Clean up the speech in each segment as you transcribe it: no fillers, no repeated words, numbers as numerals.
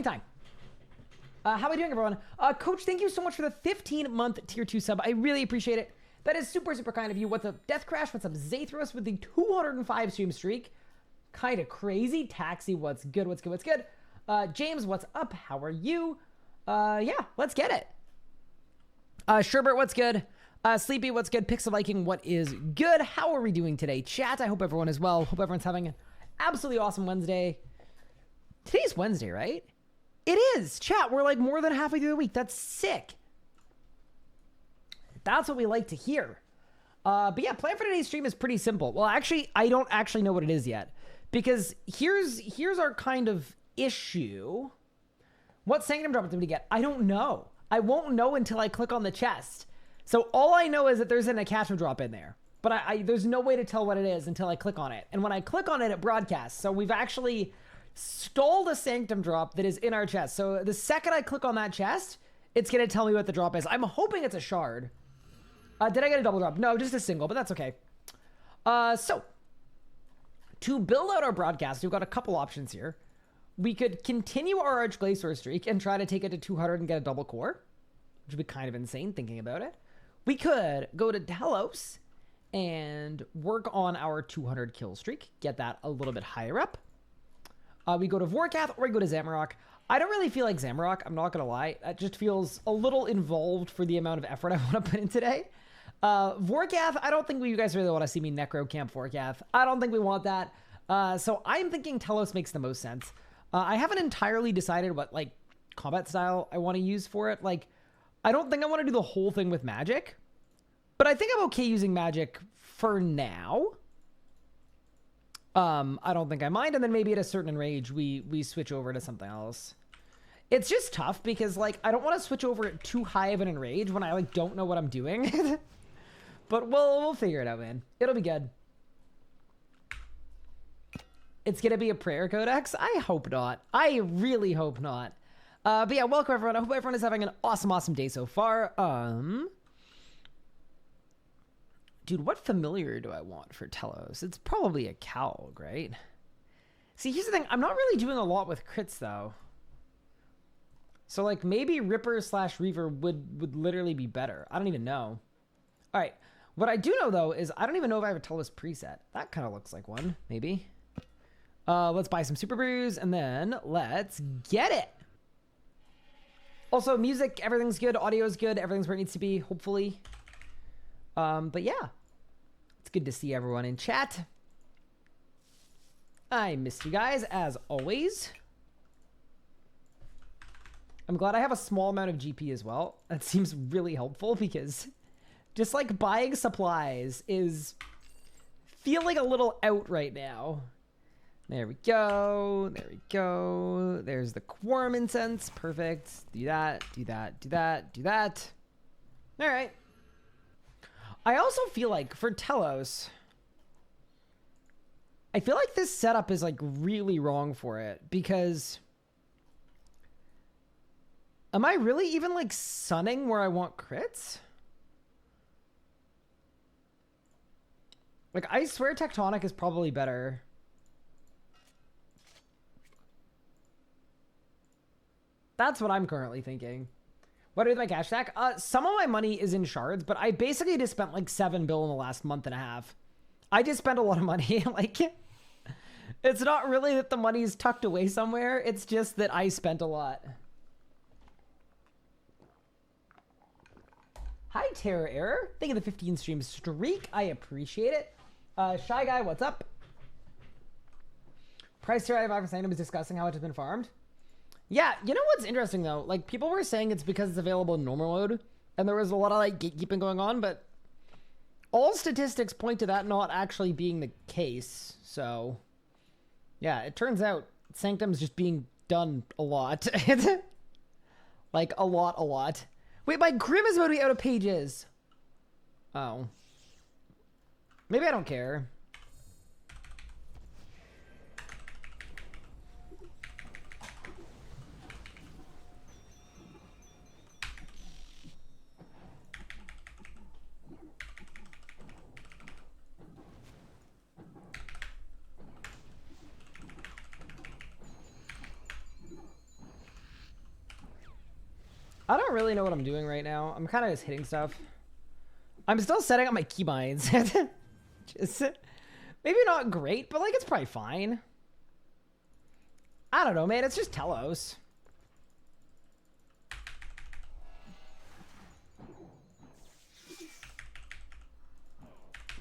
Time. How are we doing, everyone? Coach, thank you so much for the 15-month tier 2 sub. I really appreciate it. That is super, super kind of you. What's up, Death Crash? What's up, Zathros with the 205 stream streak? Kind of crazy. Taxi, what's good? What's good? What's good? James, what's up? How are you? Yeah, let's get it. Sherbert, what's good? Sleepy, what's good? Pixel Viking, what is good? How are we doing today? Chat, I hope everyone is well. Hope everyone's having an absolutely awesome Wednesday. Today's Wednesday, right? It is. Chat, we're like more than halfway through the week. That's sick. That's what we like to hear. But yeah, plan for today's stream is pretty simple. Well, actually, I don't actually know what it is yet. Because here's our kind of issue. What Sanctum drop did we get? I don't know. I won't know until I click on the chest. So all I know is that there's an attachment drop in there. But there's no way to tell what it is until I click on it. And when I click on it, it broadcasts. So we've actually stalled a Sanctum drop that is in our chest. So the second I click on that chest, it's going to tell me what the drop is. I'm hoping it's a shard. Did I get a double drop? No, just a single, but that's okay. So to build out our broadcast, we've got a couple options here. We could continue our Glacor streak and try to take it to 200 and get a double core, which would be kind of insane thinking about it. We could go to Telos and work on our 200 kill streak, get that a little bit higher up. We go to Vorkath or we go to Zamorak. I don't really feel like Zamorak, I'm not going to lie. That just feels a little involved for the amount of effort I want to put in today. Vorkath, I don't think you guys really want to see me necro camp Vorkath. I don't think we want that. So I'm thinking Telos makes the most sense. I haven't entirely decided what like combat style I want to use for it. Like, I don't think I want to do the whole thing with magic, but I think I'm okay using magic for now. I don't think I mind, and then maybe at a certain enrage we switch over to something else. It's just tough because like I don't want to switch over at too high of an enrage when I like don't know what I'm doing. But we'll figure it out, man. It'll be good. It's gonna be a prayer codex? I hope not. I really hope not. But yeah, welcome everyone. I hope everyone is having an awesome day so far. Dude, what familiar do I want for Telos? It's probably a Calg, right? See, here's the thing. I'm not really doing a lot with crits, though. So, like, maybe Ripper / Reaver would literally be better. I don't even know. All right. What I do know, though, is I don't even know if I have a Telos preset. That kind of looks like one, maybe. Let's buy some Super Brews, and then let's get it. Also, music, everything's good. Audio's good. Everything's where it needs to be, hopefully. But yeah. It's good to see everyone in chat. I missed you guys, as always. I'm glad I have a small amount of GP as well. That seems really helpful because just like buying supplies is feeling a little out right now. There we go. There we go. There's the Quorum Incense. Perfect. Do that, do that, do that, do that. All right. I also feel like for Telos, I feel like this setup is like really wrong for it because am I really even like sunning where I want crits? Like I swear Tectonic is probably better. That's what I'm currently thinking. What is my cash stack? Some of my money is in shards, but I basically just spent like 7 bill in the last month and a half. I just spent a lot of money. Like, it's not really that the money's tucked away somewhere. It's just that I spent a lot. Hi, Terror Error. Thank you for the 15 stream streak. I appreciate it. Shy Guy, what's up? Price tier I have Sanctum is discussing how much has been farmed. Yeah, you know what's interesting though? Like people were saying it's because it's available in normal mode, and there was a lot of like gatekeeping going on, but all statistics point to that not actually being the case. So, yeah, it turns out Sanctum's just being done a lot, like a lot. Wait, my Grim is about to be out of pages. Oh, maybe I don't care. I don't really know what I'm doing right now. I'm kind of just hitting stuff. I'm still setting up my keybinds. Just, maybe not great, but like it's probably fine. I don't know, man. It's just Telos.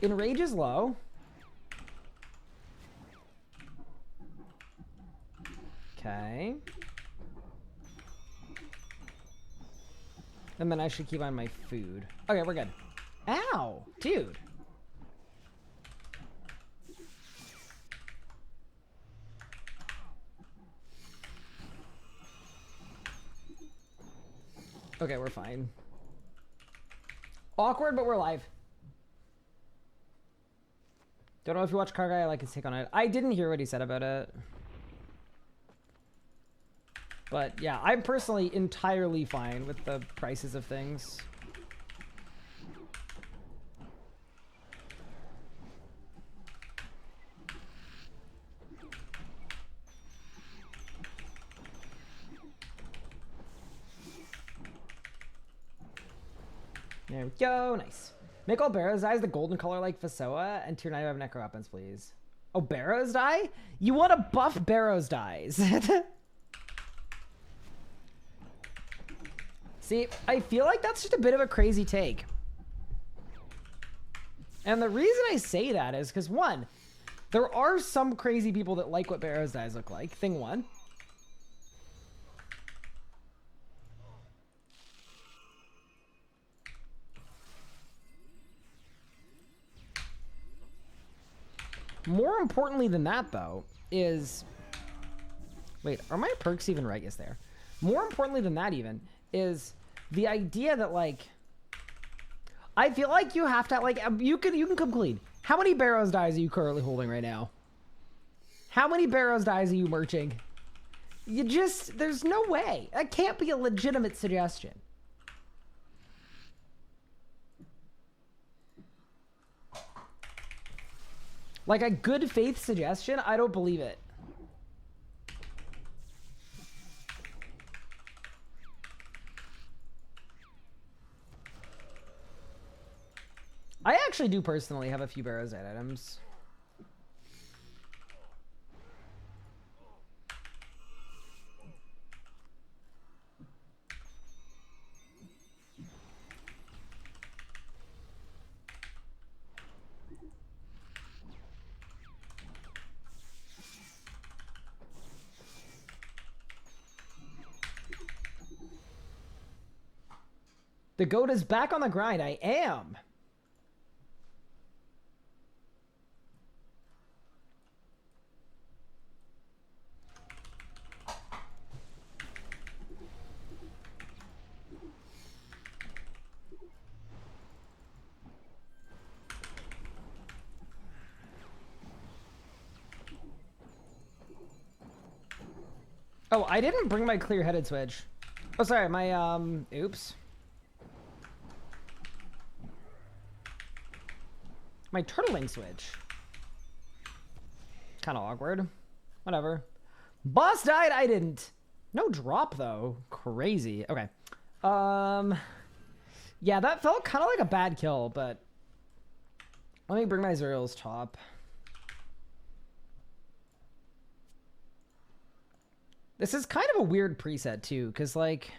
Enrage is low. Okay. And then I should keep on my food. Okay, we're good. Ow, dude. Okay, we're fine. Awkward, but we're live. Don't know if you watch Car Guy. I like his take on it. I didn't hear what he said about it. But yeah, I'm personally entirely fine with the prices of things. There we go. Nice. Make all Barrow's Dyes the golden color like Fasoa and tier 9 have Necro weapons, please. Oh, Barrow's Dye? You want to buff Barrow's Dyes. See, I feel like that's just a bit of a crazy take. And the reason I say that is because, one, there are some crazy people that like what Barrow's Dyes look like. Thing one. More importantly than that, though, is... Wait, are my perks even right? Yes, they are. More importantly than that, even, is the idea that, like... I feel like you have to, like... You can come clean. How many Barrow's Dyes are you currently holding right now? How many Barrow's Dyes are you merching? You just... There's no way. That can't be a legitimate suggestion. Like a good faith suggestion? I don't believe it. I actually do personally have a few Barrow's Dyed items. The goat is back on the grind. I am. Oh, I didn't bring my clear-headed switch. Oh, sorry, my, oops. My turtling switch. Kind of awkward. Whatever. Boss died, I didn't. No drop, though. Crazy. Okay. Yeah, that felt kind of like a bad kill, but... Let me bring my Zuriel's top. This is kind of a weird preset, too, because, like...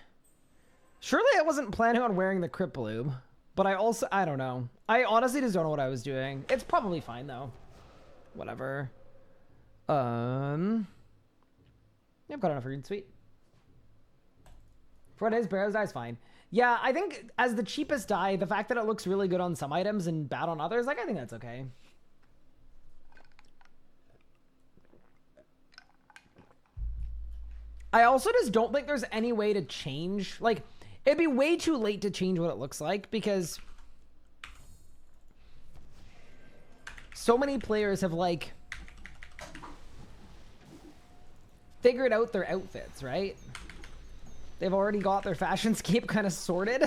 Surely I wasn't planning on wearing the Crypt Bloom, but I don't know. I honestly just don't know what I was doing. It's probably fine, though. Whatever. Yeah, I've got enough read. Sweet. For what it is, Barrow's Dye is fine. Yeah, I think as the cheapest dye, the fact that it looks really good on some items and bad on others, like, I think that's okay. I also just don't think there's any way to change. Like, it'd be way too late to change what it looks like because so many players have, like, figured out their outfits, right? They've already got their fashion scape kind of sorted.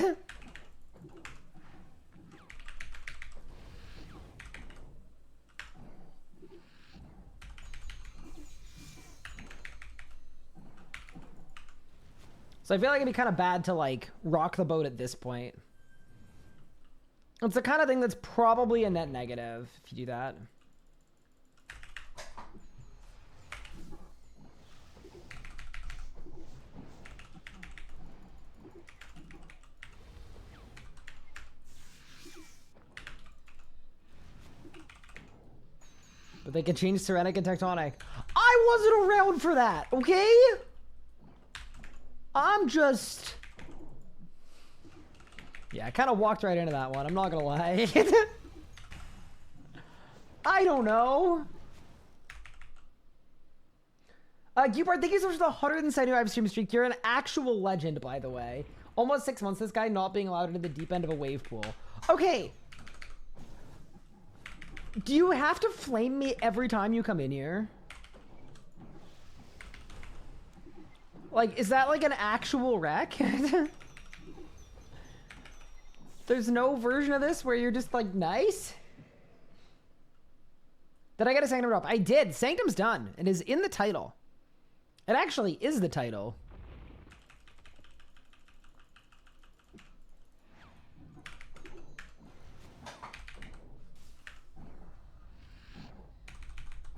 So I feel like it'd be kind of bad to like rock the boat at this point. It's the kind of thing that's probably a net negative if you do that. But they can change Serenic and Tectonic. I wasn't around for that, okay? I'm just... Yeah, I kind of walked right into that one. I'm not gonna lie. I don't know. Gubart, thank you so much for the 175 stream streak. You're an actual legend, by the way. Almost 6 months, this guy not being allowed into the deep end of a wave pool. Okay. Do you have to flame me every time you come in here? Like, is that like an actual wreck? There's no version of this where you're just like, nice? Did I get a Sanctum drop? I did. Sanctum's done. It is in the title. It actually is the title.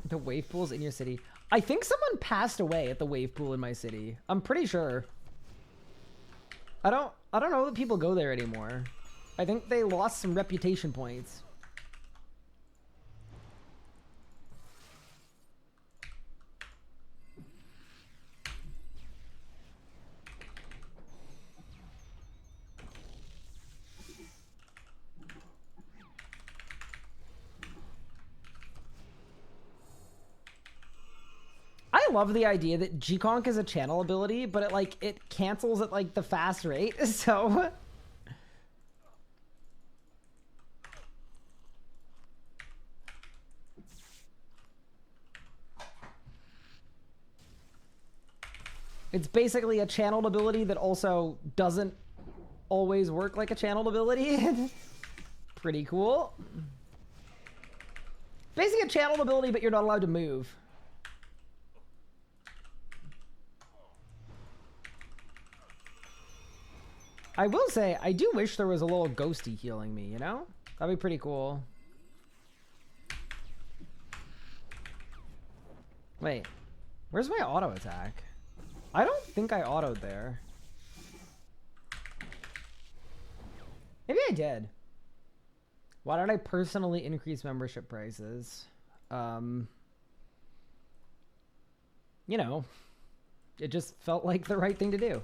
The wave pool's in your city. I think someone passed away at the wave pool in my city. I'm pretty sure. I don't know that people go there anymore. I think they lost some reputation points. I love the idea that G-Conk is a channel ability, but it cancels at like the fast rate, so... It's basically a channeled ability that also doesn't always work like a channeled ability. Pretty cool. Basically a channeled ability, but you're not allowed to move. I will say, I do wish there was a little ghosty healing me, you know? That'd be pretty cool. Wait, where's my auto attack? I don't think I autoed there. Maybe I did. Why did I personally increase membership prices? You know, it just felt like the right thing to do.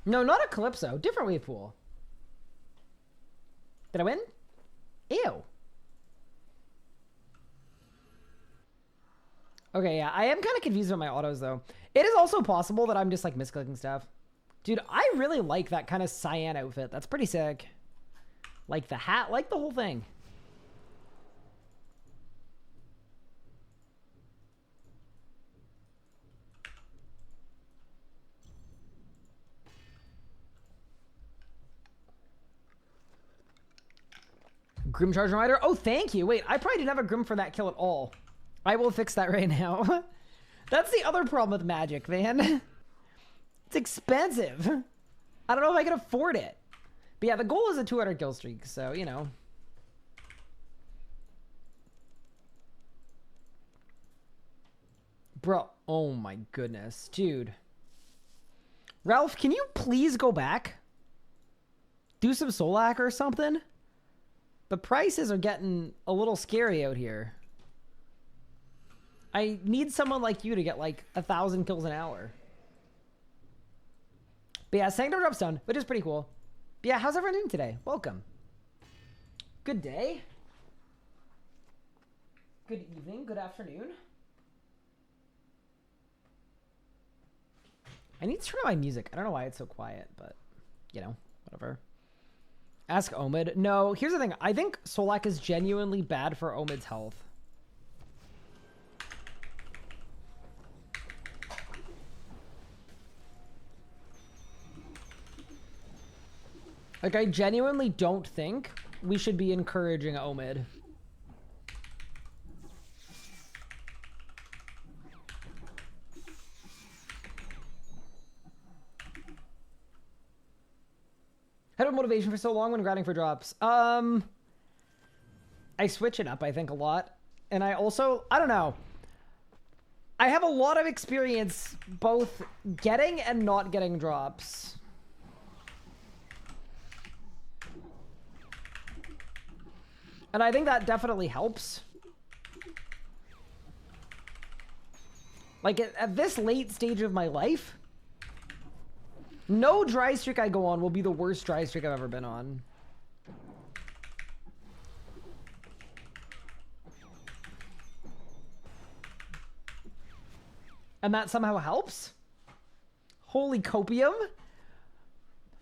No, not a Calypso. Different wave pool. Did I win? Ew. Okay, yeah. I am kind of confused about my autos, though. It is also possible that I'm just, like, misclicking stuff. Dude, I really like that kind of cyan outfit. That's pretty sick. Like the hat. Like the whole thing. Grim Charge Rider? Oh, thank you. Wait, I probably didn't have a Grim for that kill at all. I will fix that right now. That's the other problem with Magic, man. It's expensive. I don't know if I can afford it. But yeah, the goal is a 200 kill streak, so, you know. Bro, oh my goodness. Dude. Ralph, can you please go back? Do some Solak or something? The prices are getting a little scary out here. I need someone like you to get like 1,000 kills an hour. But yeah, Sanctum drop's done, which is pretty cool. But yeah, how's everyone doing today? Welcome. Good day. Good evening. Good afternoon. I need to turn on my music. I don't know why it's so quiet, but you know, whatever. Ask Omid. No, here's the thing. I think Solak is genuinely bad for Omid's health. Like, I genuinely don't think we should be encouraging Omid. Had a motivation for so long when grinding for drops. I switch it up, I think, a lot. And I also, I don't know. I have a lot of experience both getting and not getting drops. And I think that definitely helps. Like, at this late stage of my life, no dry streak I go on will be the worst dry streak I've ever been on. And that somehow helps? Holy copium?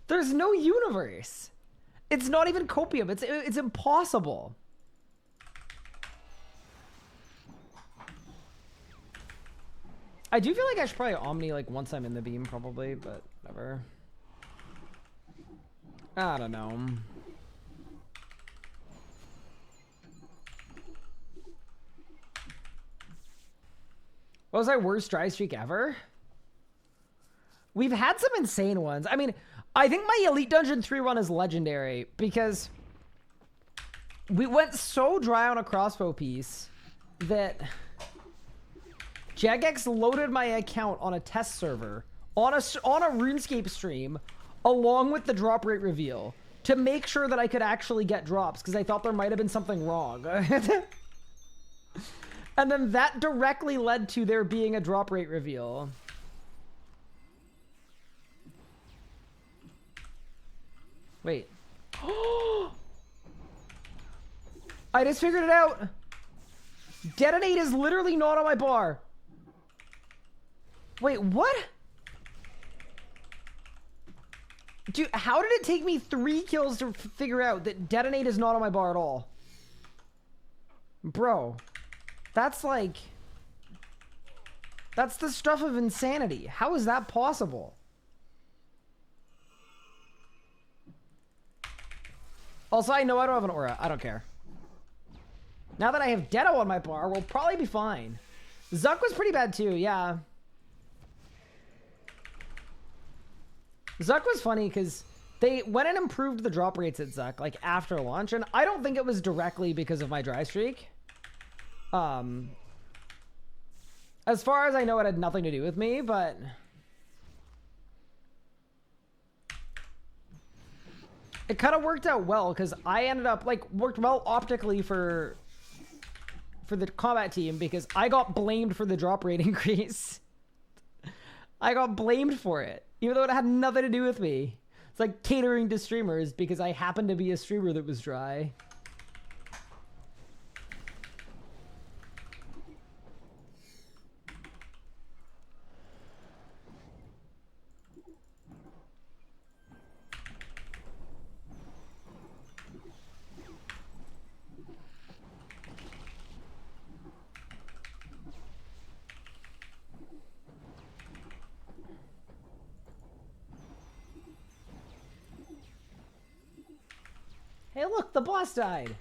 There's no universe. It's not even copium. It's impossible. I do feel like I should probably Omni like once I'm in the beam probably, but whatever. I don't know. What was my worst dry streak ever? We've had some insane ones. I mean, I think my Elite Dungeon 3 run is legendary because we went so dry on a crossbow piece that Jagex loaded my account on a test server on a RuneScape stream along with the drop rate reveal to make sure that I could actually get drops because I thought there might have been something wrong. And then that directly led to there being a drop rate reveal. Wait. I just figured it out. Detonate is literally not on my bar. Wait, what? Dude, how did it take me 3 kills to figure out that Detonate is not on my bar at all? Bro, that's like... That's the stuff of insanity. How is that possible? Also, I know I don't have an aura. I don't care. Now that I have Detto on my bar, we'll probably be fine. Zuck was pretty bad too, yeah. Zuck was funny because they went and improved the drop rates at Zuck, like, after launch, and I don't think it was directly because of my dry streak. As far as I know, it had nothing to do with me, but... It kind of worked out well, because I ended up, like, worked well optically for the combat team, because I got blamed for the drop rate increase. I got blamed for it, even though it had nothing to do with me. It's like catering to streamers, because I happened to be a streamer that was dry. Hey, look, the boss died.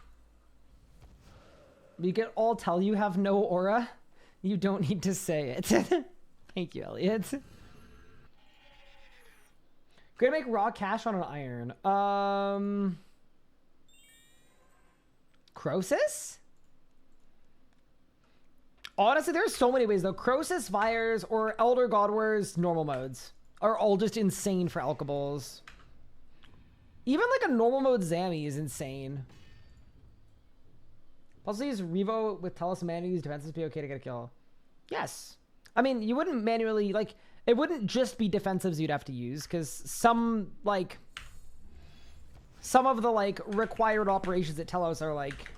You can all tell you have no aura. You don't need to say it. Thank you, Elliot. Gonna make raw cash on an iron. Croesus? Honestly, there's so many ways though. Croesus, Fires, or Elder God Wars normal modes are all just insane for alkables. Even like a normal mode Zammy is insane. Plus, use Revo with Telos and Manity's defenses be okay to get a kill. Yes. I mean, you wouldn't manually, like, it wouldn't just be defensives you'd have to use, because some of the, like, required operations at Telos are, like,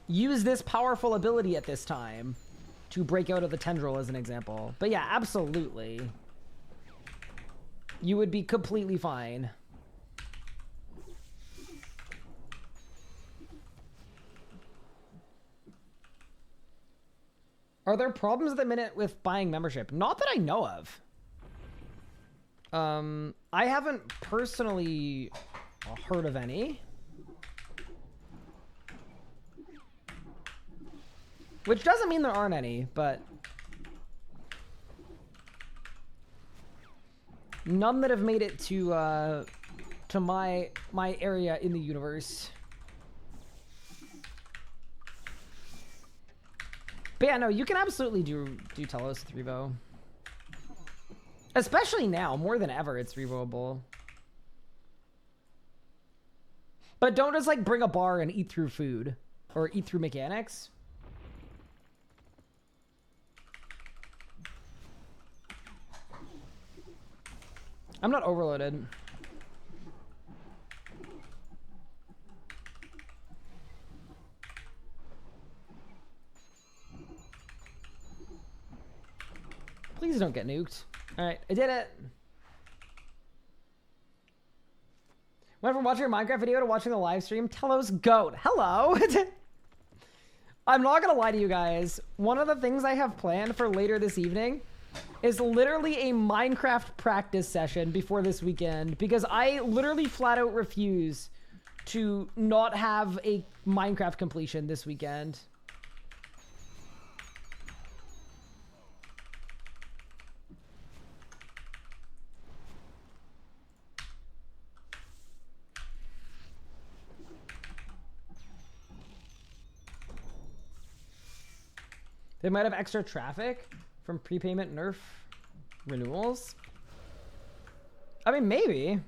use this powerful ability at this time to break out of the tendril, as an example. But yeah, absolutely. You would be completely fine. Are there problems at the minute with buying membership? Not that I know of. I haven't personally heard of any. Which doesn't mean there aren't any, but none that have made it to my area in the universe. But yeah, no, you can absolutely do Telos with Revo. Especially now, more than ever, it's revoable. But don't just like bring a bar and eat through food or eat through mechanics. I'm not overloaded. Please don't get nuked. All right, I did it. Went from watching a Minecraft video to watching the live stream. Telos goat. Hello. I'm not gonna lie to you guys. One of the things I have planned for later this evening is literally a Minecraft practice session before this weekend, because I literally flat out refuse to not have a Minecraft completion this weekend. They might have extra traffic from prepayment nerf renewals. I mean, maybe.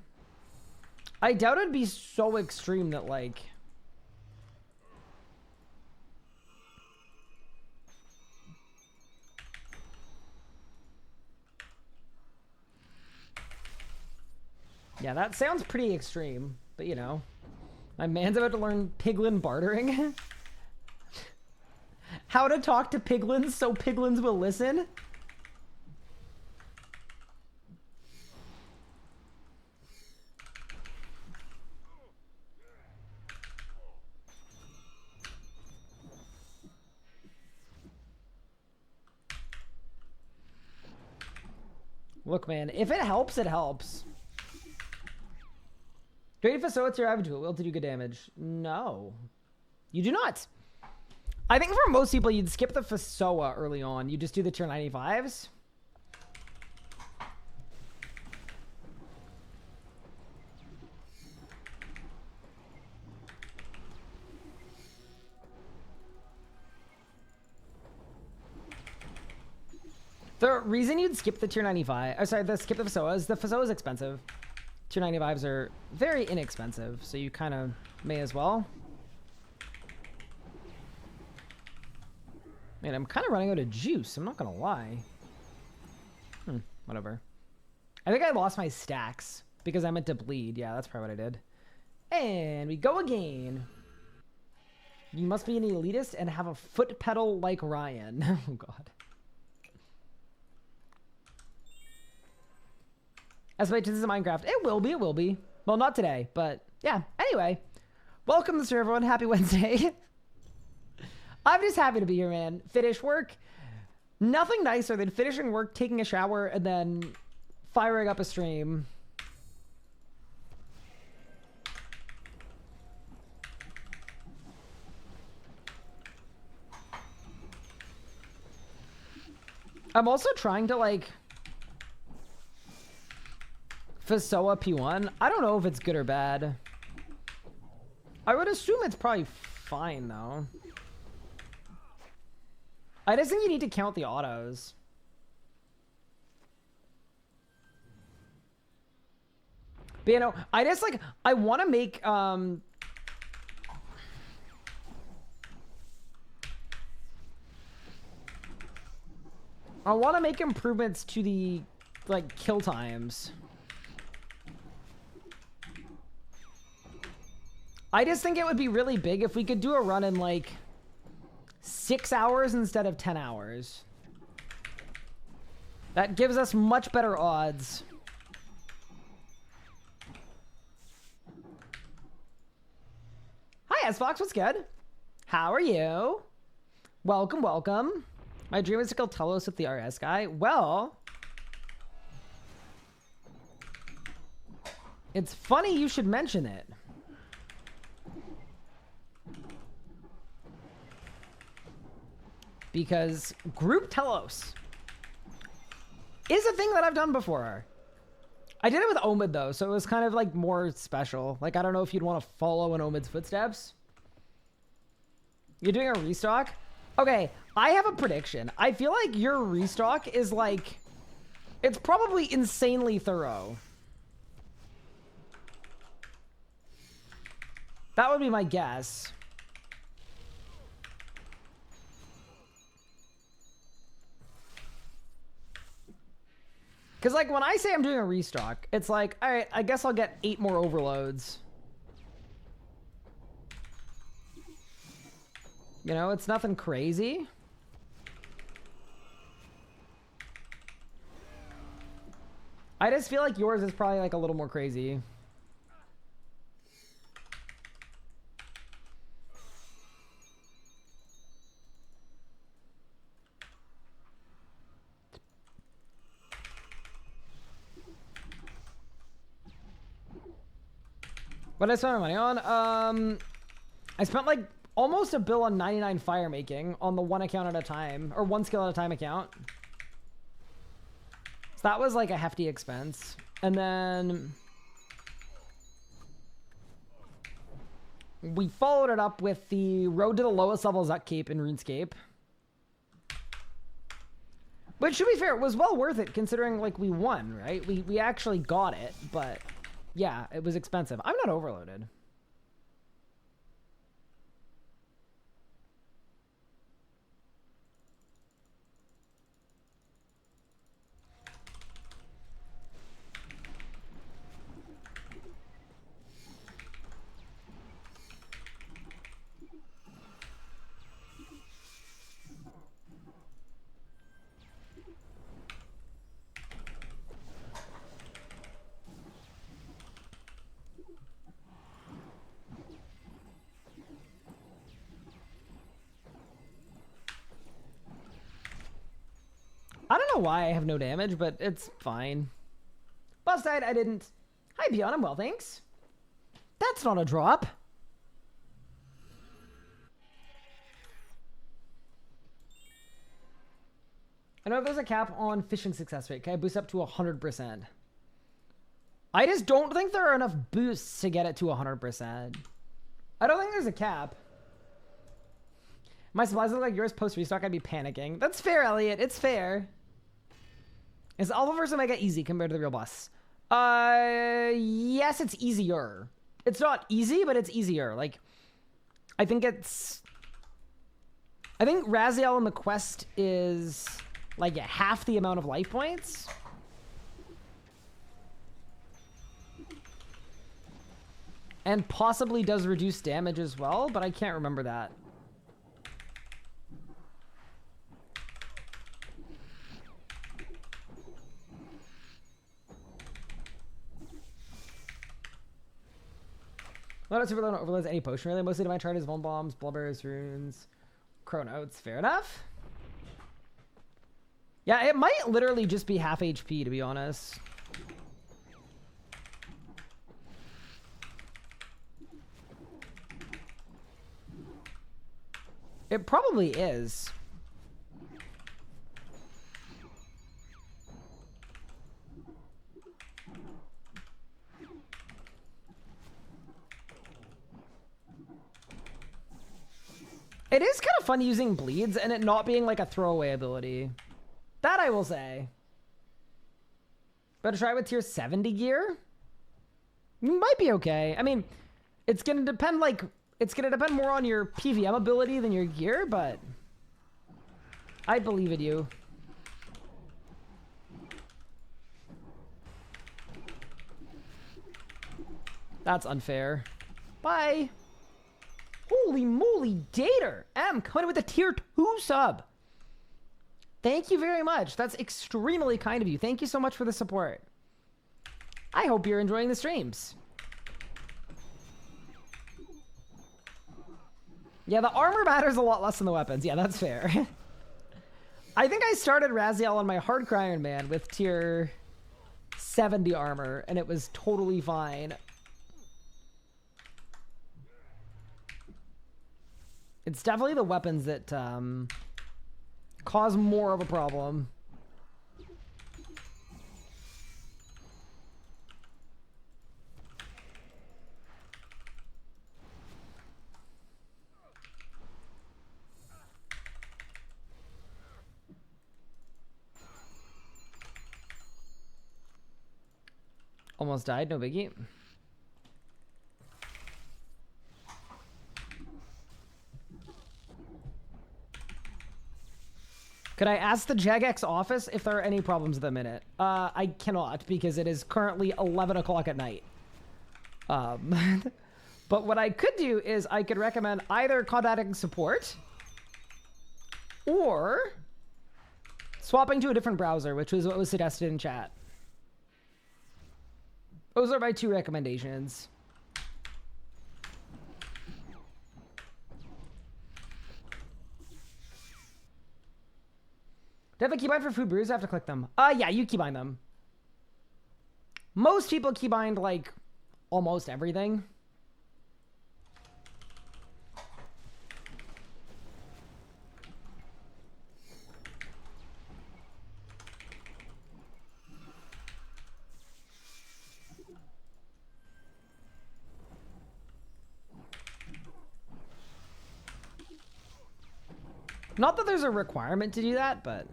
I doubt it'd be so extreme that, like... Yeah, that sounds pretty extreme, but you know. My man's about to learn piglin bartering. How to talk to piglins so piglins will listen? Look, man, if it helps, it helps. Do you so it's your average will to do good damage? No. You do not. I think for most people, you'd skip the Fasoa early on. You just do the tier 95s. The reason you'd skip the tier 95, skip the Fasoa is the Fasoa is expensive. Tier 95s are very inexpensive, so you kind of may as well. Man, I'm kind of running out of juice. I'm not going to lie. Whatever. I think I lost my stacks because I meant to bleed. Yeah, that's probably what I did. And we go again. You must be an elitist and have a foot pedal like Ryan. Oh, God. As this is Minecraft. It will be. It will be. Well, not today, but yeah. Anyway, welcome to the server, everyone. Happy Wednesday. I'm just happy to be here, man. Finish work. Nothing nicer than finishing work, taking a shower, and then firing up a stream. I'm also trying to, like, Fasoa P1. I don't know if it's good or bad. I would assume it's probably fine, though. I just think you need to count the autos. But, you know, I just, like, I want to make, I want to make improvements to the, like, kill times. I just think it would be really big if we could do a run in, like, 6 hours instead of 10 hours. That gives us much better odds. Hi, S-Fox, what's good? How are you? Welcome, welcome. My dream is to kill Telos with the RS guy. Well, it's funny you should mention it. Because group Telos is a thing that I've done before. I did it with Omid though, so it was kind of like more special. Like, I don't know if you'd want to follow in Omid's footsteps. You're doing a restock? Okay, I have a prediction. I feel like your restock is like, it's probably insanely thorough. That would be my guess. Because, like, when I say I'm doing a restock, it's like, all right, I guess I'll get 8 more overloads. You know, it's nothing crazy. I just feel like yours is probably, like, a little more crazy. What did I spend my money on? I spent like almost $1 bill on 99 fire making on the one account at a time, or one skill at a time account. So that was like a hefty expense. And then we followed it up with the road to the lowest level Zuck Cape in RuneScape. Which, to be fair, it was well worth it considering like we won, right? We actually got it, but yeah, it was expensive. I'm not overloaded. I don't know why I have no damage, but it's fine. Boss died, I didn't. Hi, Beyond, I'm well, thanks. That's not a drop. I know if there's a cap on fishing success rate. Can I boost up to 100%? I just don't think there are enough boosts to get it to 100%. I don't think there's a cap. My supplies look like yours post-restock, I'd be panicking. That's fair, Elliot. It's fair. Is Alpha versus Omega easy compared to the real boss? Yes, it's easier. It's not easy, but it's easier. Like, I think Raziel in the quest is like half the amount of life points. And possibly does reduce damage as well, but I can't remember that. Not super low overloads any potion really. Mostly to my chart is Vuln Bombs, Blubber's Runes, Chronotes. Fair enough. Yeah, it might literally just be half HP to be honest. It probably is. It is kind of fun using bleeds and it not being like a throwaway ability. That I will say. Better try with tier 70 gear? Might be okay. I mean, it's gonna depend more on your PvM ability than your gear, but I believe in you. That's unfair. Bye. Holy moly, Dater! M coming with a tier 2 sub. Thank you very much. That's extremely kind of you. Thank you so much for the support. I hope you're enjoying the streams. Yeah, the armor matters a lot less than the weapons. Yeah, that's fair. I think I started Raziel on my Hardcore Iron Man with tier 70 armor, and it was totally fine. It's definitely the weapons that cause more of a problem. Almost died, no biggie. Could I ask the Jagex office if there are any problems at the minute? I cannot because it is currently 11 o'clock at night. But what I could do is I could recommend either contacting support or swapping to a different browser, which was what was suggested in chat. Those are my two recommendations. Do I have a keybind for food brews? I have to click them. Yeah, you keybind them. Most people keybind, like, almost everything. Not that there's a requirement to do that, but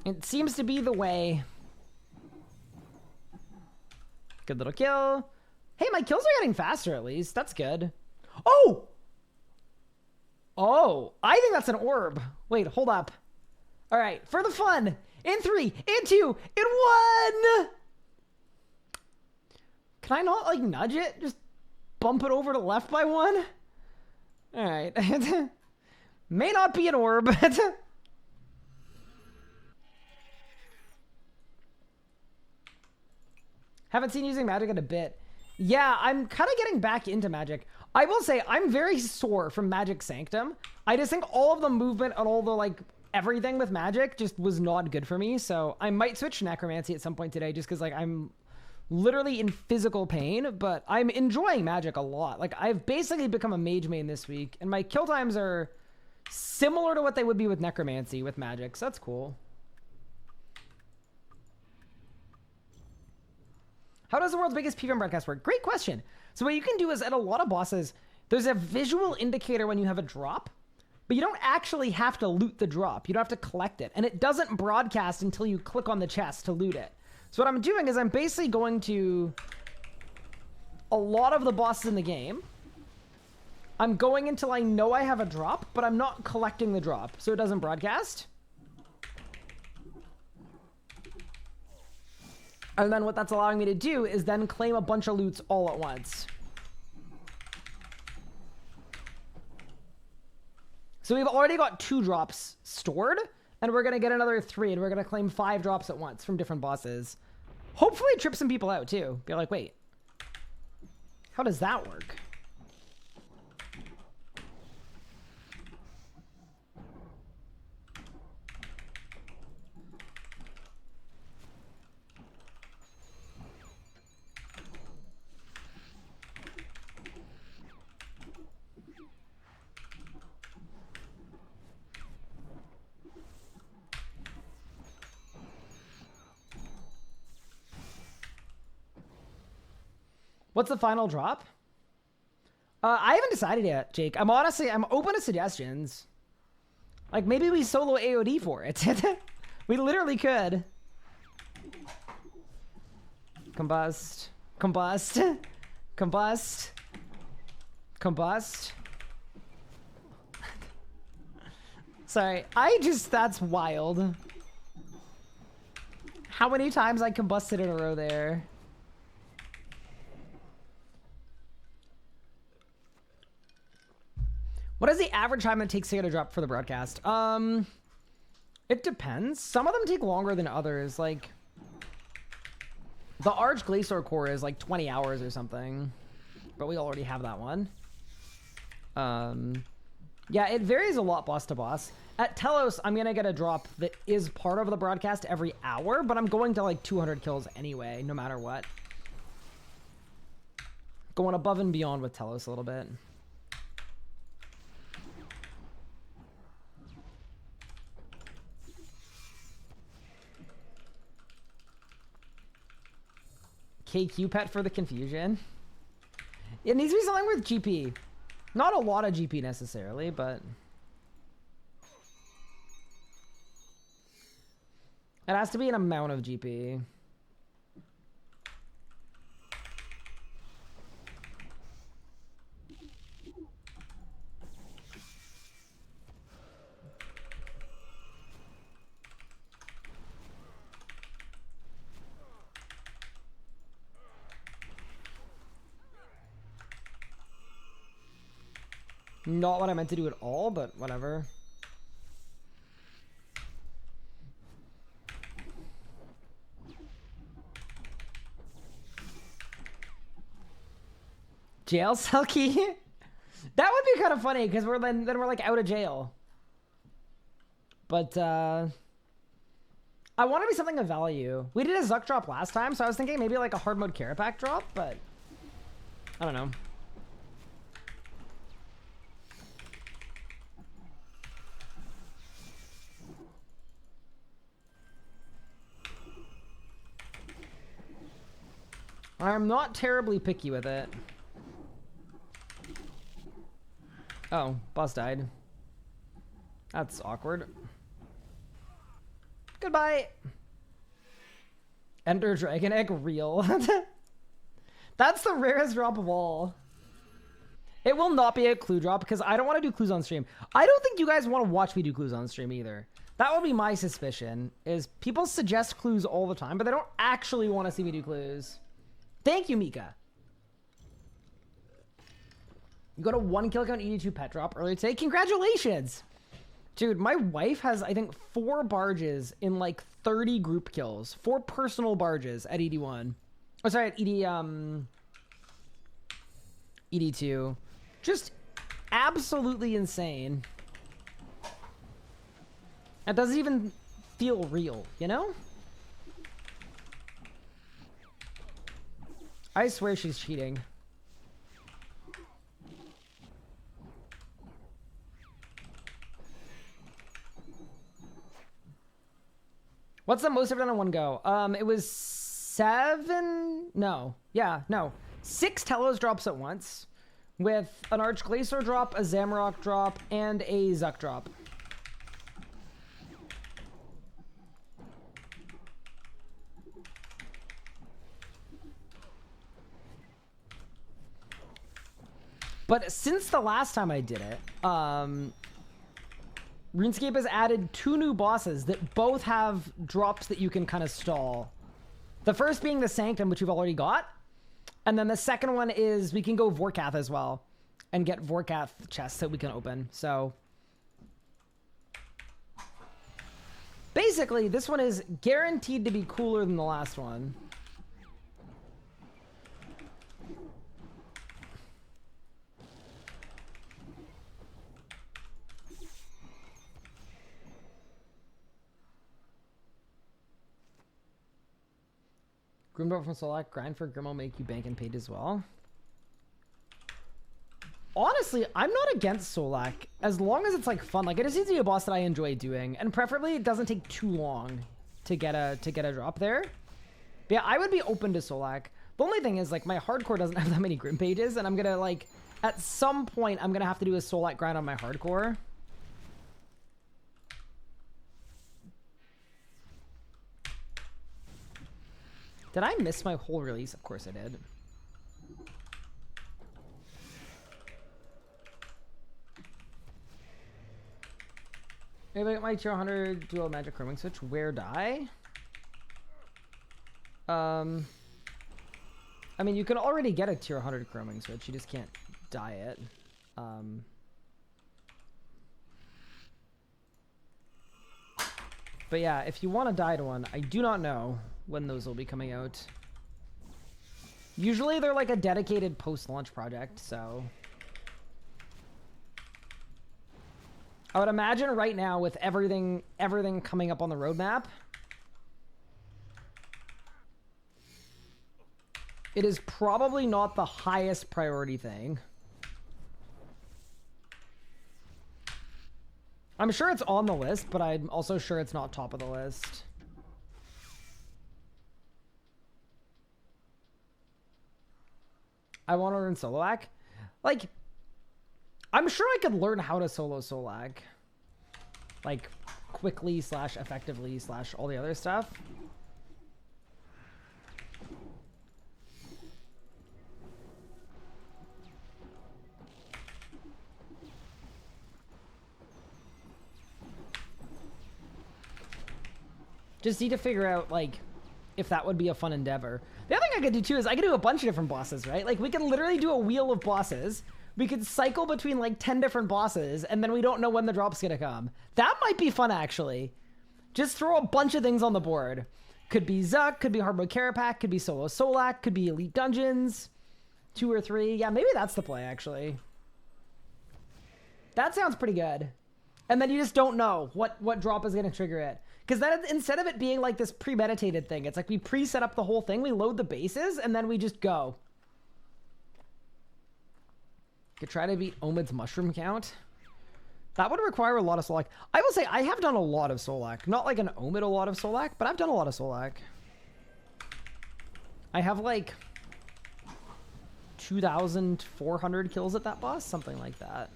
it seems to be the way. Good little kill. Hey, my kills are getting faster at least. That's good. Oh! Oh, I think that's an orb. Wait, hold up. All right, for the fun. In 3, in 2, in 1! Can I not, like, nudge it? Just bump it over to left by 1? All right. May not be an orb. Haven't seen using magic in a bit. Yeah, I'm kind of getting back into magic. I will say I'm very sore from Magic Sanctum. I just think all of the movement and all the, like, everything with magic just was not good for me. So I might switch to Necromancy at some point today just because, like, I'm literally in physical pain, but I'm enjoying magic a lot. Like, I've basically become a mage main this week, and my kill times are similar to what they would be with Necromancy with magic, so that's cool. How does the world's biggest PvM broadcast work? Great question. So what you can do is, at a lot of bosses, there's a visual indicator when you have a drop, but you don't actually have to loot the drop. You don't have to collect it, and it doesn't broadcast until you click on the chest to loot it. So what I'm doing is I'm basically going to a lot of the bosses in the game. I'm going until I know I have a drop, but I'm not collecting the drop, so it doesn't broadcast. And then what that's allowing me to do is then claim a bunch of loots all at once. So we've already got 2 drops stored, and we're going to get another 3, and we're going to claim 5 drops at once from different bosses. Hopefully trip some people out, too. Be like, wait, how does that work? What's the final drop? I haven't decided yet, Jake. I'm open to suggestions. Like, maybe we solo AOD for it. We literally could. Combust. Combust. Combust. Combust. Sorry, that's wild. How many times I combusted in a row there? What is the average time it takes to get a drop for the broadcast? It depends. Some of them take longer than others. Like, the Arch Glacor core is like 20 hours or something. But we already have that one. Yeah, it varies a lot boss to boss. At Telos, I'm going to get a drop that is part of the broadcast every hour, but I'm going to like 200 kills anyway, no matter what. Going above and beyond with Telos a little bit. KQ pet for the confusion. It needs to be something with GP. Not a lot of GP necessarily, but... it has to be an amount of GP. Not what I meant to do at all, but whatever. Jail cell key? That would be kind of funny because then we're like out of jail. But I want to be something of value. We did a Zuck drop last time, so I was thinking maybe like a hard mode carrot pack drop, but I don't know. I'm not terribly picky with it. Oh, boss died. That's awkward. Goodbye. Ender Dragon Egg real. That's the rarest drop of all. It will not be a clue drop because I don't want to do clues on stream. I don't think you guys want to watch me do clues on stream either. That would be my suspicion, is people suggest clues all the time, but they don't actually want to see me do clues. Thank you, Mika. You got a 1 kill count 82 pet drop earlier today. Congratulations! Dude, my wife has, I think, 4 barges in like 30 group kills. 4 personal barges at ED1. Oh, sorry, at ED2. Just absolutely insane. It doesn't even feel real, you know? I swear she's cheating. What's the most I've done in one go? It was 7... No. Yeah, no. 6 Telos drops at once. With an Arch Glacor drop, a Zamorak drop, and a Zuck drop. But since the last time I did it, RuneScape has added 2 new bosses that both have drops that you can kind of stall. The first being the Sanctum, which we've already got. And then the second one is we can go Vorkath as well. And get Vorkath chests that we can open. So basically, this one is guaranteed to be cooler than the last one. Grimbo from Solak, grind for Grim will make you bank and paid as well. Honestly, I'm not against Solak as long as it's like fun. Like it just needs to be a boss that I enjoy doing, and preferably it doesn't take too long to get a drop there. But yeah, I would be open to Solak. The only thing is like my hardcore doesn't have that many Grim pages, and I'm gonna like at some point I'm gonna have to do a Solak grind on my hardcore. Did I miss my whole release? Of course I did. Maybe I got my tier 100 dual magic roaming switch. Where die? I mean, you can already get a tier 100 roaming switch. You just can't dye it. But yeah, if you want to dye to one, I do not know when those will be coming out. Usually they're like a dedicated post-launch project, so... I would imagine right now with everything coming up on the roadmap, it is probably not the highest priority thing. I'm sure it's on the list, but I'm also sure it's not top of the list. I want to learn Soloac. Like, I'm sure I could learn how to solo Solac. Like, quickly / effectively / all the other stuff. Just need to figure out, like, if that would be a fun endeavor. The other thing I could do, too, is I could do a bunch of different bosses, right? Like, we could literally do a wheel of bosses. We could cycle between, like, 10 different bosses, and then we don't know when the drop's gonna come. That might be fun, actually. Just throw a bunch of things on the board. Could be Zuck, could be Hard Mode Carapac, could be Solo Solac, could be Elite Dungeons. 2 or 3. Yeah, maybe that's the play, actually. That sounds pretty good. And then you just don't know what drop is gonna trigger it. Because then instead of it being like this premeditated thing, it's like we pre-set up the whole thing, we load the bases, and then we just go. Could try to beat Omid's mushroom count. That would require a lot of Solac. I will say I have done a lot of Solac. Not like an Omid a lot of Solac, but I've done a lot of Solac. I have like 2,400 kills at that boss, something like that.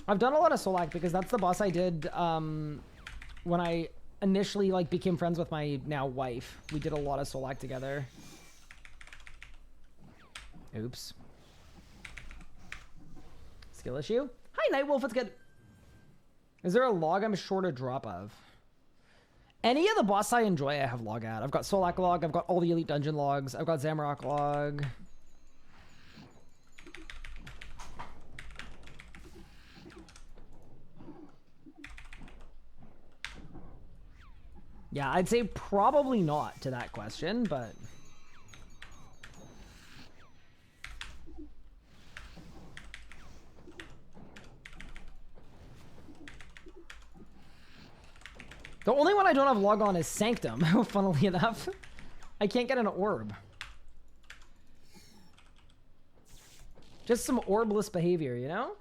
I've done a lot of Solac because that's the boss I did when I initially like became friends with my now wife. We did a lot of Solac together. Oops. Skill issue? Hi, Nightwolf, it's good. Is there a log I'm short a drop of? Any of the boss I enjoy, I have log at. I've got Solac log, I've got all the Elite Dungeon logs, I've got Zamorak log. Yeah, I'd say probably not to that question, but... The only one I don't have log on is Sanctum, funnily enough. I can't get an orb. Just some orbless behavior, you know?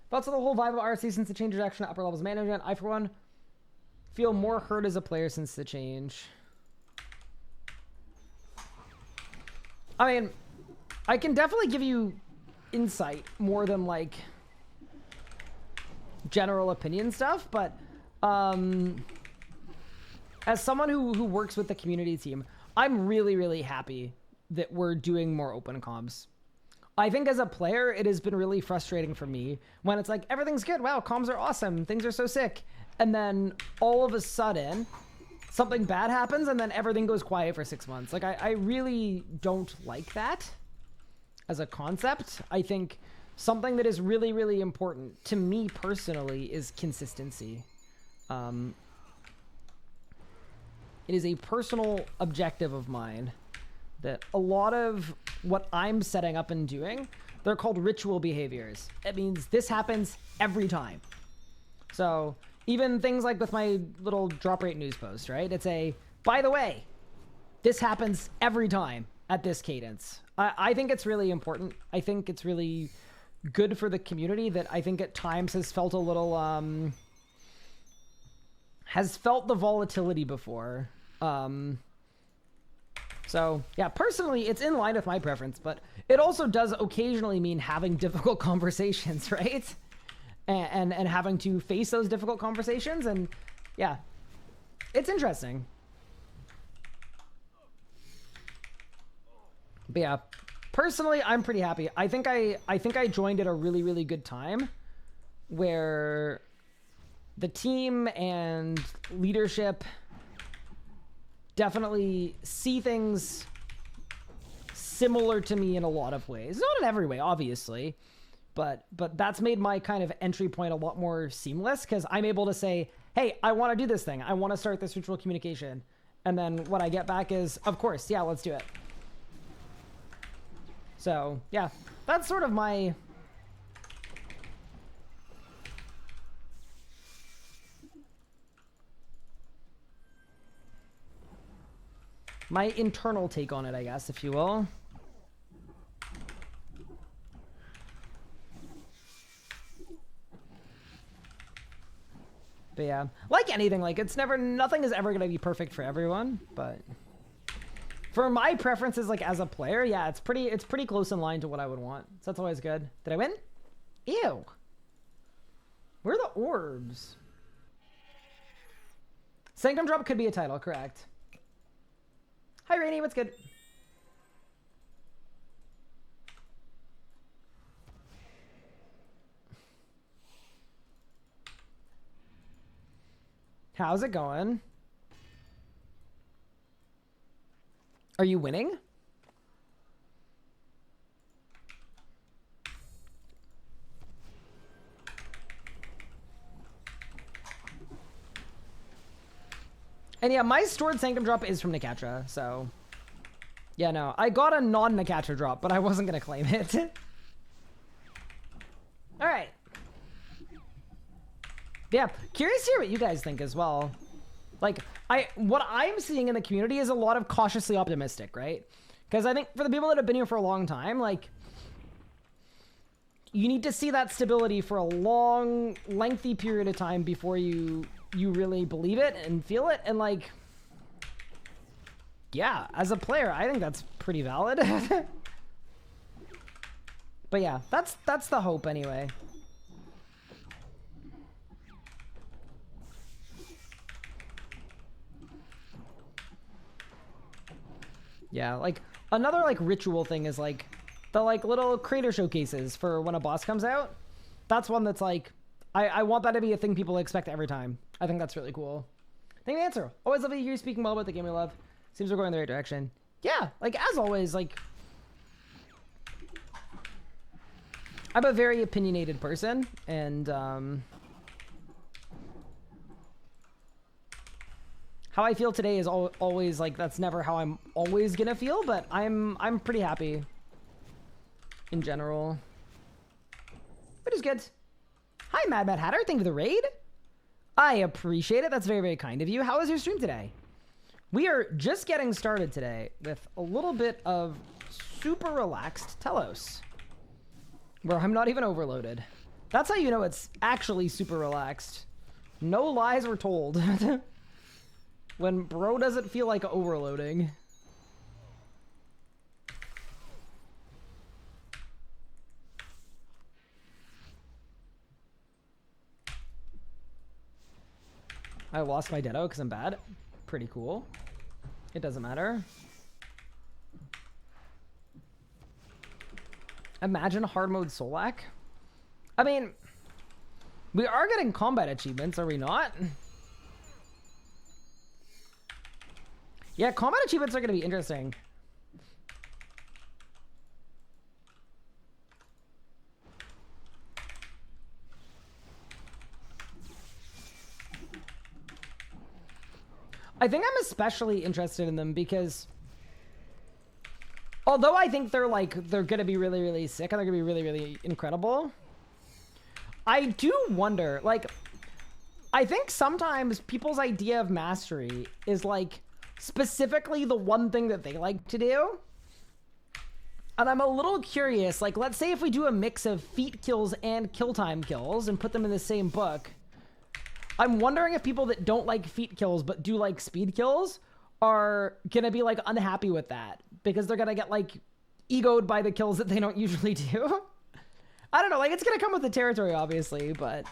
Thoughts on the whole vibe of RC since the change of action to upper levels management? I, for one, feel more hurt as a player since the change. I mean, I can definitely give you insight more than like general opinion stuff, but as someone who works with the community team, I'm really, really happy that we're doing more open comms. I think as a player, it has been really frustrating for me when it's like, everything's good. Wow, comms are awesome. Things are so sick. And then all of a sudden, something bad happens and then everything goes quiet for 6 months. Like, I really don't like that as a concept. I think something that is really, really important to me personally is consistency. It is a personal objective of mine that a lot of what I'm setting up and doing, they're called ritual behaviors. It means this happens every time. So even things like with my little drop rate news post, right? It's a, by the way, this happens every time at this cadence. I think it's really important. I think it's really good for the community that I think at times has felt a little, has felt the volatility before. So yeah, personally, it's in line with my preference, but it also does occasionally mean having difficult conversations, right? And having to face those difficult conversations, and yeah, it's interesting. But yeah, personally, I'm pretty happy. I think I joined at a really, really good time where the team and leadership definitely see things similar to me in a lot of ways. Not in every way, obviously, but that's made my kind of entry point a lot more seamless because I'm able to say, hey, I want to do this thing. I want to start this ritual communication. And then what I get back is, of course, yeah, let's do it. So, yeah, That's sort of my internal take on it, I guess, if you will. But yeah, like anything, like it's never, nothing is ever going to be perfect for everyone, but for my preferences, like as a player, yeah, it's pretty close in line to what I would want. So that's always good. Did I win? Ew. Where are the orbs? Sanctum drop could be a title, correct. Hi, Rainy, what's good? How's it going? Are you winning? And yeah, my stored Sanctum drop is from Necatra, so... Yeah, no. I got a non-Necatra drop, but I wasn't going to claim it. Alright. Yeah, curious to hear what you guys think as well. Like, what I'm seeing in the community is a lot of cautiously optimistic, right? Because I think for the people that have been here for a long time, like... You need to see that stability for a long, lengthy period of time before you really believe it and feel it, and like, yeah, as a player, I think that's pretty valid. But yeah, that's the hope anyway. Yeah, like another like ritual thing is like the like little creator showcases for when a boss comes out. That's one that's like, I want that to be a thing people expect every time. I think that's really cool. Thank you, answer. Always love to hear you speaking well about the game we love. Seems we're going in the right direction. Yeah, like as always, like I'm a very opinionated person, and how I feel today is always like that's never how I'm always gonna feel, but I'm pretty happy in general, which is good. Hi, Mad Hatter. Thank you for the raid. I appreciate it. That's very, very kind of you. How was your stream today? We are just getting started today with a little bit of super relaxed Telos, where I'm not even overloaded. That's how you know it's actually super relaxed. No lies were told. When bro doesn't feel like overloading. I lost my Deado because I'm bad. Pretty cool. It doesn't matter. Imagine hard mode Solak. I mean, we are getting combat achievements, are we not? Yeah, combat achievements are going to be interesting. I think I'm especially interested in them because although I think they're going to be really, really sick and they're going to be really, really incredible, I do wonder, like, I think sometimes people's idea of mastery is like specifically the one thing that they like to do. And I'm a little curious, like, let's say if we do a mix of feat kills and kill time kills and put them in the same book, I'm wondering if people that don't like feat kills but do like speed kills are gonna be like unhappy with that because they're gonna get like egoed by the kills that they don't usually do. I don't know, like it's gonna come with the territory obviously, but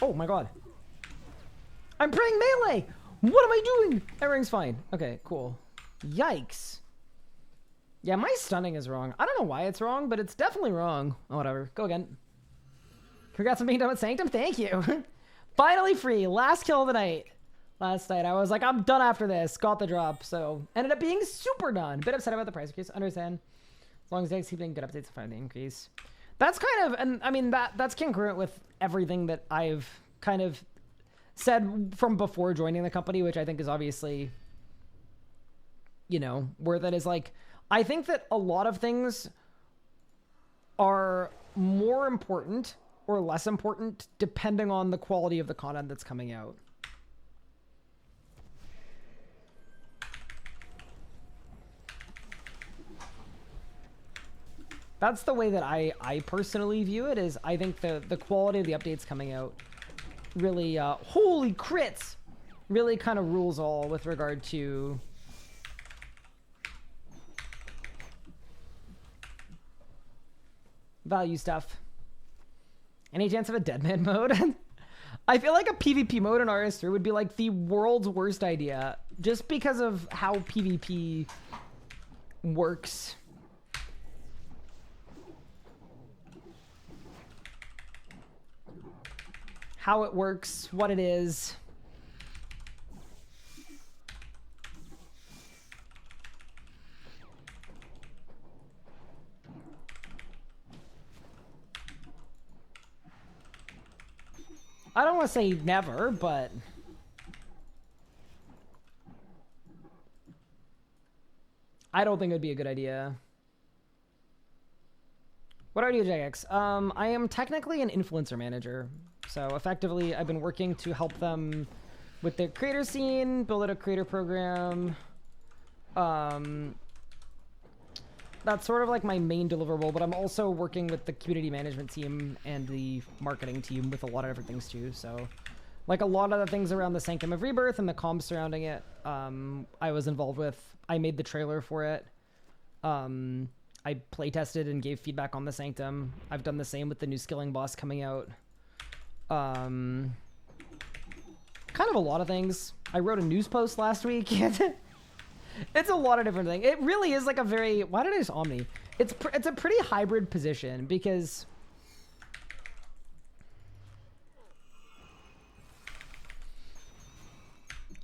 oh my god. I'm playing melee! What am I doing? Everything's fine. Okay, cool. Yikes. Yeah, my stunning is wrong. I don't know why it's wrong, but it's definitely wrong. Oh, whatever. Go again. Congrats on being done with Sanctum. Thank you. Finally free. Last kill of the night. Last night, I was like, I'm done after this. Got the drop, so ended up being super done. Bit upset about the price increase. Understand. As long as they keep getting good updates to find the increase. That's kind of, and I mean, that's congruent with everything that I've kind of said from before joining the company, which I think is obviously, you know, where that is like, I think that a lot of things are more important or less important depending on the quality of the content that's coming out. That's the way that I personally view it. Is I think the quality of the updates coming out really, holy crits, really kind of rules all with regard to value stuff. Any chance of a dead man mode? I feel like a PvP mode in RS3 would be like the world's worst idea, just because of how PvP works. How it works, what it is. I don't want to say never, but I don't think it'd be a good idea. What do I do, Jagex? I am technically an influencer manager. So effectively, I've been working to help them with their creator scene, build out a creator program. That's sort of like my main deliverable, but I'm also working with the community management team and the marketing team with a lot of different things too. So like a lot of the things around the Sanctum of Rebirth and the comms surrounding it, I was involved with. I made the trailer for it. I play tested and gave feedback on the Sanctum. I've done the same with the new skilling boss coming out. Kind of a lot of things. I wrote a news post last week. It's a lot of different things. It really is like a very, why did I just Omni? It's a pretty hybrid position because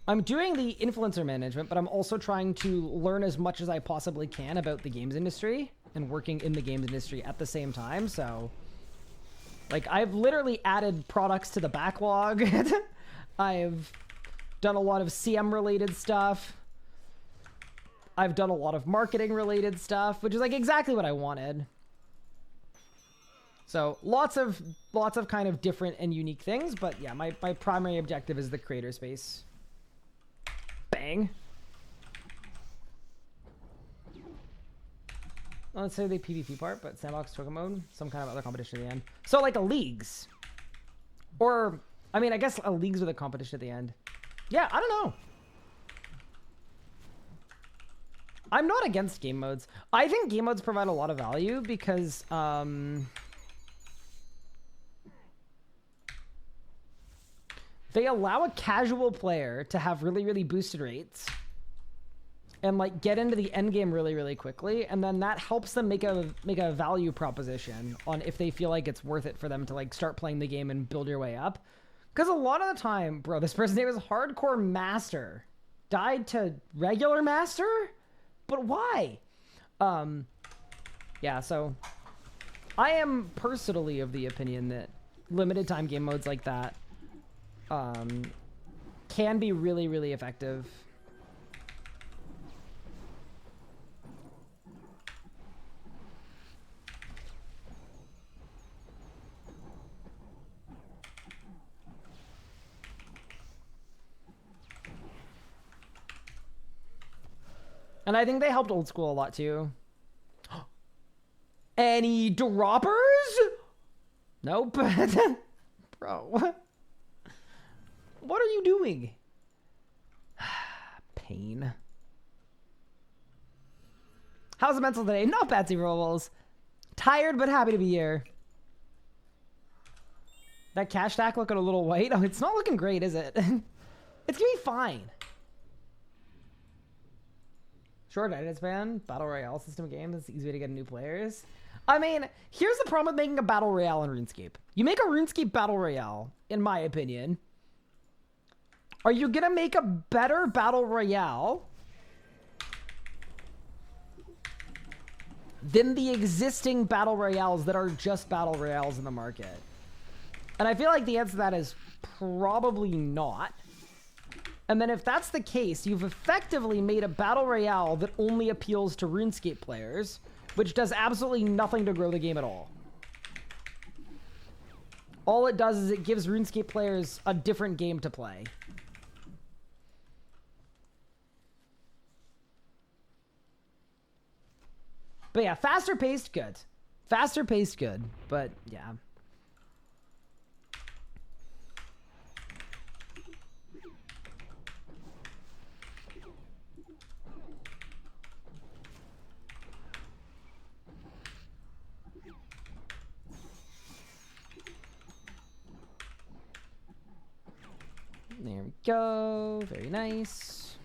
I'm doing the influencer management, but I'm also trying to learn as much as I possibly can about the games industry and working in the games industry at the same time. So like I've literally added products to the backlog. I've done a lot of CM related stuff. I've done a lot of marketing related stuff, which is like exactly what I wanted. So lots of kind of different and unique things, but yeah, my primary objective is the creator space. Bang. Well, let's say the PvP part, but sandbox token mode, some kind of other competition at the end. So like a leagues, or I mean, I guess a leagues with a competition at the end. Yeah, I don't know. I'm not against game modes. I think game modes provide a lot of value because they allow a casual player to have really, really boosted rates and like get into the end game really, really quickly, and then that helps them make a value proposition on if they feel like it's worth it for them to like start playing the game and build your way up. Because a lot of the time, bro, this person's name is Hardcore Master, died to regular Master. But why? Yeah, so I am personally of the opinion that limited time game modes like that can be really, really effective. And I think they helped old school a lot too. Any droppers? Nope. Bro. What are you doing? Pain. How's the mental today? Not bad, Rolls. Tired but happy to be here. That cash stack looking a little white. Oh, it's not looking great, is it? It's gonna be fine. Short edit span, battle royale system game. That's the easy way to get new players. I mean, here's the problem with making a battle royale in RuneScape. You make a RuneScape Battle Royale, in my opinion. Are you going to make a better Battle Royale than the existing Battle Royales that are just Battle Royales in the market? And I feel like the answer to that is probably not. And then if that's the case, you've effectively made a Battle Royale that only appeals to RuneScape players, which does absolutely nothing to grow the game at all. All it does is it gives RuneScape players a different game to play. But yeah, faster paced, good. Faster paced, good. But yeah. There we go. Very nice.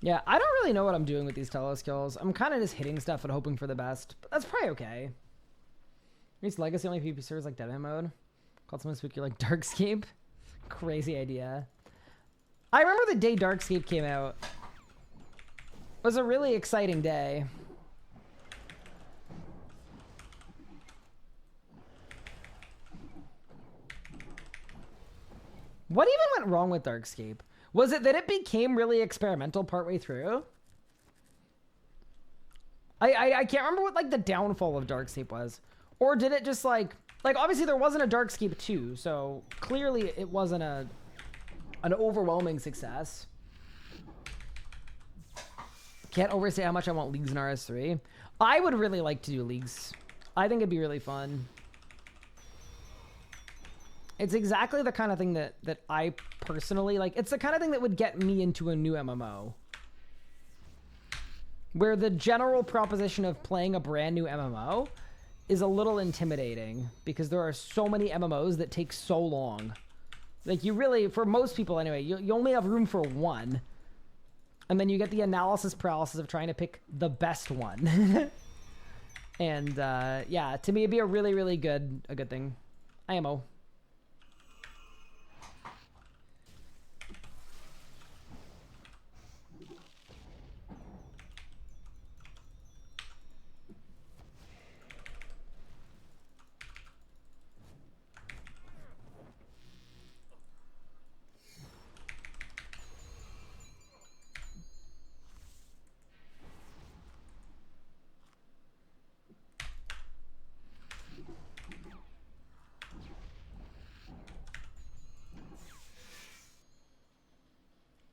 Yeah, I don't really know what I'm doing with these Telos kills. I'm kind of just hitting stuff and hoping for the best. But that's probably okay. These Legacy only PvP servers like Deadman mode. Called something spooky like Darkscape. Crazy idea. I remember the day Darkscape came out. It was a really exciting day. What even went wrong with Darkscape? Was it that it became really experimental partway through? I can't remember what like the downfall of Darkscape was. Or did it just like obviously there wasn't a Darkscape 2, so clearly it wasn't an overwhelming success. Can't overstate how much I want leagues in RS3. I would really like to do leagues. I think it'd be really fun. It's exactly the kind of thing that I personally like. It's the kind of thing that would get me into a new MMO. Where the general proposition of playing a brand new MMO is a little intimidating because there are so many MMOs that take so long. Like you really, for most people anyway, you only have room for one. And then you get the analysis paralysis of trying to pick the best one. And yeah, to me it'd be a really, really good thing. IMO.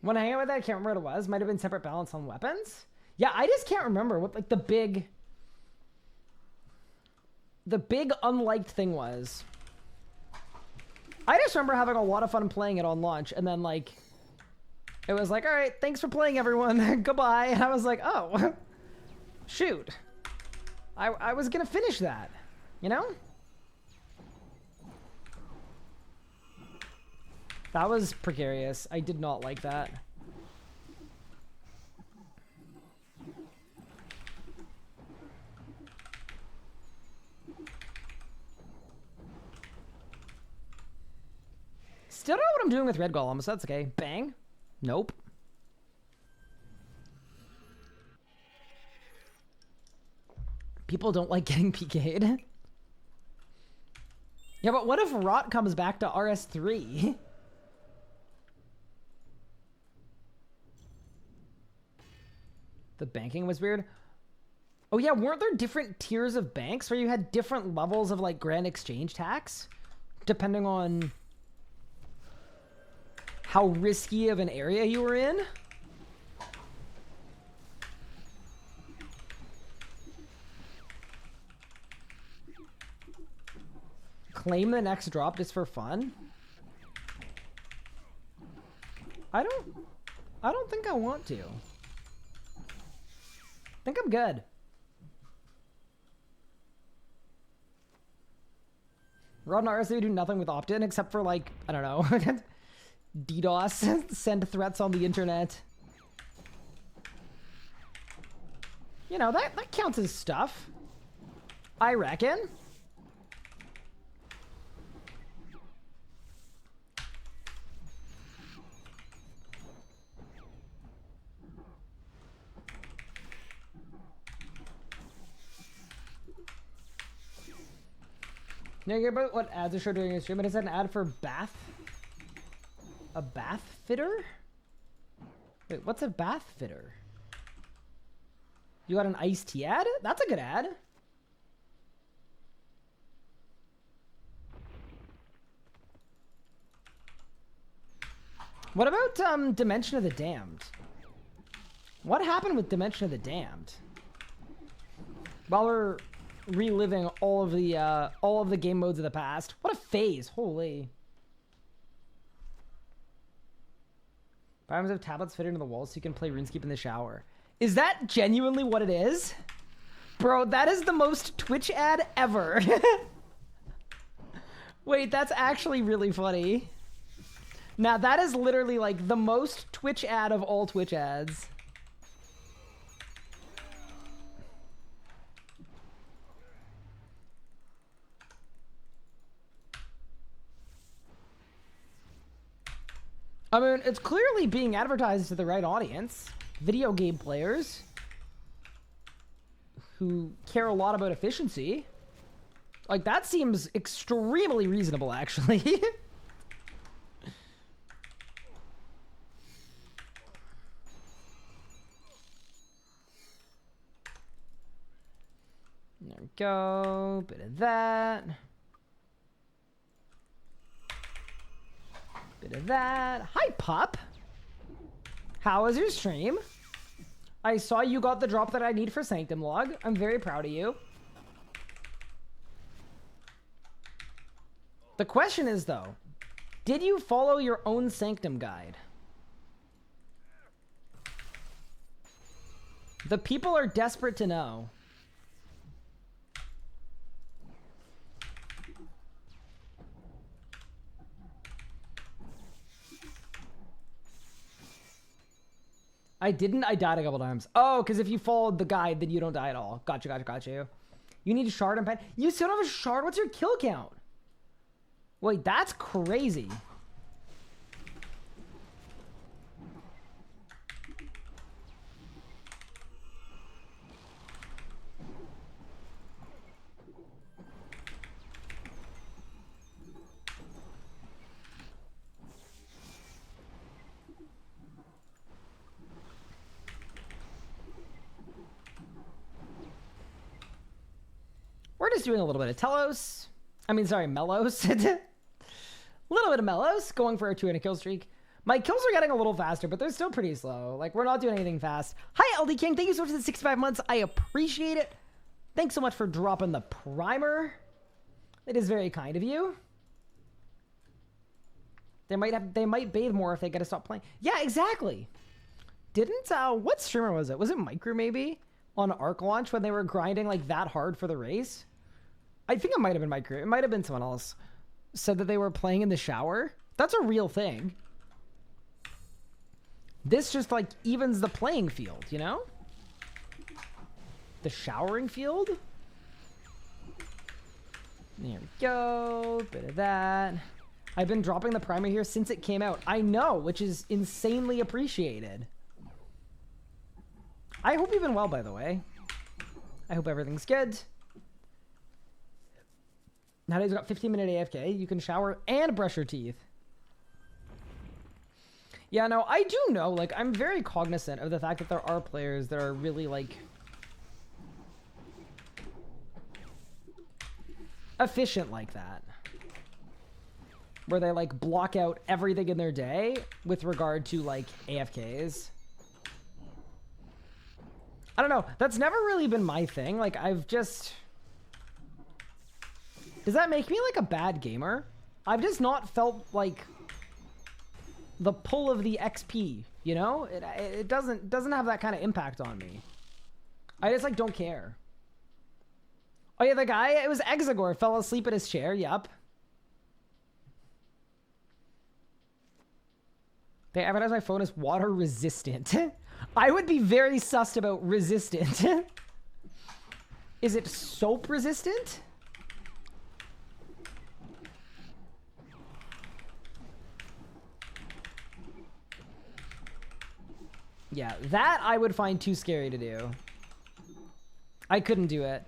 When I hang out with that, I can't remember what it was. Might have been separate balance on weapons. Yeah, I just can't remember what like the big unliked thing was. I just remember having a lot of fun playing it on launch, and then like it was like, all right, thanks for playing, everyone. Goodbye. And I was like, oh, shoot. I was gonna finish that, you know? That was precarious. I did not like that. Still don't know what I'm doing with red golems. That's okay. Bang. Nope. People don't like getting PK'd. Yeah, but what if Rot comes back to RS3? The banking was weird. Oh yeah, weren't there different tiers of banks where you had different levels of like grand exchange tax? Depending on how risky of an area you were in? Claim the next drop just for fun? I don't think I want to. I think I'm good. Rod and RSA do nothing with opt-in except for like, I don't know. DDoS, send threats on the internet. You know, that counts as stuff, I reckon. You hear about what ads are showed during your stream? It is an ad for bath. A bath fitter? Wait, what's a bath fitter? You got an iced tea ad? That's a good ad. What about Dimension of the Damned? What happened with Dimension of the Damned? While we're reliving all of the game modes of the past. What a phase. Holy. Biomes have tablets fitted into the walls so you can play RuneScape in the shower. Is that genuinely what it is? Bro, that is the most Twitch ad ever. Wait, that's actually really funny. Now that is literally like the most Twitch ad of all Twitch ads. I mean, it's clearly being advertised to the right audience. Video game players who care a lot about efficiency. Like, that seems extremely reasonable, actually. There we go. Bit of that. Bit of that. Hi, Pup. How was your stream? I saw you got the drop that I need for Sanctum log. I'm very proud of you. The question is, though, did you follow your own Sanctum guide? The people are desperate to know. I didn't. I died a couple times. Oh, because if you followed the guide, then you don't die at all. Gotcha, gotcha, gotcha. You need a shard and pen. You still don't have a shard? What's your kill count? Wait, that's crazy. We're just doing a little bit of Telos. I mean, sorry, Melos. A little bit of Melos, going for a 2 and a kill streak. My kills are getting a little faster, but they're still pretty slow. Like, we're not doing anything fast. Hi, LD King. Thank you so much for the 65 months. I appreciate it. Thanks so much for dropping the primer. It is very kind of you. They might bathe more if they gotta stop playing. Yeah, exactly. Didn't, what streamer was it? Was it Micro, maybe? On Arc launch when they were grinding, like, that hard for the race? I think it might have been my crew. It might have been someone else. Said that they were playing in the shower. That's a real thing. This just, like, evens the playing field, you know? The showering field. There we go. Bit of that. I've been dropping the primer here since it came out. I know, which is insanely appreciated. I hope you've been well, by the way. I hope everything's good. Nowadays, we've got 15-minute AFK. You can shower and brush your teeth. Yeah, no, I do know. Like, I'm very cognizant of the fact that there are players that are really, like, efficient like that. Where they, like, block out everything in their day with regard to, like, AFKs. I don't know. That's never really been my thing. Like, I've just... Does that make me, like, a bad gamer? I've just not felt, like, the pull of the XP, you know? It doesn't have that kind of impact on me. I just, like, don't care. Oh, yeah, the guy, it was Exegor, fell asleep at his chair, yep. They advertise my phone as water resistant. I would be very sussed about resistant. Is it soap resistant? Yeah, that I would find too scary to do. I couldn't do it.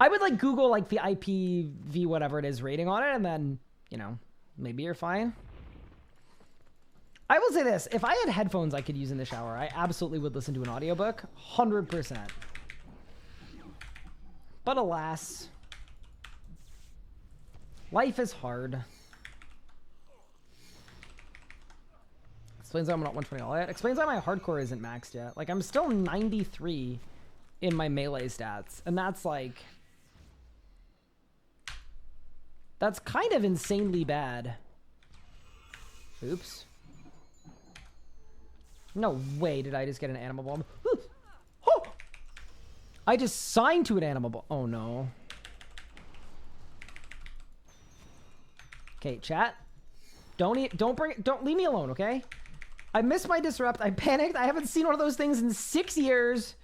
I would like Google like the IPv whatever it is rating on it, and then, you know, maybe you're fine. I will say this, if I had headphones I could use in the shower, I absolutely would listen to an audiobook, 100%. But alas, life is hard. Explains why I'm not 120 all yet. Explains why my hardcore isn't maxed yet. Like, I'm still 93 in my melee stats, and that's like... That's kind of insanely bad. Oops. No way did I just get an animal bomb. Oh! I just signed to an animal bomb. Oh no. Okay, chat. Don't leave me alone, okay? I missed my disrupt. I panicked. I haven't seen one of those things in 6 years.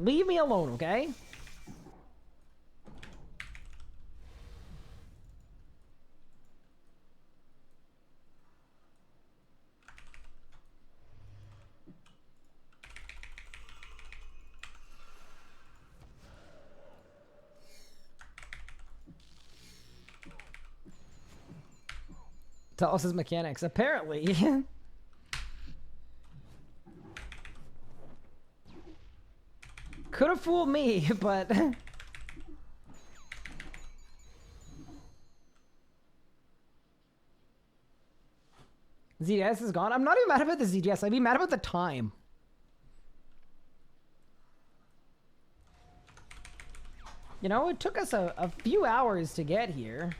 Leave me alone, okay? Telos' mechanics, apparently. Could have fooled me, but... ZDS is gone? I'm not even mad about the ZDS. I'd be mad about the time. You know, it took us a few hours to get here.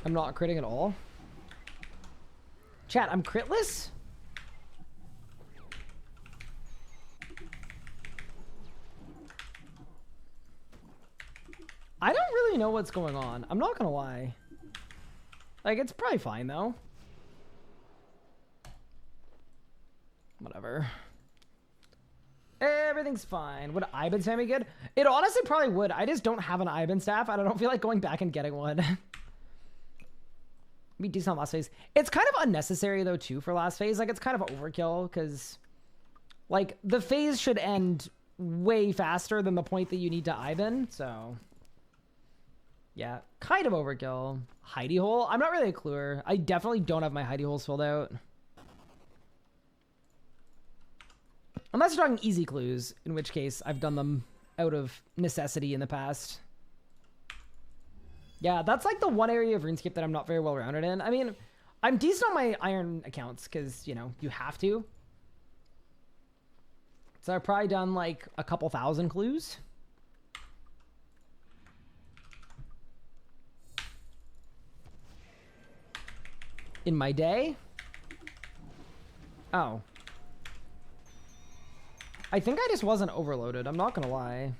I'm not critting at all. Chat, I'm critless? I don't really know what's going on. I'm not gonna lie. Like, it's probably fine, though. Whatever. Everything's fine. Would Iban spam be good? It honestly probably would. I just don't have an Iban staff, and I don't feel like going back and getting one. Be decent on last phase. It's kind of unnecessary though too for last phase. Like, it's kind of overkill because like the phase should end way faster than the point that you need to Iban. So yeah, kind of overkill. Hidey hole. I'm not really a cluer. I definitely don't have my hidey holes filled out. Unless you're talking easy clues, in which case I've done them out of necessity in the past. Yeah, that's like the one area of RuneScape that I'm not very well rounded in. I mean, I'm decent on my iron accounts because, you know, you have to. So I've probably done like a couple thousand clues. In my day. Oh. I think I just wasn't overloaded. I'm not gonna lie.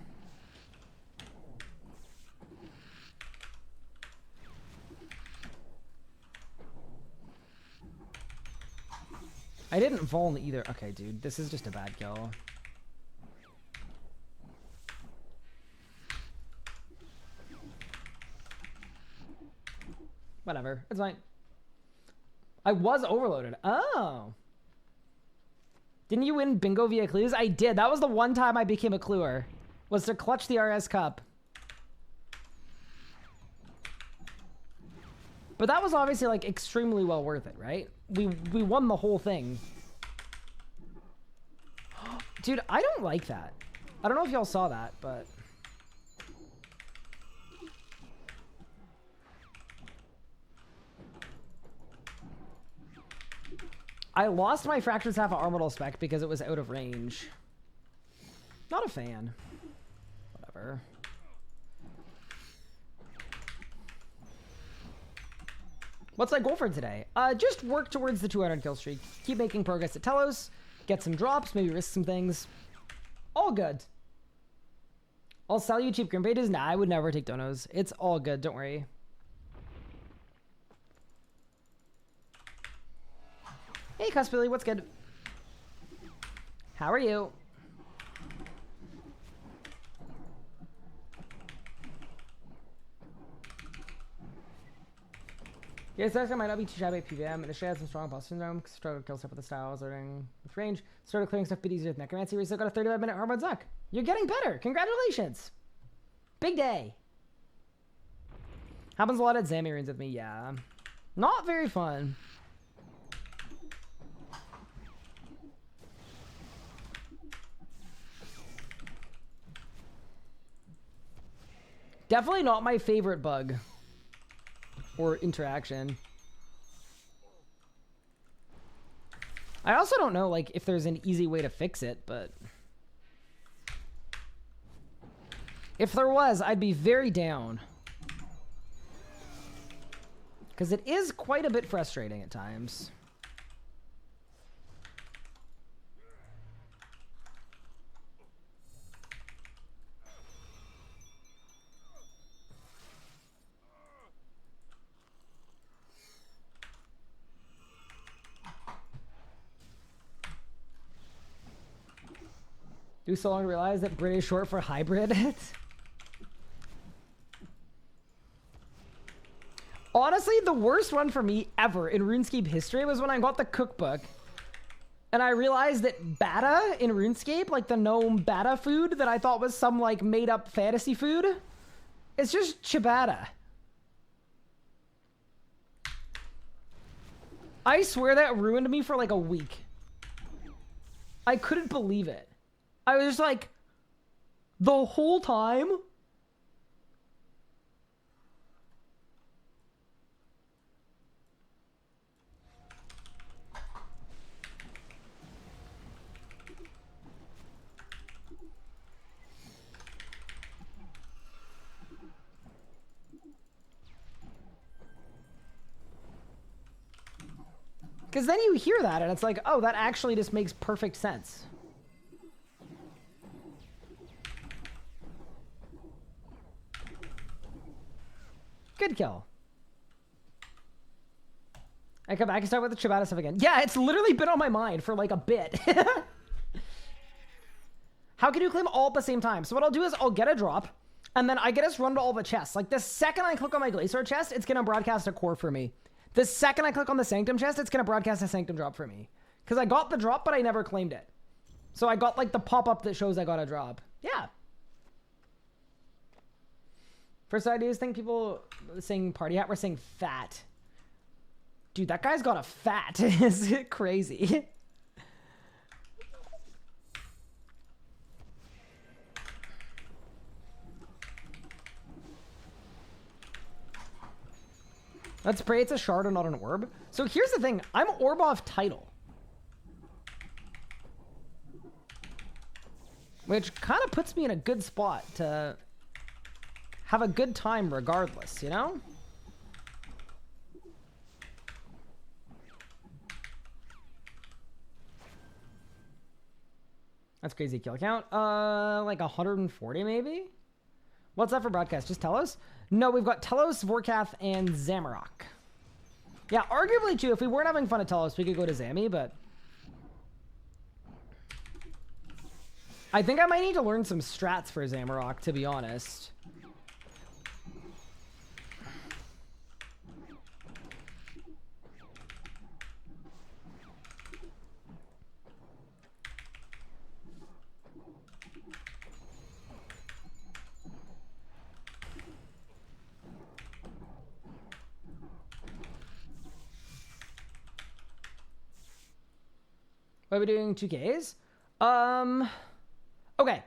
I didn't vuln either. Okay, dude, this is just a bad kill. Whatever, it's fine. I was overloaded. Oh. Didn't you win bingo via clues? I did. That was the one time I became a cluer. Was to clutch the RS Cup. But that was obviously like extremely well worth it, right? We won the whole thing. Dude, I don't like that. I don't know if y'all saw that, but... I lost my Fractured Staff of Armadal spec because it was out of range. Not a fan. whatever. What's my goal for today? Just work towards the 200 kill streak. Keep making progress at Telos. Get some drops, maybe risk some things. All good. I'll sell you cheap Grim Pages. Nah, I would never take donos. It's all good, don't worry. Hey, Cuspilly, what's good? How are you? Yeah, Sanctum might not be too shabby at PvM. Initially had some strong boss syndrome. Struggled to kill stuff with the style, starting with range. Started clearing stuff a bit easier with Necromancy. We still got a 35-minute hard mode Zuck. You're getting better. Congratulations. Big day. Happens a lot at Zami runes with me. Yeah. Not very fun. Definitely not my favorite bug. Or interaction. I also don't know, like, if there's an easy way to fix it, but if there was, I'd be very down. Because it is quite a bit frustrating at times. Do so long to realize that Brit is short for hybrid. Honestly, the worst one for me ever in RuneScape history was when I got the cookbook and I realized that Bata in RuneScape, like the gnome Bata food that I thought was some like made up fantasy food, it's just ciabatta. I swear that ruined me for like a week. I couldn't believe it. I was just like, the whole time? Because then you hear that and it's like, oh, that actually just makes perfect sense. Good kill. I come back and start with the ciabatta stuff again. Yeah, it's literally been on my mind for like a bit. How can you claim all at the same time? So what I'll do is I'll get a drop, and then I get us run to all the chests. Like the second I click on my Glacor chest, it's gonna broadcast a core for me. The second I click on the Sanctum chest, it's gonna broadcast a Sanctum drop for me. Because I got the drop, but I never claimed it. So I got like the pop-up that shows I got a drop. Yeah. First ideas, think people saying party hat were saying fat. Dude, that guy's got a fat. Is it crazy? Let's pray it's a shard and not an orb. So here's the thing. I'm orb off title. Which kind of puts me in a good spot to have a good time regardless, you know? That's crazy kill count. Like 140 maybe? What's that for broadcast? Just Telos? No, we've got Telos, Vorkath, and Zamorak. Yeah, arguably too, if we weren't having fun at Telos, we could go to Zami, but I think I might need to learn some strats for Zamorak, to be honest. What are we doing? 2Ks? Okay.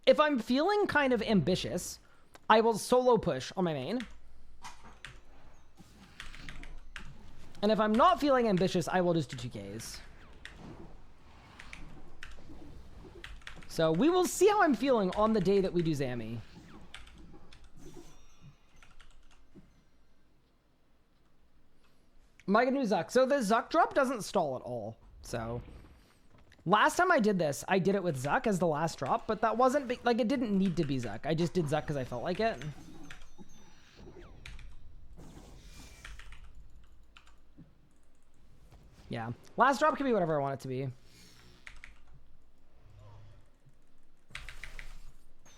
If I'm feeling kind of ambitious, I will solo push on my main. And if I'm not feeling ambitious, I will just do 2Ks. So we will see how I'm feeling on the day that we do Zammy. My new Zuck. So the Zuck drop doesn't stall at all. So last time I did this, I did it with Zuck as the last drop, but that wasn't like it didn't need to be Zuck. I just did Zuck because I felt like it. Yeah. Last drop can be whatever I want it to be.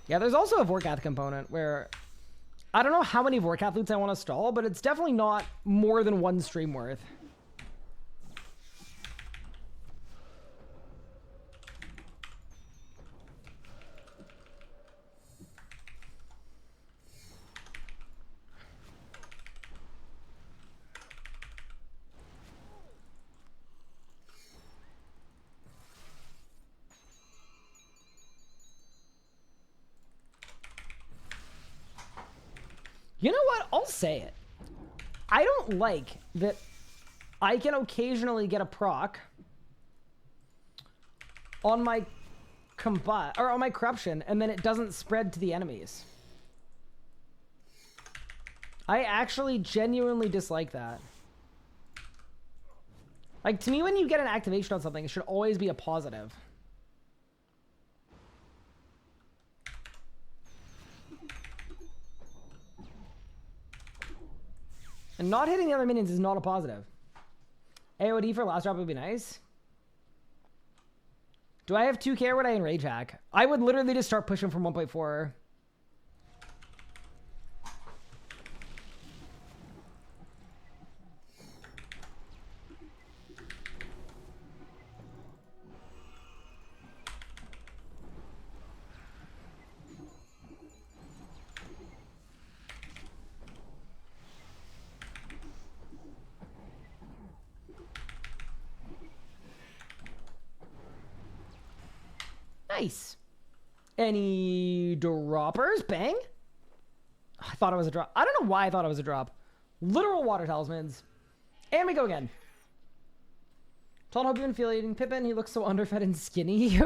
Yeah, there's also a Vorkath component where I don't know how many Vorkath loots I want to stall, but it's definitely not more than one stream worth. You know what? I'll say it. I don't like that I can occasionally get a proc on my on my corruption, and then it doesn't spread to the enemies. I actually genuinely dislike that. Like, to me, when you get an activation on something, it should always be a positive. And not hitting the other minions is not a positive. AOD for last drop would be nice. Do I have 2k or would I enrage hack? I would literally just start pushing from 1.4. Nice. Any droppers? Bang. I thought it was a drop. I don't know why I thought it was a drop. Literal water talismans. And we go again. Tall hope you've been feeling Pippin. He looks so underfed and skinny.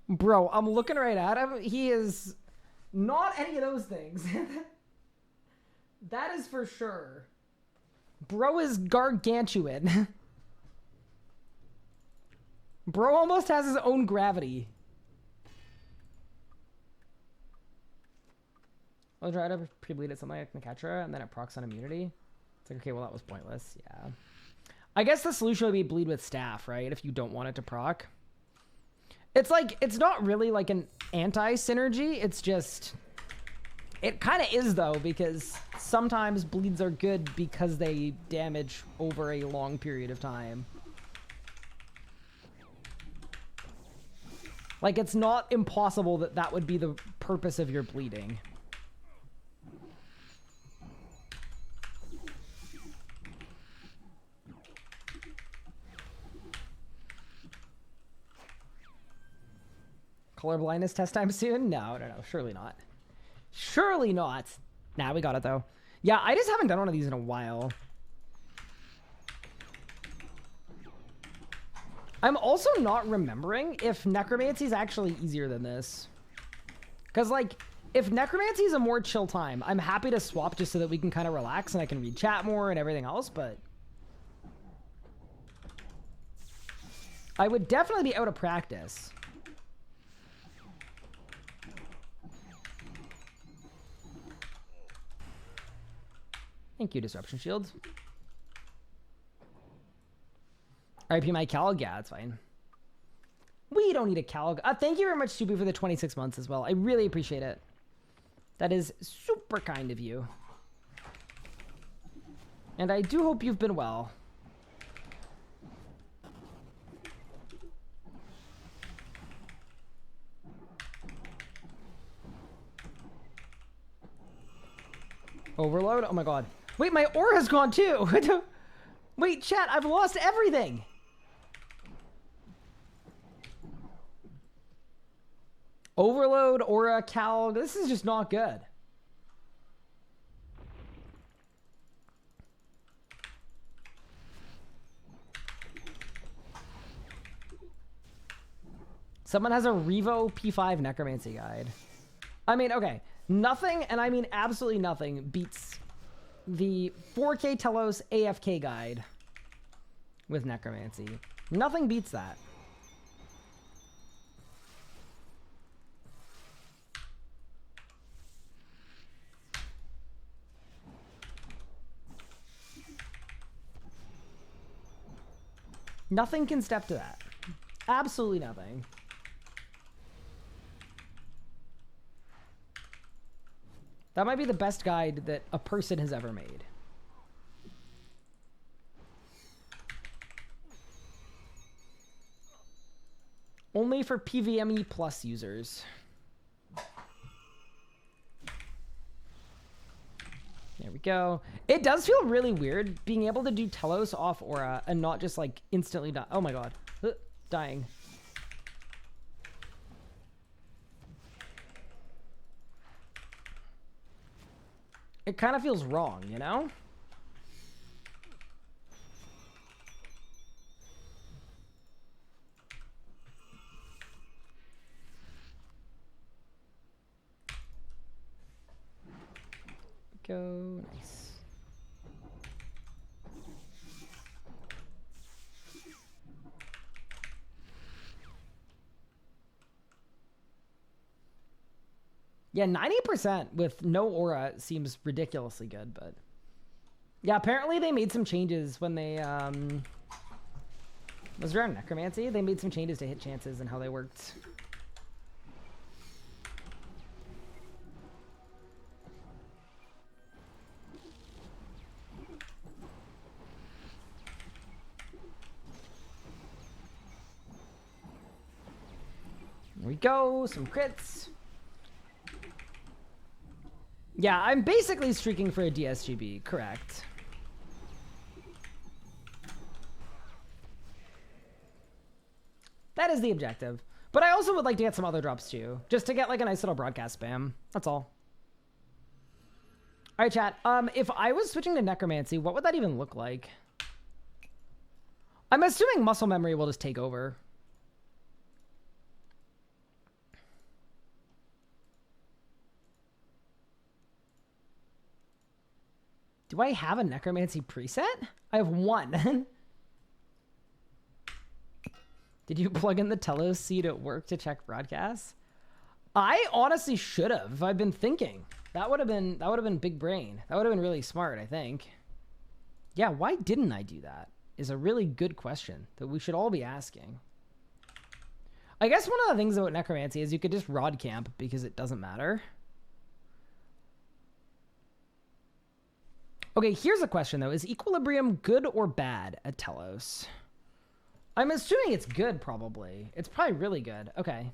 Bro, I'm looking right at him. He is not any of those things. That is for sure. Bro is gargantuan. Bro almost has his own gravity. I'll try to pre-bleed at something like Nekatra, and then it procs on immunity. It's like, okay, well, that was pointless. Yeah. I guess the solution would be bleed with staff, right? If you don't want it to proc. It's like, it's not really like an anti-synergy. It's just, it kind of is, though, because sometimes bleeds are good because they damage over a long period of time. Like, it's not impossible that that would be the purpose of your bleeding. Color blindness test time soon? No, surely not. Surely not. Nah, we got it though. Yeah, I just haven't done one of these in a while. I'm also not remembering if Necromancy is actually easier than this. Because, like, if Necromancy is a more chill time, I'm happy to swap just so that we can kind of relax and I can read chat more and everything else, but I would definitely be out of practice. Thank you, Disruption Shield. RIP my Calg. Yeah, that's fine. We don't need a Calg. Thank you very much, Subi, for the 26 months as well. I really appreciate it. That is super kind of you. And I do hope you've been well. Overload? Oh my god. Wait, my aura's gone too! Wait, chat, I've lost everything! Overload, aura, Cal, this is just not good. Someone has a Revo P5 Necromancy guide. I mean, okay. Nothing, and I mean absolutely nothing, beats the 4K Telos AFK guide with Necromancy. Nothing beats that. Nothing can step to that. Absolutely nothing. That might be the best guide that a person has ever made. Only for PvME Plus users. There we go. It does feel really weird being able to do Telos off Aura and not just like instantly die. Oh my god. Dying. It kind of feels wrong, you know? Go. Nice. Yeah, 90% with no aura seems ridiculously good, but yeah, apparently they made some changes when they was around Necromancy. They made some changes to hit chances and how they worked. There we go, some crits. Yeah, I'm basically streaking for a DSGB, correct. That is the objective. But I also would like to get some other drops too, just to get like a nice little broadcast spam. That's all. All right, chat. If I was switching to Necromancy, what would that even look like? I'm assuming muscle memory will just take over. Do I have a Necromancy preset? I have one. Did you plug in the Telos seed at work to check broadcasts? I honestly should have. I've been thinking. That would have been big brain. That would have been really smart, I think. Yeah, why didn't I do that? Is a really good question that we should all be asking. I guess one of the things about Necromancy is you could just rod camp because it doesn't matter. Okay, here's a question though. Is Equilibrium good or bad at Telos? I'm assuming it's good, probably. It's probably really good. Okay.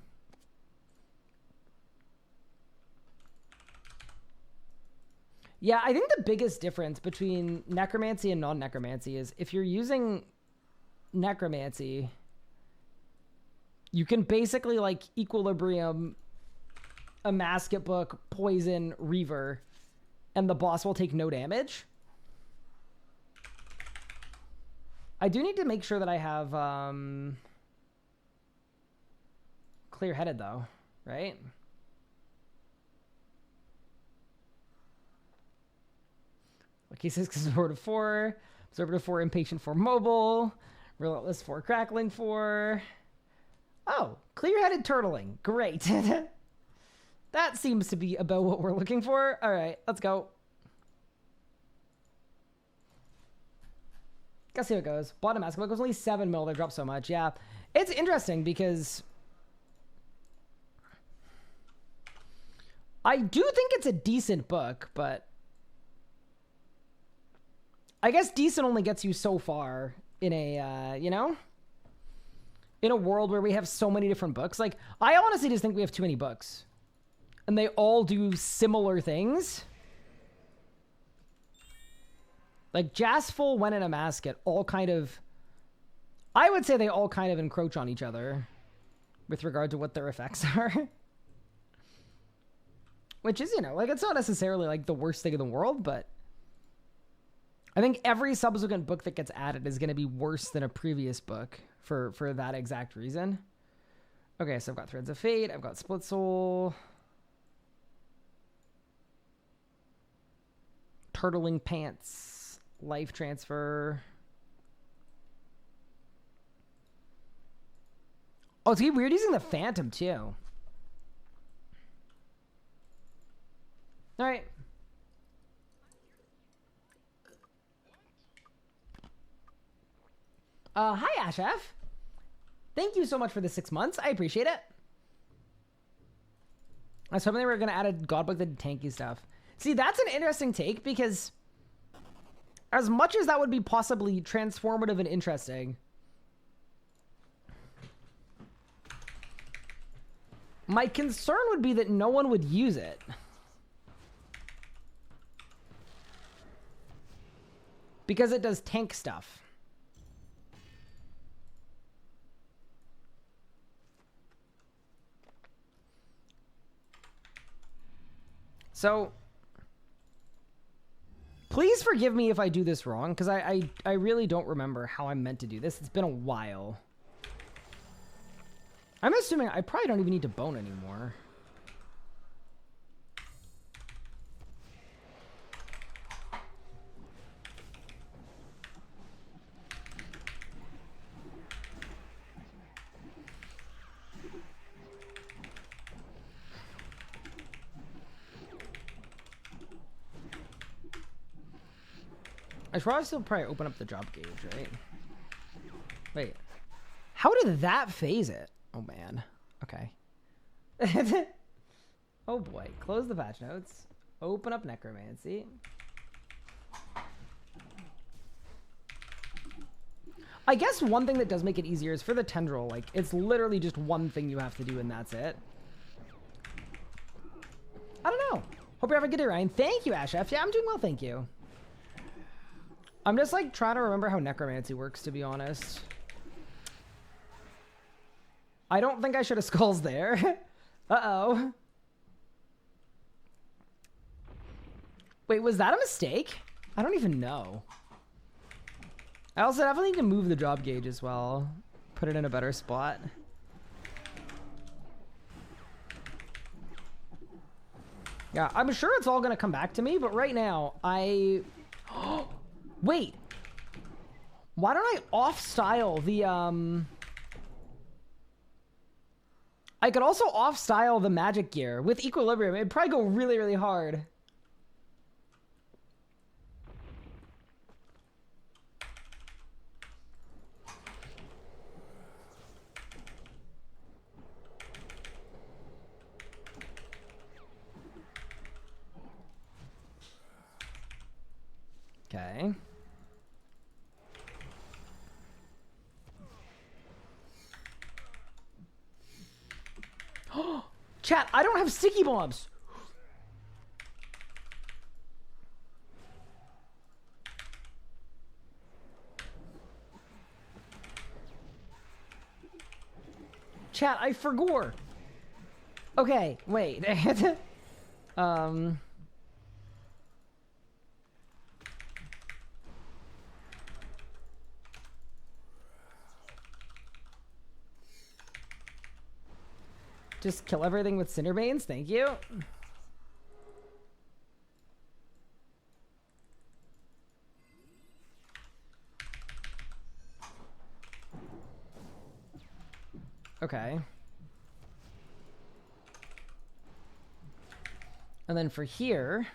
Yeah, I think the biggest difference between Necromancy and non-Necromancy is if you're using Necromancy, you can basically like Equilibrium, a Masket Book, Poison, Reaver, and the boss will take no damage. I do need to make sure that I have clear-headed though, right? Like he says, Absorptive 4, Absorptive 4, Impatient 4 Mobile, Relentless 4 Crackling 4. Oh, clear-headed turtling. Great. That seems to be about what we're looking for. All right, let's go. Let's see how it goes. Bottom Mask Book was only 7 mil. They dropped so much. Yeah. It's interesting because I do think it's a decent book, but I guess decent only gets you so far in a, you know, in a world where we have so many different books. Like, I honestly just think we have too many books and they all do similar things. Like Jazzful, When in a Masket, all kind of, I would say they all kind of encroach on each other with regard to what their effects are. Which is, you know, like it's not necessarily like the worst thing in the world, but I think every subsequent book that gets added is going to be worse than a previous book for that exact reason. Okay, so I've got Threads of Fate. I've got Split Soul. Turtling Pants. Life Transfer. Oh, it's weird using the Phantom, too. All right. Hi, Ashef. Thank you so much for the 6 months. I appreciate it. I was hoping they were going to add a Godbook that did tanky stuff. See, that's an interesting take because as much as that would be possibly transformative and interesting, my concern would be that no one would use it. Because it does tank stuff. So, please forgive me if I do this wrong, because I really don't remember how I'm meant to do this. It's been a while. I'm assuming I probably don't even need to bone anymore. I should probably still open up the drop gauge, right? Wait. How did that phase it? Oh, man. Okay. Oh, boy. Close the patch notes. Open up Necromancy. I guess one thing that does make it easier is for the Tendril. Like, it's literally just one thing you have to do, and that's it. I don't know. Hope you're having a good day, Ryan. Thank you, Ashef. Yeah, I'm doing well, thank you. I'm just, like, trying to remember how Necromancy works, to be honest. I don't think I should have skulls there. Uh-oh. Wait, was that a mistake? I don't even know. I also definitely need to move the drop gauge as well. Put it in a better spot. Yeah, I'm sure it's all going to come back to me, but right now, Wait. Why don't I off-style the, I could also off-style the magic gear with equilibrium. It'd probably go really, really hard. Okay. Chat, I don't have sticky bombs. Chat, I forgot. Okay, wait. Just kill everything with Cinderbanes, thank you. Okay. And then for here,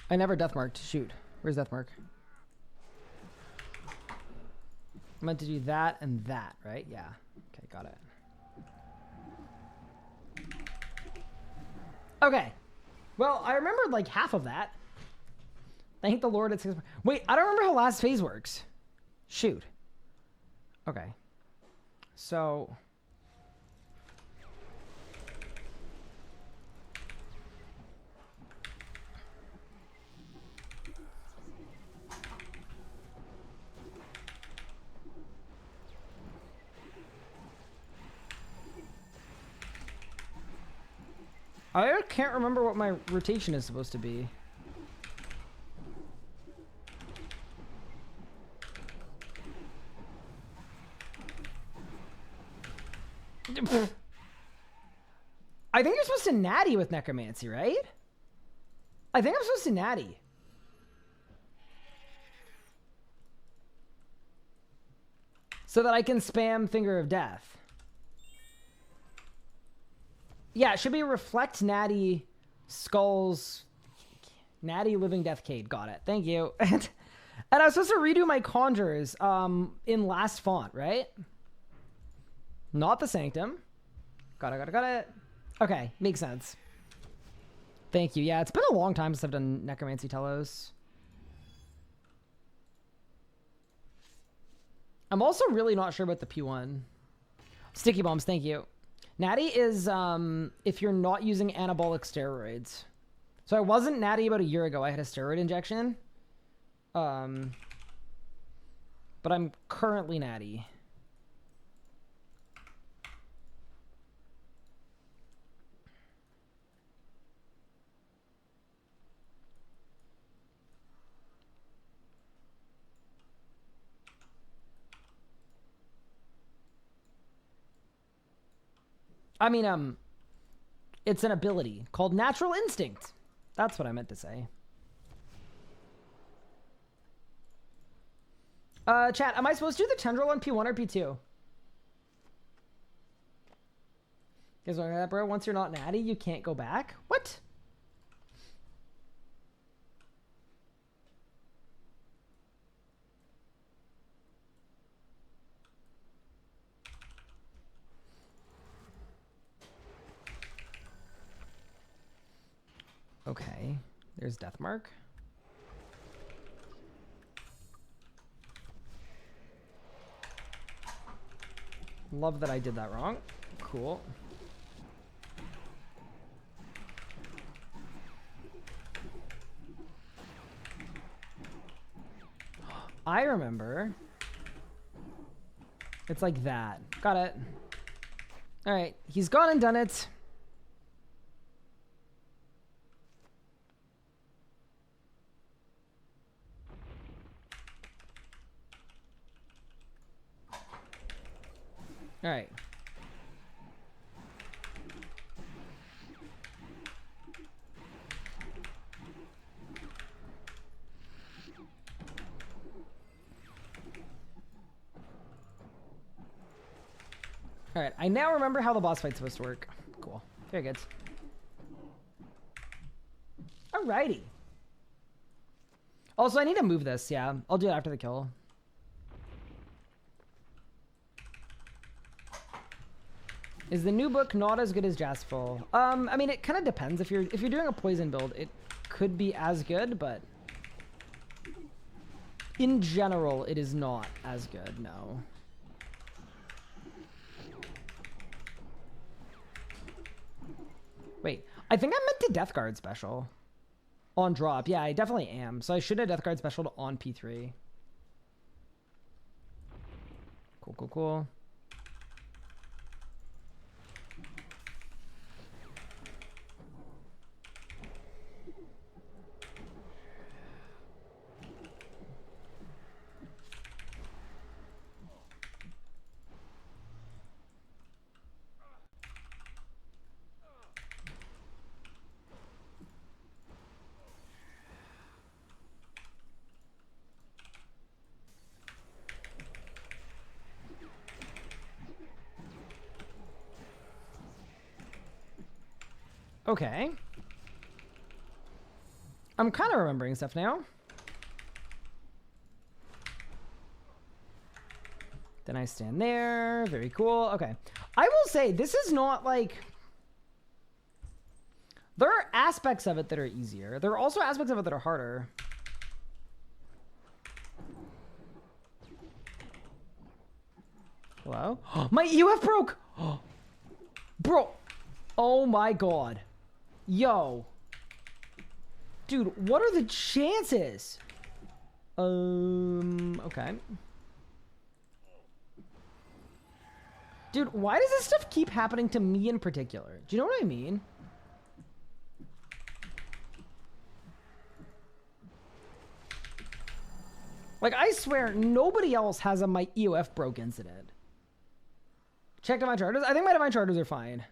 I never deathmarked. Shoot. Where's deathmark? I meant to do that and that, right? Yeah. Okay, got it. Okay. Well, I remembered like half of that. Thank the Lord it's 6. Wait, I don't remember how last phase works. Shoot. Okay. So... I can't remember what my rotation is supposed to be. I think you're supposed to natty with Necromancy, right? I think I'm supposed to natty. So that I can spam Finger of Death. Yeah, it should be Reflect, Natty, Skulls, Natty, Living Death, Cade. Got it. Thank you. And I was supposed to redo my Conjures in last font, right? Not the Sanctum. Got it. Okay, makes sense. Thank you. Yeah, it's been a long time since I've done Necromancy Telos. I'm also really not sure about the P1. Sticky Bombs, thank you. Natty is if you're not using anabolic steroids. So I wasn't natty about a year ago. I had a steroid injection. But I'm currently natty. I mean, it's an ability called Natural Instinct. That's what I meant to say. Chat, am I supposed to do the Tendril on P1 or P2? Guys, like that, bro? Once you're not natty, you can't go back? What? Okay, there's Deathmark. Love that I did that wrong. Cool. I remember. It's like that. Got it. All right, he's gone and done it. All right. All right. I now remember how the boss fight's supposed to work. Cool. Very good. All righty. Also, I need to move this. Yeah, I'll do it after the kill. Is the new book not as good as Jazzful? I mean, it kind of depends. If you're doing a poison build, it could be as good, but in general, it is not as good. No. Wait, I think I meant to Death Guard special on drop. Yeah, I definitely am. So I should have Death Guard special on P3. Cool. Okay. I'm kind of remembering stuff now. Then I stand there. Very cool. Okay. I will say, this is not like... There are aspects of it that are easier. There are also aspects of it that are harder. Hello? My EUF broke! Bro! Oh my god. Yo. Dude, what are the chances? Okay. Dude, why does this stuff keep happening to me in particular? Do you know what I mean? Like, I swear, nobody else has a my EOF broke incident. Check Divine Charters. I think my Divine Charters are fine.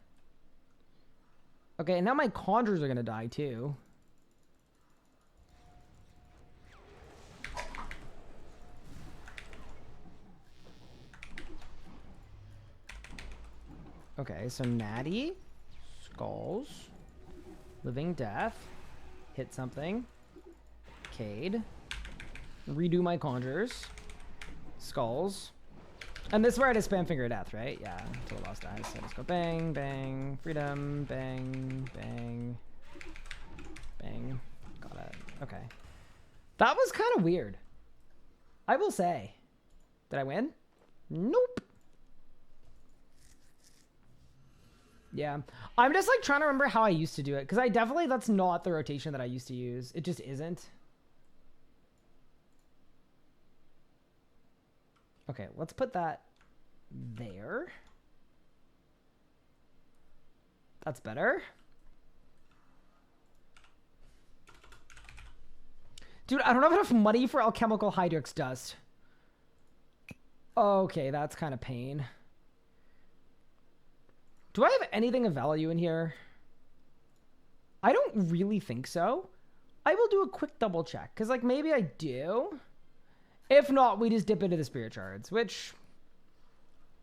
Okay, and now my conjures are gonna die too. Okay, so Natty, Skulls, Living Death, hit something, Cade, redo my conjures, Skulls, and this is where I just spam Finger of Death, right? Yeah, until the lost dies. So I just go bang, bang, freedom, bang, bang, bang. Got it. Okay. That was kind of weird. I will say. Did I win? Nope. Yeah. I'm just like trying to remember how I used to do it. Because that's not the rotation that I used to use. It just isn't. Okay, let's put that there. That's better. Dude, I don't have enough money for alchemical Hydrix dust. Okay, that's kind of pain. Do I have anything of value in here? I don't really think so. I will do a quick double check, because like maybe I do. If not, we just dip into the spirit shards, which,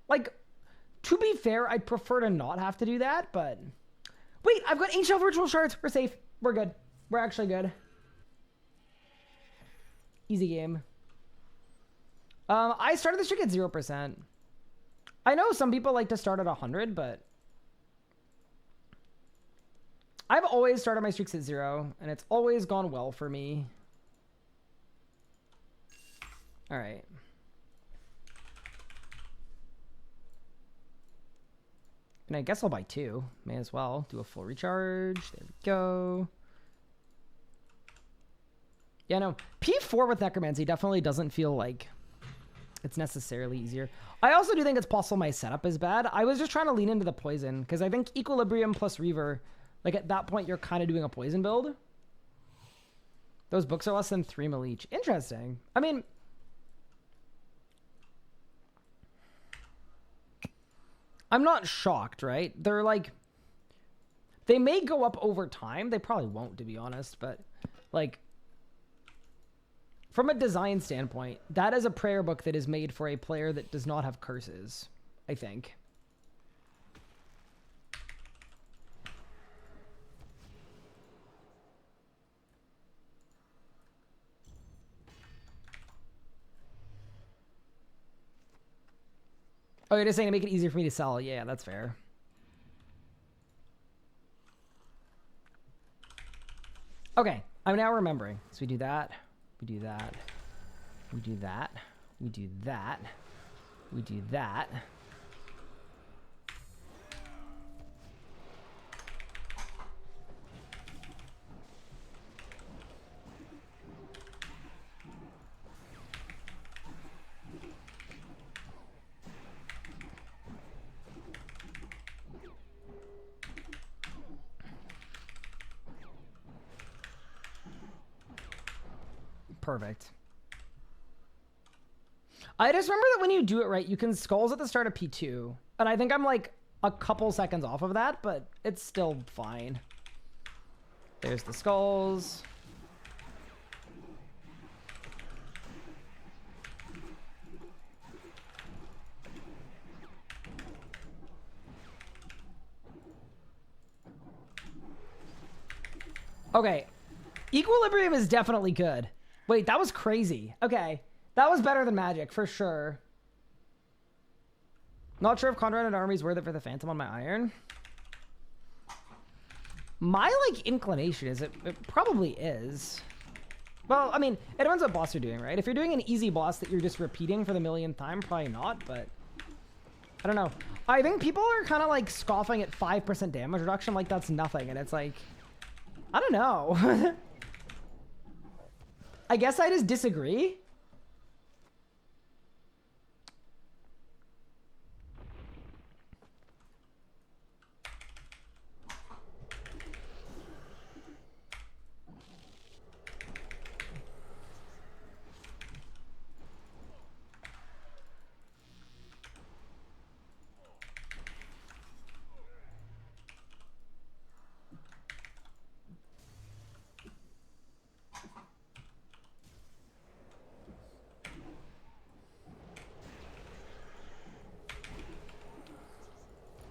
like, to be fair, I'd prefer to not have to do that, but wait, I've got ancient virtual shards. We're safe. We're good. We're actually good. Easy game. I started the streak at 0%. I know some people like to start at 100, but I've always started my streaks at 0, and it's always gone well for me. All right. And I guess I'll buy 2. May as well do a full recharge. There we go. Yeah, no. P4 with Necromancy definitely doesn't feel like it's necessarily easier. I also do think it's possible my setup is bad. I was just trying to lean into the poison, because I think Equilibrium plus Reaver, like at that point, you're kind of doing a poison build. Those books are less than 3 mil each. Interesting. I mean, I'm not shocked, right? They're like, they may go up over time. They probably won't, to be honest, but like, from a design standpoint, that is a prayer book that is made for a player that does not have curses, I think. Oh, you're just saying to make it easier for me to sell. Yeah, that's fair. Okay, I'm now remembering. So we do that. We do that. We do that. We do that. We do that. Perfect. I just remember that when you do it right, you can skulls at the start of P2. And I think I'm like a couple seconds off of that, but it's still fine. There's the skulls. Okay. Equilibrium is definitely good. Wait, that was crazy. Okay. That was better than magic, for sure. Not sure if Conrad and Army is worth it for the Phantom on my Iron. My, like, inclination is it probably is. Well, I mean, it depends what boss you're doing, right? If you're doing an easy boss that you're just repeating for the millionth time, probably not, but I don't know. I think people are kind of, like, scoffing at 5% damage reduction like that's nothing, and it's like, I don't know. I guess I just disagree.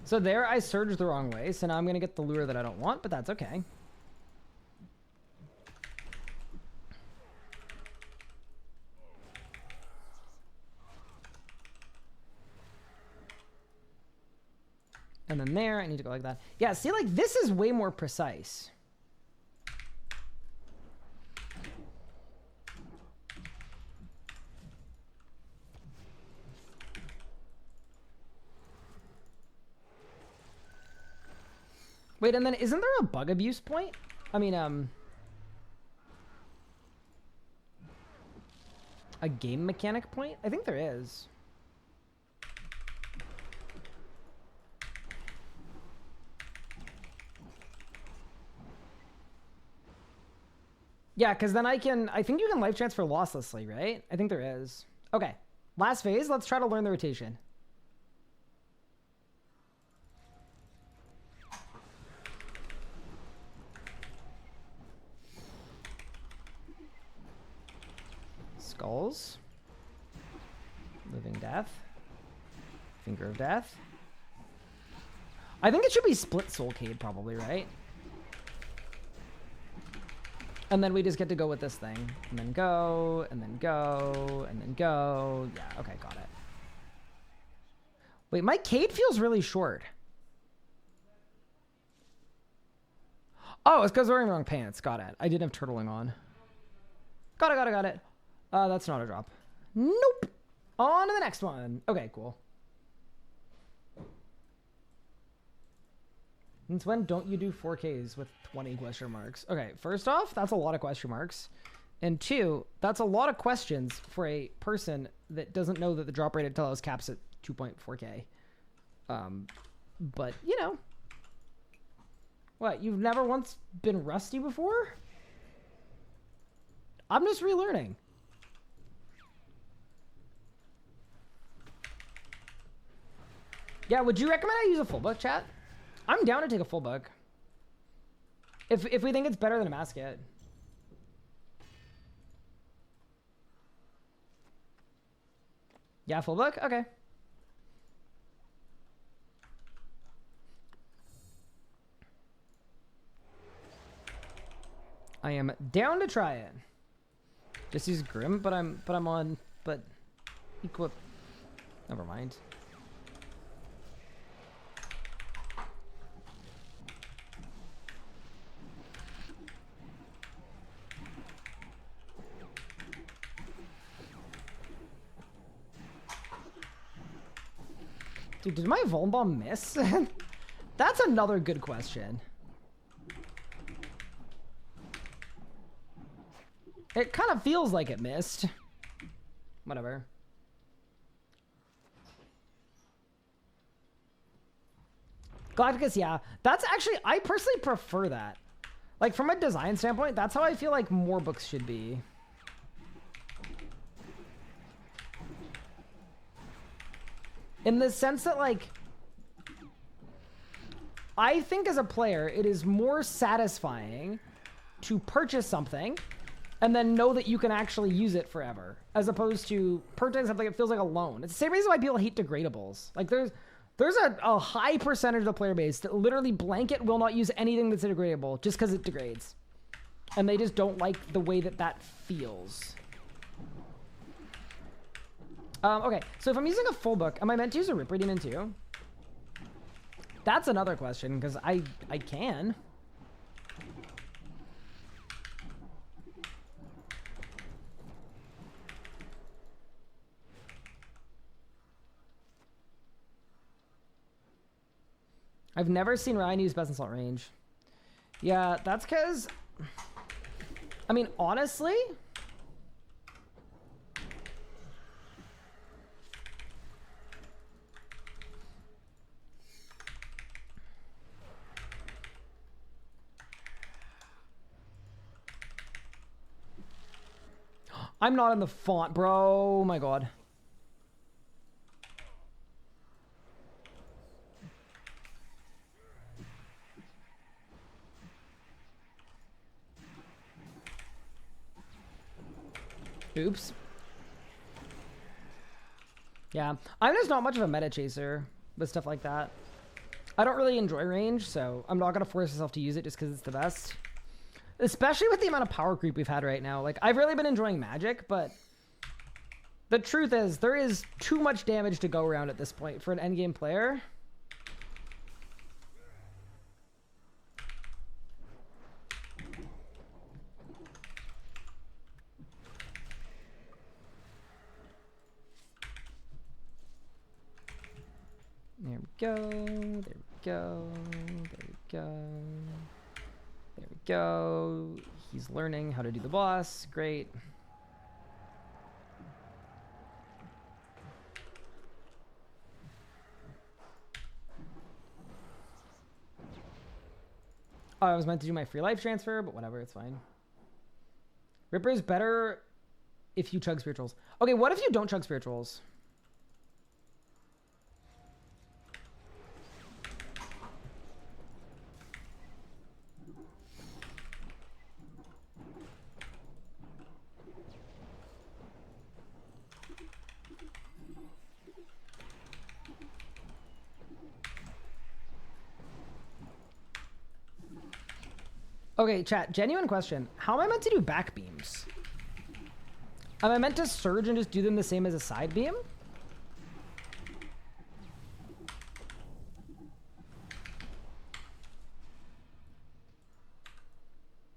So there I surged the wrong way, so now I'm going to get the lure that I don't want, but that's okay. And then there, I need to go like that. Yeah, see, like, this is way more precise. Wait, and then isn't there a bug abuse point? I mean, a game mechanic point? I think there is. Yeah, because then I think you can life transfer losslessly, right? I think there is. Okay, last phase, let's try to learn the rotation. Skulls. Living Death. Finger of Death. I think it should be Split Soulcade probably, right? And then we just get to go with this thing. And then go, and then go, and then go. Yeah, okay, got it. Wait, my Cade feels really short. Oh, it's because we're wearing the wrong pants. Got it. I didn't have turtling on. Got it, got it, got it. That's not a drop. Nope. On to the next one. Okay, cool. Since when don't you do 4Ks with 20 question marks? Okay, first off, that's a lot of question marks. And two, that's a lot of questions for a person that doesn't know that the drop rate at Telos caps at 2.4K. But, you know. What, you've never once been rusty before? I'm just relearning. Yeah, would you recommend I use a full book, chat? I'm down to take a full book. If we think it's better than a masket. Yeah, full book? Okay. I am down to try it. Just use Grim, but I'm on equip. Never mind. Dude, did my Vuln Bomb miss? That's another good question. It kind of feels like it missed. Whatever. Galacticus, yeah. That's actually, I personally prefer that. Like, from a design standpoint, that's how I feel like more books should be. In the sense that, like, I think as a player, it is more satisfying to purchase something and then know that you can actually use it forever, as opposed to purchasing something that feels like a loan. It's the same reason why people hate degradables. Like, there's a high percentage of the player base that literally blanket will not use anything that's a degradable just because it degrades. And they just don't like the way that that feels. Okay, so if I'm using a full book, am I meant to use a Ripper Demon too? That's another question, because I can. I've never seen Ryan use Best Insult Range. Yeah, that's because... I mean, honestly... I'm not in the font, bro. Oh my god. Oops. Yeah, I'm just not much of a meta chaser with stuff like that. I don't really enjoy range, so I'm not going to force myself to use it just because it's the best. Especially with the amount of power creep we've had right now. Like, I've really been enjoying magic, but the truth is there is too much damage to go around at this point for an endgame player. There we go, there we go, there we go, there we go. He's learning how to do the boss, great. Oh, I was meant to do my free life transfer, but whatever, it's fine. Ripper's better if you chug spirituals. Okay, what if you don't chug spirituals? Okay, chat, genuine question. How am I meant to do back beams? Am I meant to surge and just do them the same as a side beam?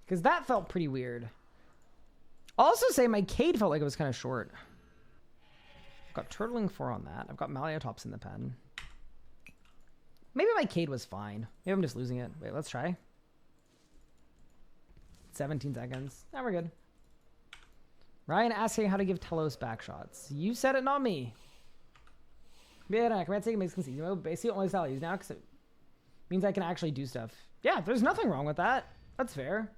Because that felt pretty weird. I'll also say my Cade felt like it was kind of short. I've got Turtling 4 on that. I've got Maliotops in the pen. Maybe my Cade was fine. Maybe I'm just losing it. Wait, let's try. 17 seconds. Now we're good. Ryan asking how to give Telos back shots. You said it, not me. Yeah, Necromancy makes conceding mode. Basically, only style I use now because it means I can actually do stuff. Yeah, there's nothing wrong with that. That's fair.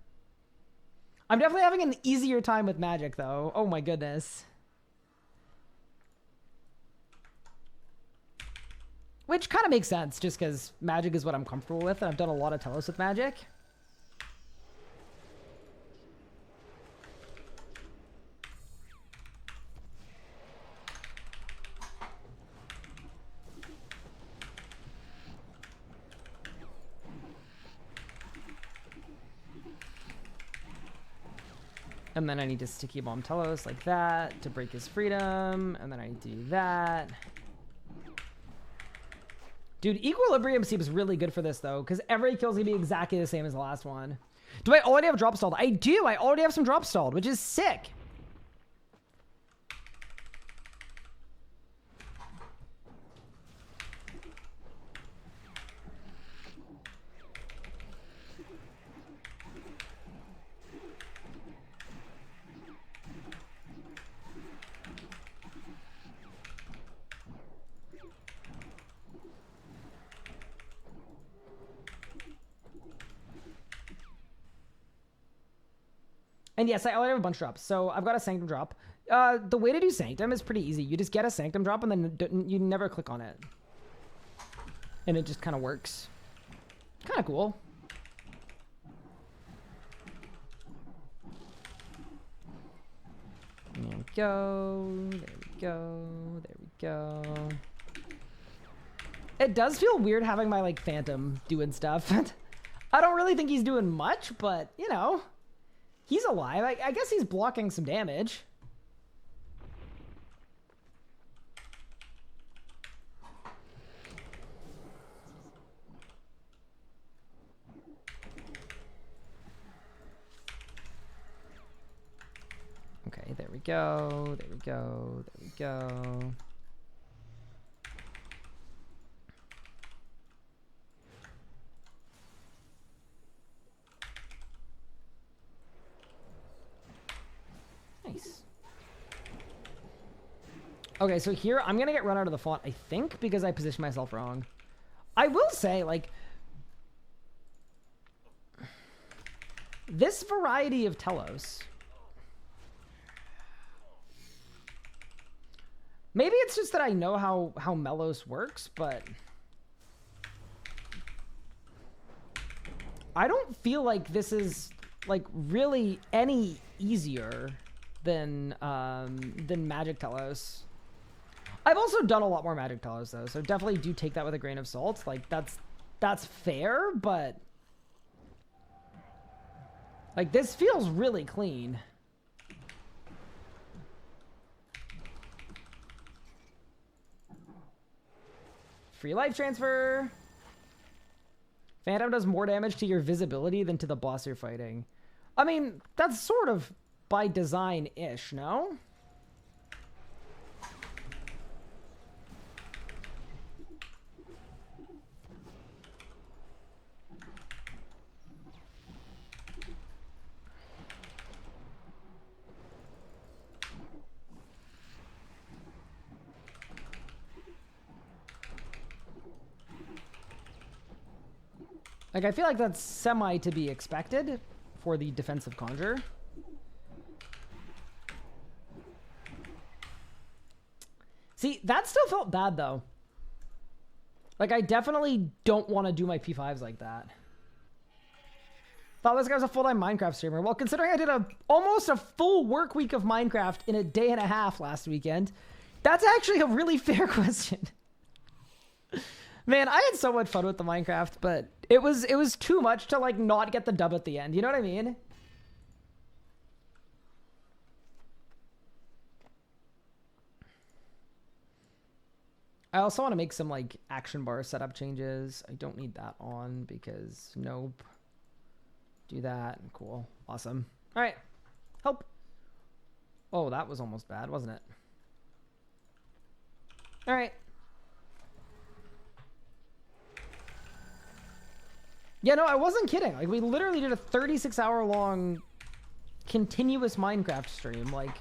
I'm definitely having an easier time with magic, though. Oh my goodness. Which kind of makes sense, just because magic is what I'm comfortable with, and I've done a lot of Telos with magic. And then I need to Sticky Bomb Telos like that to break his freedom. And then I do that. Dude, Equilibrium seems really good for this, though, because every kill's going to be exactly the same as the last one. Do I already have drop stalled? I do. I already have some drop stalled, which is sick. And yes, I already have a bunch of drops. So I've got a Sanctum drop. The way to do Sanctum is pretty easy. You just get a Sanctum drop and then you never click on it. And it just kind of works. Kind of cool. There we go. There we go. There we go. It does feel weird having my, like, Phantom doing stuff. I don't really think he's doing much, but, you know. He's alive. I guess he's blocking some damage. Okay, there we go. There we go. There we go. Nice. Okay, so here I'm gonna get run out of the font, I think, because I positioned myself wrong. I will say, like, this variety of Telos, maybe it's just that I know how Melos works, but I don't feel like this is, like, really any easier than Magic Telos. I've also done a lot more Magic Telos, though, so definitely do take that with a grain of salt. Like, that's that's fair, but like this feels really clean. Free life transfer. Phantom does more damage to your visibility than to the boss you're fighting. I mean, that's sort of by design-ish, no? Like, I feel like that's semi to be expected for the defensive conjure. See, that still felt bad, though. Like, I definitely don't want to do my P5s like that. Thought this guy was a full-time Minecraft streamer. Well, considering I did almost a full work week of Minecraft in a day and a half last weekend, that's actually a really fair question. Man, I had so much fun with the Minecraft, but it was too much to like not get the dub at the end. You know what I mean? I also want to make some like action bar setup changes. I don't need that on because nope. Do that. Cool. Awesome. All right. Help. Oh, that was almost bad, wasn't it? All right. Yeah, no, I wasn't kidding. Like, we literally did a 36-hour-long continuous Minecraft stream. Like,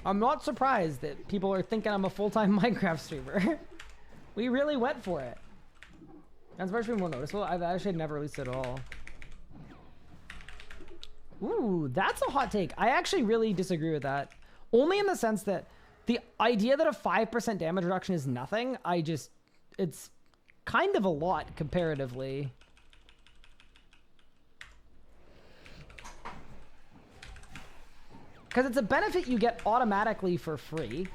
I'm not surprised that people are thinking I'm a full-time Minecraft streamer. We really went for it. That's actually more noticeable. I've actually never released it at all. Ooh, that's a hot take. I actually really disagree with that. Only in the sense that the idea that a 5% damage reduction is nothing, it's kind of a lot comparatively. Because it's a benefit you get automatically for free.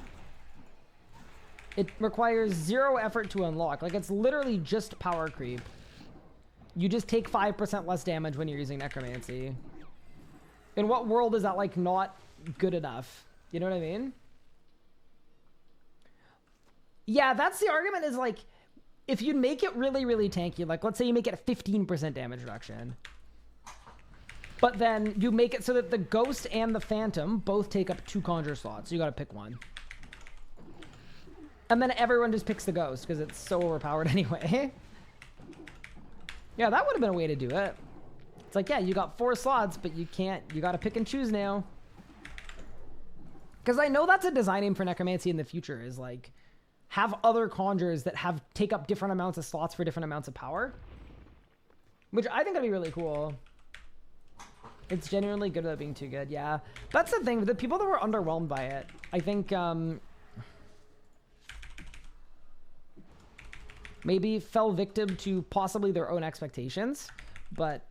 It requires 0 effort to unlock. Like, it's literally just power creep. You just take 5% less damage when you're using Necromancy. In what world is that, like, not good enough? You know what I mean? Yeah, that's the argument is, like, if you make it really, really tanky, like, let's say you make it a 15% damage reduction. But then you make it so that the Ghost and the Phantom both take up 2 Conjure slots. So you gotta pick one. And then everyone just picks the Ghost because it's so overpowered anyway. Yeah, that would have been a way to do it. It's like, yeah, you got 4 slots, but you can't, you gotta pick and choose now. Because I know that's a design aim for Necromancy in the future, is like, have other conjures that take up different amounts of slots for different amounts of power. Which I think would be really cool. It's genuinely good without being too good, yeah. That's the thing, the people that were underwhelmed by it, I think, maybe fell victim to possibly their own expectations, but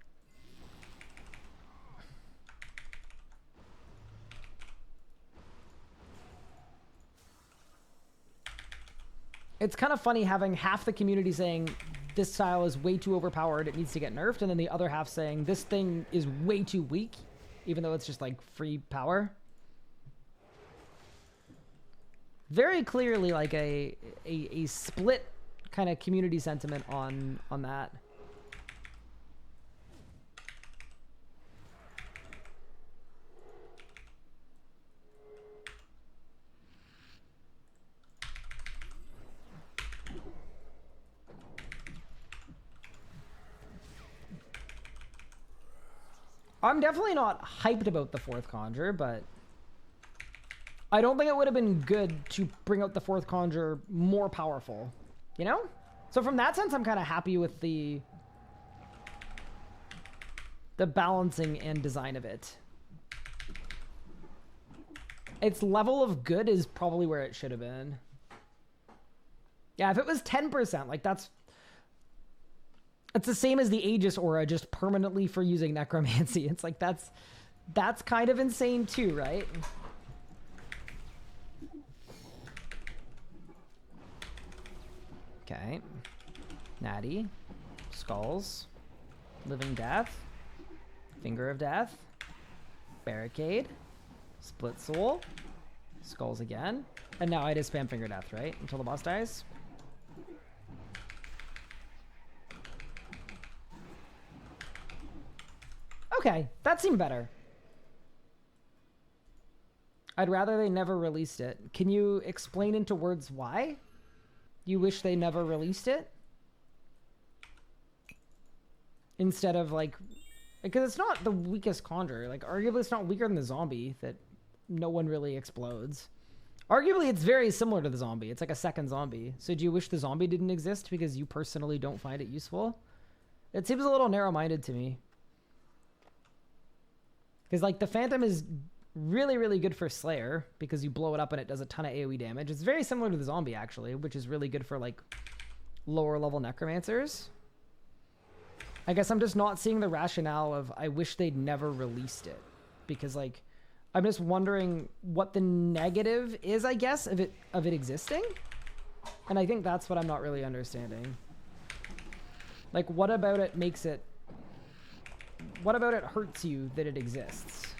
it's kind of funny having half the community saying this style is way too overpowered, it needs to get nerfed, and then the other half saying this thing is way too weak, even though it's just like free power. Very clearly like a split kind of community sentiment on that. I'm definitely not hyped about the 4th Conjure, but I don't think it would have been good to bring out the 4th Conjure more powerful, you know? So from that sense, I'm kind of happy with the balancing and design of it. Its level of good is probably where it should have been. Yeah, if it was 10%, like it's the same as the Aegis aura, just permanently for using Necromancy. It's like, that's kind of insane too, right? Okay. Natty. Skulls. Living Death. Finger of Death. Barricade. Split Soul. Skulls again. And now I just spam Finger Death, right? Until the boss dies. Okay, that seemed better. I'd rather they never released it. Can you explain into words why you wish they never released it? Instead of like, because it's not the weakest conjure. Like, arguably it's not weaker than the zombie that no one really explodes. Arguably it's very similar to the zombie. It's like a second zombie. So do you wish the zombie didn't exist because you personally don't find it useful? It seems a little narrow-minded to me. Because like the Phantom is really, really good for Slayer because you blow it up and it does a ton of AoE damage. It's very similar to the zombie actually, which is really good for like lower level necromancers. I guess I'm just not seeing the rationale of I wish they'd never released it, because like I'm just wondering what the negative is, I guess, of it existing. And I think that's what I'm not really understanding. Like, what about it makes it... What about it hurts you that it exists?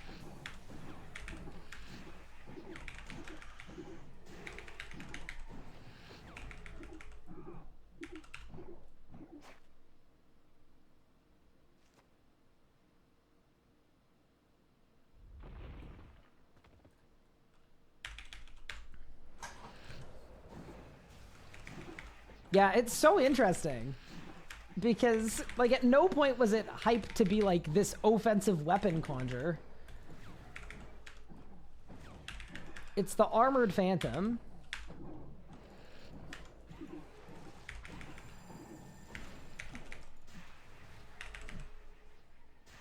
Yeah, it's so interesting. Because, like, at no point was it hyped to be, like, this offensive weapon conjure. It's the Armored Phantom.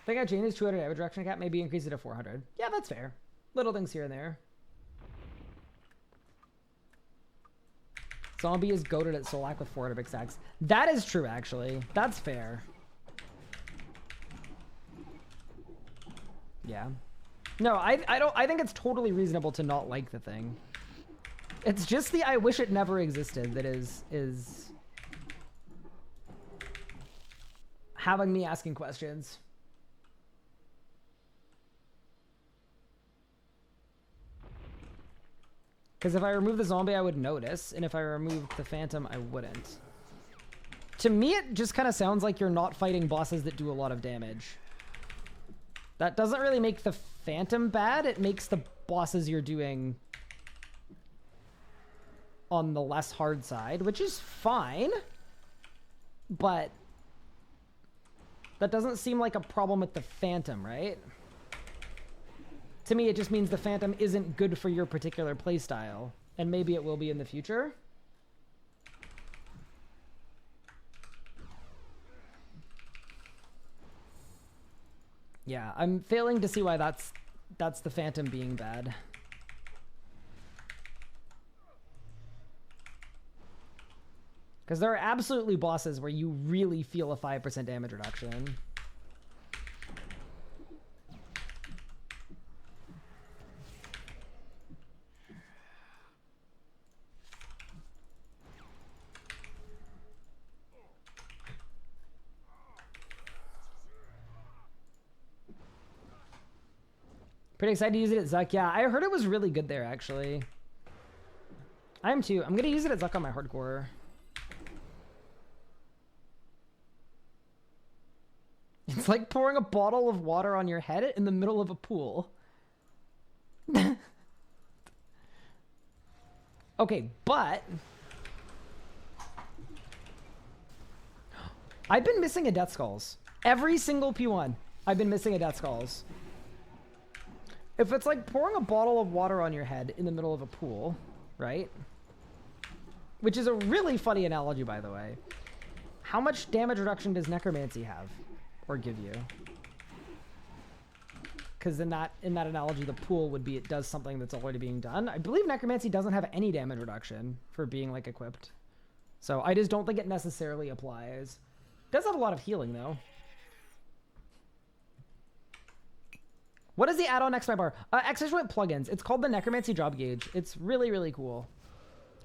I think Jane is 200 damage reduction cap, maybe increase it to 400. Yeah, that's fair. Little things here and there. Zombie is goated at Solak with 400 big stacks. That is true, actually. That's fair. Yeah. No, I think it's totally reasonable to not like the thing. It's just the I wish it never existed that is having me asking questions. Because if I remove the zombie, I would notice. And if I removed the Phantom, I wouldn't. To me, it just kind of sounds like you're not fighting bosses that do a lot of damage. That doesn't really make the Phantom bad. It makes the bosses you're doing on the less hard side, which is fine. But that doesn't seem like a problem with the Phantom, right? To me, it just means the Phantom isn't good for your particular playstyle. And maybe it will be in the future. Yeah, I'm failing to see why that's the Phantom being bad. Because there are absolutely bosses where you really feel a 5% damage reduction. Pretty excited to use it at Zuck. Yeah, I heard it was really good there, actually. I am too. I'm going to use it at Zuck on my hardcore. It's like pouring a bottle of water on your head in the middle of a pool. Okay, but... I've been missing a Death Skulls. Every single P1, I've been missing a Death Skulls. If it's like pouring a bottle of water on your head in the middle of a pool, right? Which is a really funny analogy, by the way. How much damage reduction does Necromancy have? Or give you? Because in that analogy, the pool would be, it does something that's already being done. I believe Necromancy doesn't have any damage reduction for being like equipped. So I just don't think it necessarily applies. It does have a lot of healing though. What is the add-on next to my bar? Extract plugins. It's called the Necromancy Job Gauge. It's really, really cool.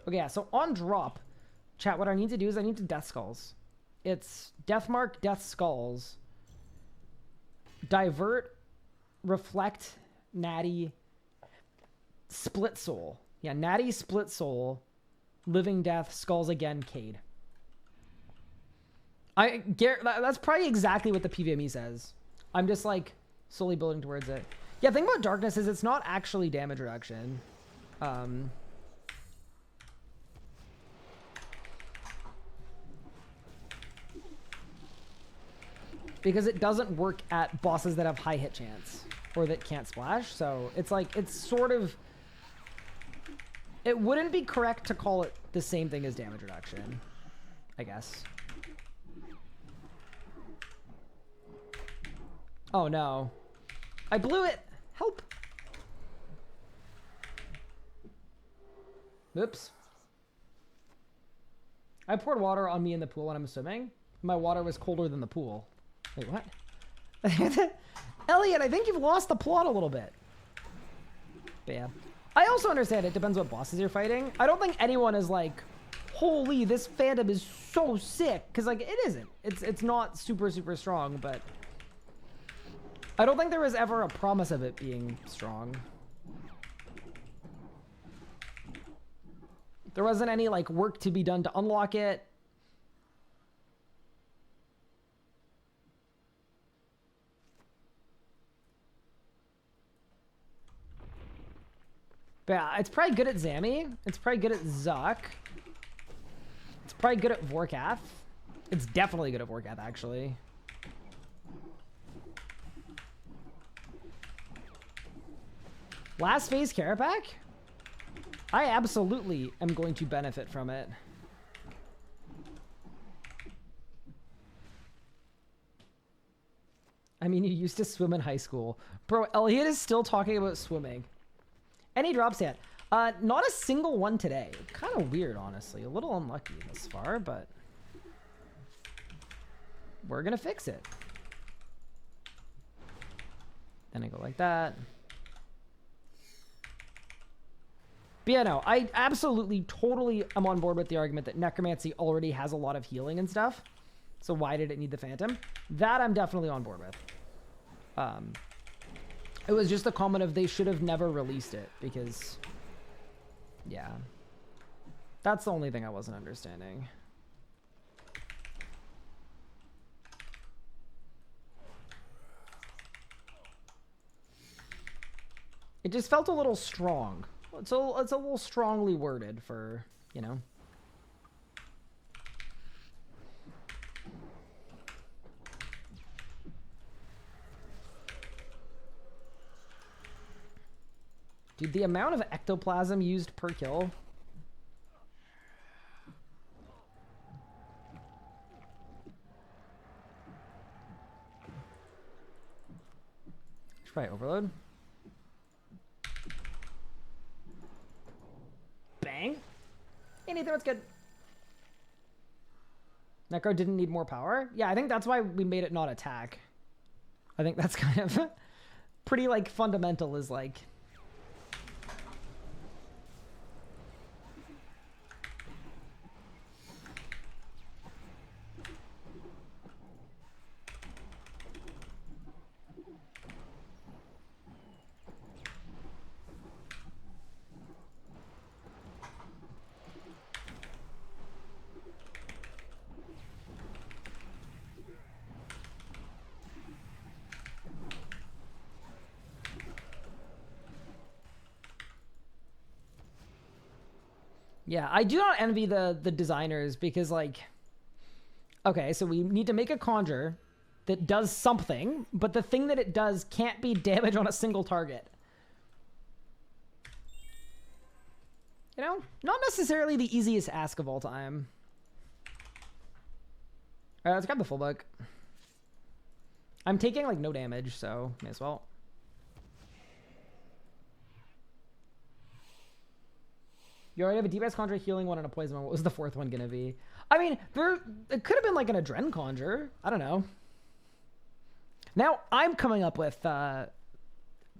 Okay, yeah, so on drop, Chat, what I need to do is I need to Death Skulls. It's Deathmark, Death Skulls, Divert, Reflect, Natty, Split Soul. Yeah, Natty, Split Soul, Living Death, Skulls again, Cade. That's probably exactly what the PvMe says. I'm just like slowly building towards it. Yeah, the thing about Darkness is it's not actually damage reduction. Because it doesn't work at bosses that have high hit chance or that can't splash. So it's like, it's sort of, it wouldn't be correct to call it the same thing as damage reduction, I guess. Oh no. I blew it. Help. Oops. I poured water on me in the pool when I'm swimming. My water was colder than the pool. Wait, what? Elliot, I think you've lost the plot a little bit. But yeah. I also understand it depends what bosses you're fighting. I don't think anyone is like, holy, this Phantom is so sick. Because like, it isn't. It's not super, super strong, but I don't think there was ever a promise of it being strong. There wasn't any like work to be done to unlock it. But yeah, it's probably good at Zammy. It's probably good at Zuck. It's probably good at Vorkath. It's definitely good at Vorkath, actually. Last phase Carapac? I absolutely am going to benefit from it. I mean, you used to swim in high school. Bro, Elliot is still talking about swimming. Any drops yet? Not a single one today. Kind of weird, honestly. A little unlucky thus far, but we're gonna fix it. Then I go like that. But yeah, no, I absolutely, totally am on board with the argument that Necromancy already has a lot of healing and stuff. So why did it need the Phantom? That I'm definitely on board with. It was just a comment of they should have never released it because, yeah. That's the only thing I wasn't understanding. It just felt a little strong. It's a little strongly worded for, you know. Dude, the amount of ectoplasm used per kill. Should probably overload. Bang. Hey, Nathan, what's good? Necro didn't need more power? Yeah, I think that's why we made it not attack. I think that's kind of pretty, like, fundamental is, like... Yeah, I do not envy the designers because, like, okay, so we need to make a conjure that does something, but the thing that it does can't be damage on a single target. You know, not necessarily the easiest ask of all time. All right, let's grab the full book. I'm taking, like, no damage, so may as well. You already have a DPS conjure, healing one, and a poison one. What was the fourth one gonna be? I mean, it could have been like an Adren conjure. I don't know. Now I'm coming up with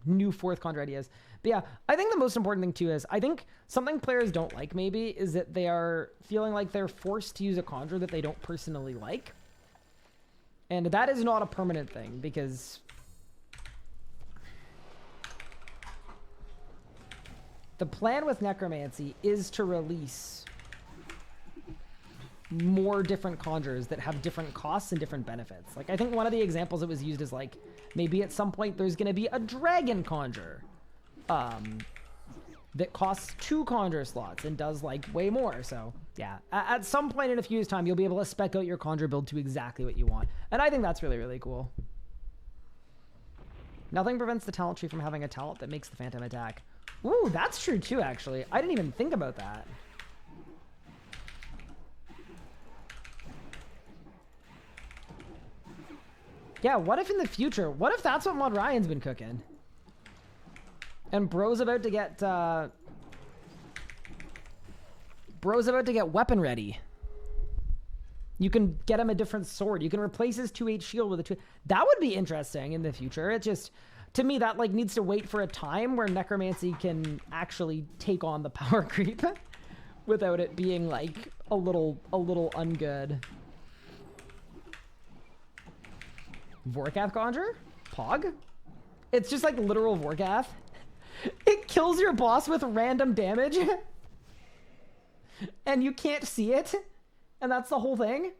new fourth conjure ideas. But yeah, I think the most important thing too is I think something players don't like maybe is that they are feeling like they're forced to use a conjure that they don't personally like. And that is not a permanent thing because the plan with Necromancy is to release more different conjures that have different costs and different benefits. Like, I think one of the examples that was used is like, maybe at some point there's going to be a dragon conjure that costs 2 conjure slots and does like way more. So yeah, at some point in a few years' time, you'll be able to spec out your conjure build to exactly what you want. And I think that's really, really cool. Nothing prevents the talent tree from having a talent that makes the phantom attack. Ooh, that's true too, actually. I didn't even think about that. Yeah, what if in the future, what if that's what Mod Ryan's been cooking? And bro's about to get weapon ready. You can get him a different sword. You can replace his 2/8 shield with a 2. That would be interesting in the future. It just, to me, that like needs to wait for a time where Necromancy can actually take on the power creep without it being like a little ungood. Vorkath Conjure? Pog? It's just like literal Vorkath. It kills your boss with random damage. And you can't see it. And that's the whole thing.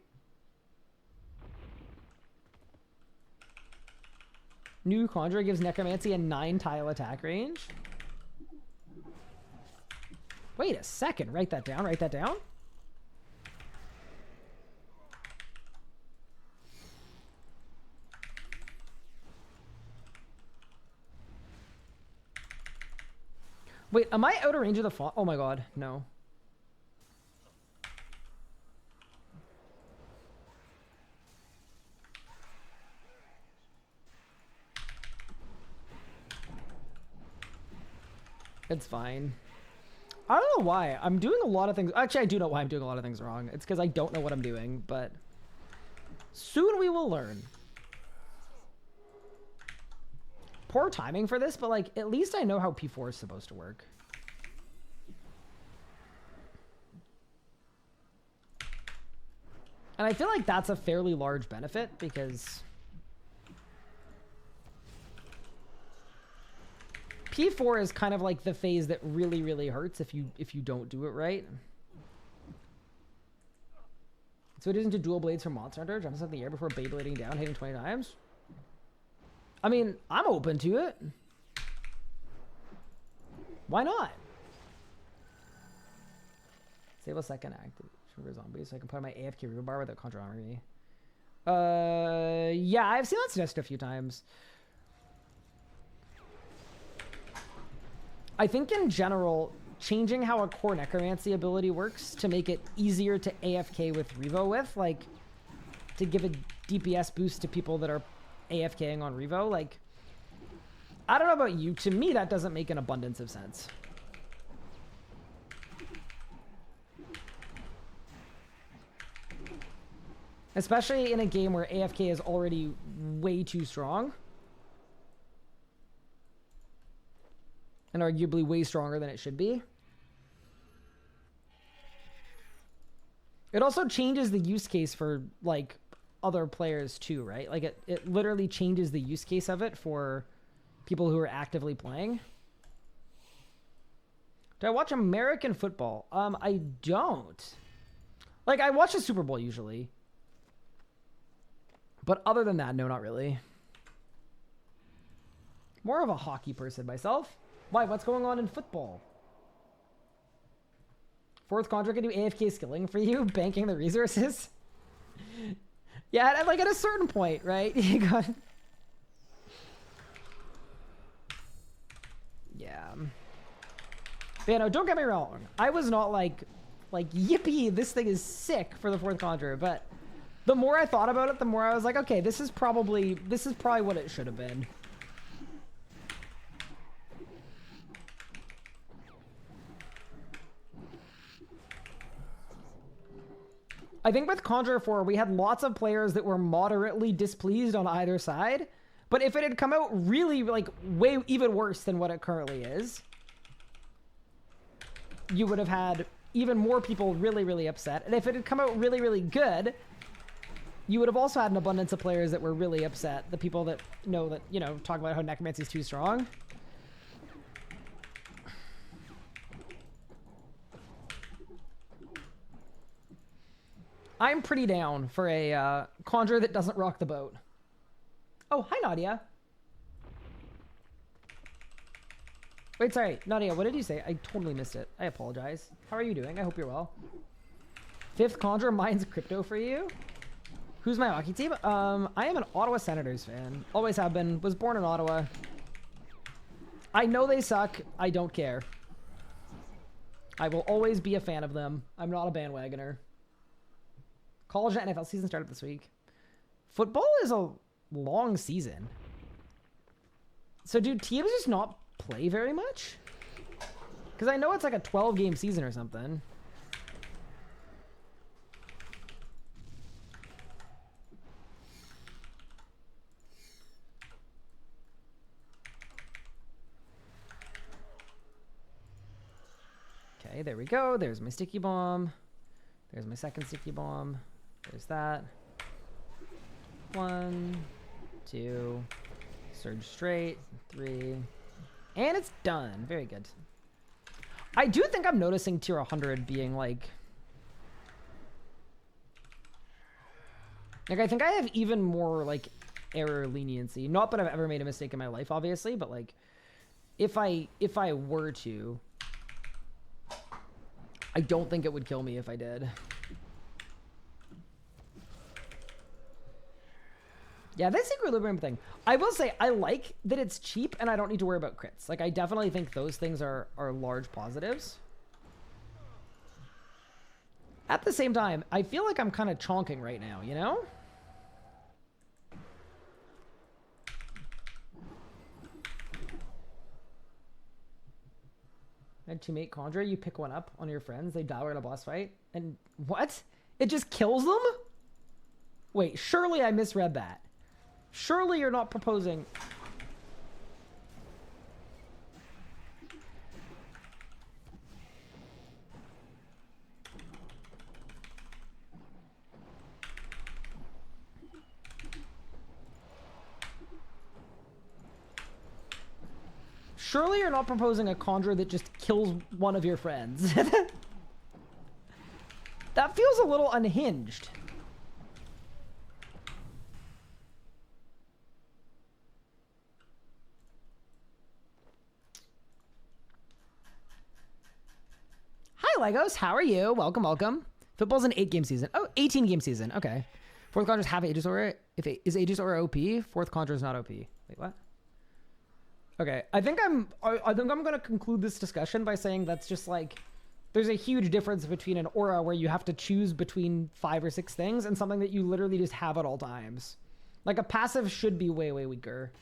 New Conjure gives Necromancy a 9 tile attack range. Wait a second. Write that down. Write that down. Wait, am I out of range of the font? Oh my god, no. It's fine. I don't know why. I'm doing a lot of things. Actually, I do know why I'm doing a lot of things wrong. It's because I don't know what I'm doing, but soon we will learn. Poor timing for this, but like at least I know how P4 is supposed to work. And I feel like that's a fairly large benefit because P4 is kind of like the phase that really, really hurts if you don't do it right. So it isn't a dual blades from Monster Hunter, jumps up in the air before Beyblading down, hitting 20 times. I mean, I'm open to it. Why not? Save a second active for zombies so I can put on my AFK reroll bar without Conjure Armory. Yeah, I've seen that suggested a few times. I think in general, changing how a core Necromancy ability works to make it easier to AFK with Revo with, like, to give a DPS boost to people that are AFKing on Revo, like, I don't know about you, to me that doesn't make an abundance of sense. Especially in a game where AFK is already way too strong. And arguably way stronger than it should be. It also changes the use case for, like, other players too, right? Like, it literally changes the use case of it for people who are actively playing. Do I watch American football? I don't. Like, I watch the Super Bowl usually. But other than that, no, not really. More of a hockey person myself. Why? What's going on in football? Fourth Conjure can do AFK skilling for you, banking the resources. Yeah, like at a certain point, right? You got... Yeah. But yeah, no, don't get me wrong. I was not like, yippee, this thing is sick for the Fourth Conjure, but the more I thought about it, the more I was like, okay, this is probably what it should have been. I think with Conjure 4, we had lots of players that were moderately displeased on either side, But if it had come out really, like, way even worse than what it currently is, you would have had even more people really, really upset. And if it had come out really, really good, you would have also had an abundance of players that were really upset. The people that know that, you know, talk about how Necromancy is too strong. I'm pretty down for a Conjurer that doesn't rock the boat. Oh, hi, Nadia. Wait, sorry. Nadia, what did you say? I totally missed it. I apologize. How are you doing? I hope you're well. 5th Conjurer, mine's crypto for you. Who's my hockey team? I am an Ottawa Senators fan. Always have been. Was born in Ottawa. I know they suck. I don't care. I will always be a fan of them. I'm not a bandwagoner. College and NFL season started this week. Football is a long season. So do teams just not play very much? Because I know it's like a 12-game season or something. Okay, there we go. There's my sticky bomb. There's my second sticky bomb. There's that. 1, 2, surge straight, 3, and it's done. Very good. I do think I'm noticing tier 100 being like I think I have even more like error leniency. Not that I've ever made a mistake in my life, obviously, but like if I were to, I don't think it would kill me if I did. Yeah, this equilibrium thing. I will say I like that it's cheap and I don't need to worry about crits. Like, I definitely think those things are large positives. At the same time, I feel like I'm kind of chonking right now, you know? And teammate Conjurer, you pick one up on your friends, they die in a boss fight, and what? It just kills them? Wait, surely I misread that. Surely you're not proposing... Surely you're not proposing a Conjurer that just kills one of your friends. That feels a little unhinged. Hi, Legos. How are you? Welcome, welcome. Football's an 8-game season. Oh, 18-game season. Okay. 4th Conjurers have Aegis Aura. Is Aegis Aura OP? 4th Conjurer's not OP. Wait, what? Okay. I think I'm going to conclude this discussion by saying that's just like... There's a huge difference between an aura where you have to choose between 5 or 6 things and something that you literally just have at all times. Like, a passive should be way, way weaker.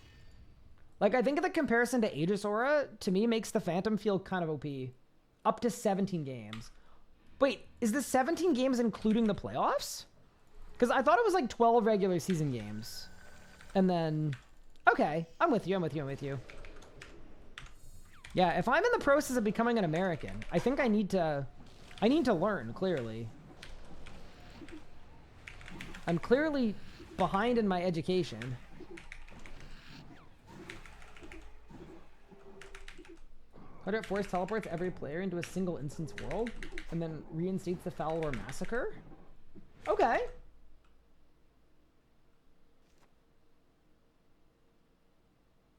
Like, I think the comparison to Aegis Aura, to me, makes the Phantom feel kind of OP. Up to 17 games. Wait, is the 17 games including the playoffs? Because I thought it was like 12 regular season games. And then... Okay, I'm with you, I'm with you, I'm with you. Yeah, if I'm in the process of becoming an American, I think I need to learn, clearly. I'm clearly behind in my education. Conjurer Force teleports every player into a single instance world and then reinstates the Foul War Massacre? Okay.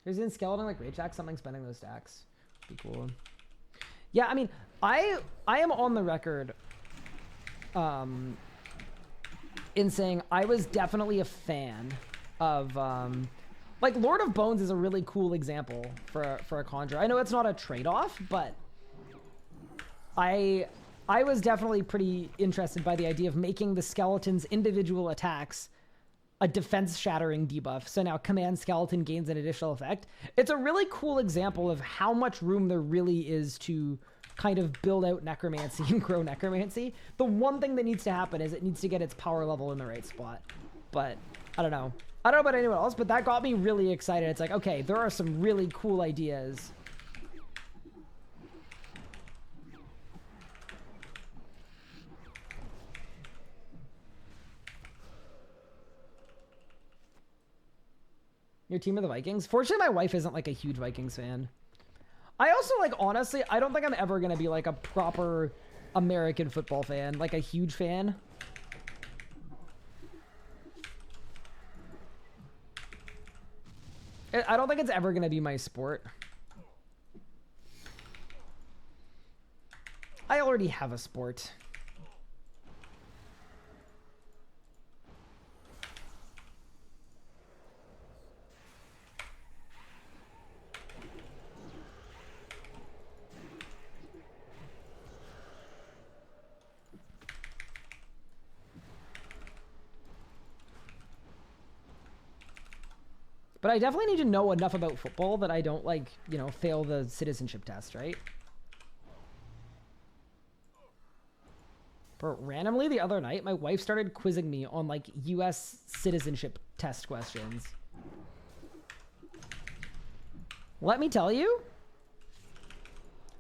There's in Skeleton like Rage Axe, something spending those stacks. Be cool. Yeah, I mean, I am on the record in saying I was definitely a fan of like Lord of Bones is a really cool example for a Conjurer. I know it's not a trade-off, but I was definitely pretty interested by the idea of making the skeleton's individual attacks a defense-shattering debuff. So now Command Skeleton gains an additional effect. It's a really cool example of how much room there really is to kind of build out Necromancy and grow Necromancy. The one thing that needs to happen is it needs to get its power level in the right spot. But I don't know. I don't know about anyone else, but that got me really excited. It's like, okay, there are some really cool ideas. Your team of the Vikings? Fortunately, my wife isn't like a huge Vikings fan. I also like, honestly, I don't think I'm ever going to be like a proper American football fan, like a huge fan. I don't think it's ever going to be my sport. I already have a sport. But I definitely need to know enough about football that I don't, like, you know, fail the citizenship test, right? But randomly the other night, my wife started quizzing me on, like, US citizenship test questions. Let me tell you,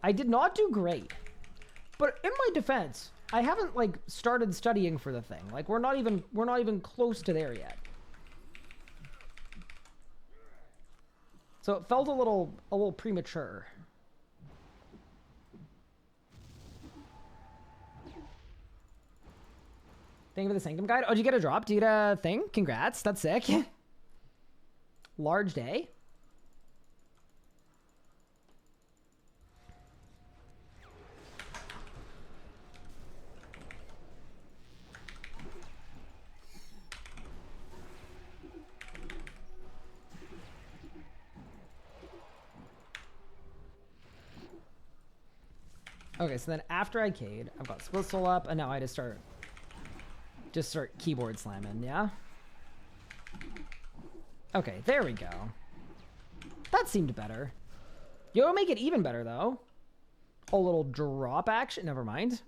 I did not do great. But in my defense, I haven't, like, started studying for the thing. Like, we're not even close to there yet. So it felt a little premature. Thank you for the Sanctum guide. Oh, did you get a drop? Did you get a thing? Congrats. That's sick. Large day. Okay, so then after I K'd, I've got Split Soul up, and now I just start keyboard slamming, yeah? Okay, there we go. That seemed better. You'll make it even better, though. A little drop action. Never mind.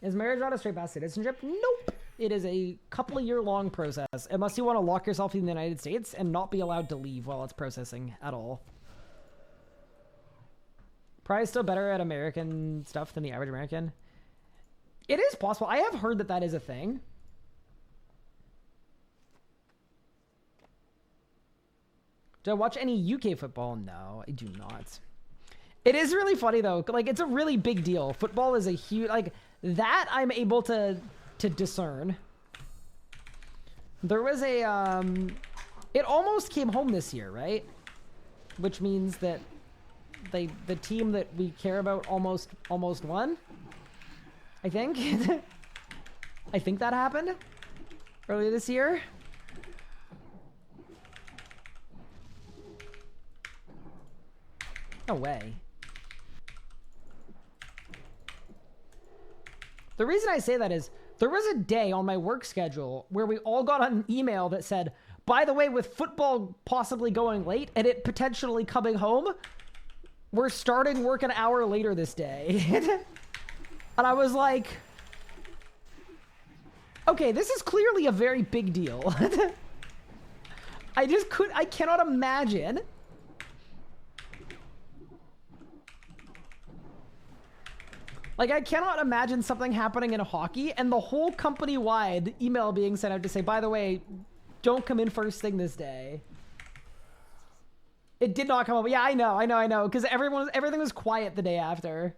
Is marriage not a straight path citizenship? Nope. It is a couple of year-long process, unless you want to lock yourself in the United States and not be allowed to leave while it's processing at all. Probably still better at American stuff than the average American. It is possible. I have heard that that is a thing. Do I watch any UK football? No, I do not. It is really funny though. Like, it's a really big deal. Football is a huge, like, that I'm able to discern. There was a, it almost came home this year, right? Which means that the team that we care about almost won. I think. I think that happened earlier this year. No way. The reason I say that is there was a day on my work schedule where we all got an email that said, by the way, with football possibly going late and it potentially coming home, we're starting work an hour later this day. And I was like, okay, this is clearly a very big deal. I cannot imagine. Like, I cannot imagine something happening in hockey and the whole company-wide email being sent out to say, by the way, don't come in first thing this day. It did not come up. Yeah, I know. Because everything was quiet the day after.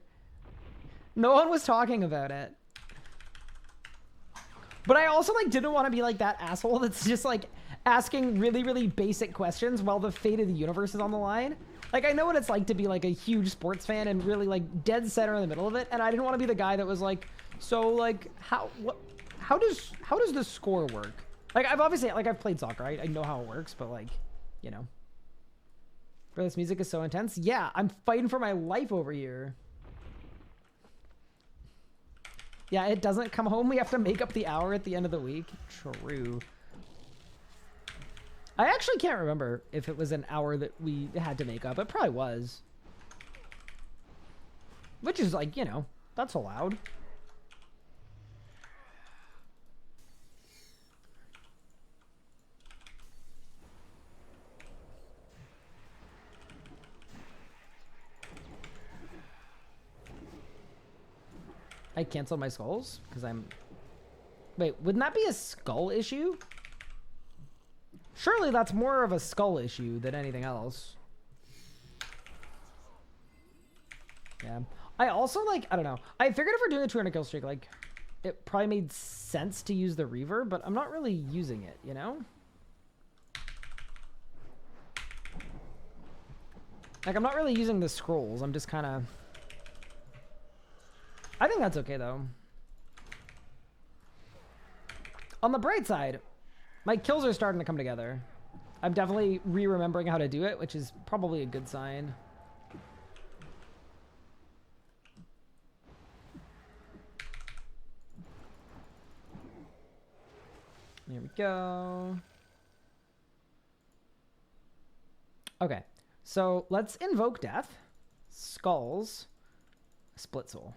No one was talking about it. But I also, like, didn't want to be, like, that asshole that's just, like, asking really, really basic questions while the fate of the universe is on the line. Like, I know what it's like to be, like, a huge sports fan and really, like, dead center in the middle of it. And I didn't want to be the guy that was like, so, like, how does this score work? Like, I've played soccer. I know how it works, but, like, you know. Bro, this music is so intense. Yeah, I'm fighting for my life over here. Yeah, it doesn't come home. We have to make up the hour at the end of the week. True. I actually can't remember if it was an hour that we had to make up. It probably was. Which is like, you know, that's allowed. I canceled my skulls because I'm... Wait, wouldn't that be a skull issue? Surely that's more of a skull issue than anything else. Yeah. I also, like, I don't know. I figured if we're doing a 200 kill streak, like, it probably made sense to use the Reaver, but I'm not really using it, you know? Like, I'm not really using the scrolls. I'm just kind of... I think that's okay, though. On the bright side, my kills are starting to come together. I'm definitely re-remembering how to do it, which is probably a good sign. Here we go. Okay, so let's invoke death. Skulls. Split soul.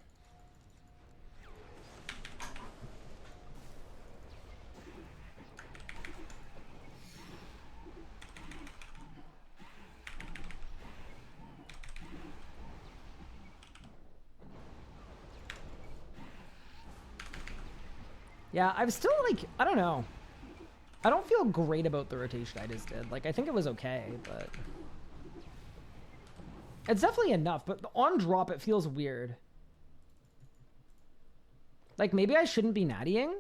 Yeah, I'm still like, I don't know. I don't feel great about the rotation I just did. Like, I think it was okay, but... It's definitely enough, but on drop, it feels weird. Like, maybe I shouldn't be nattying?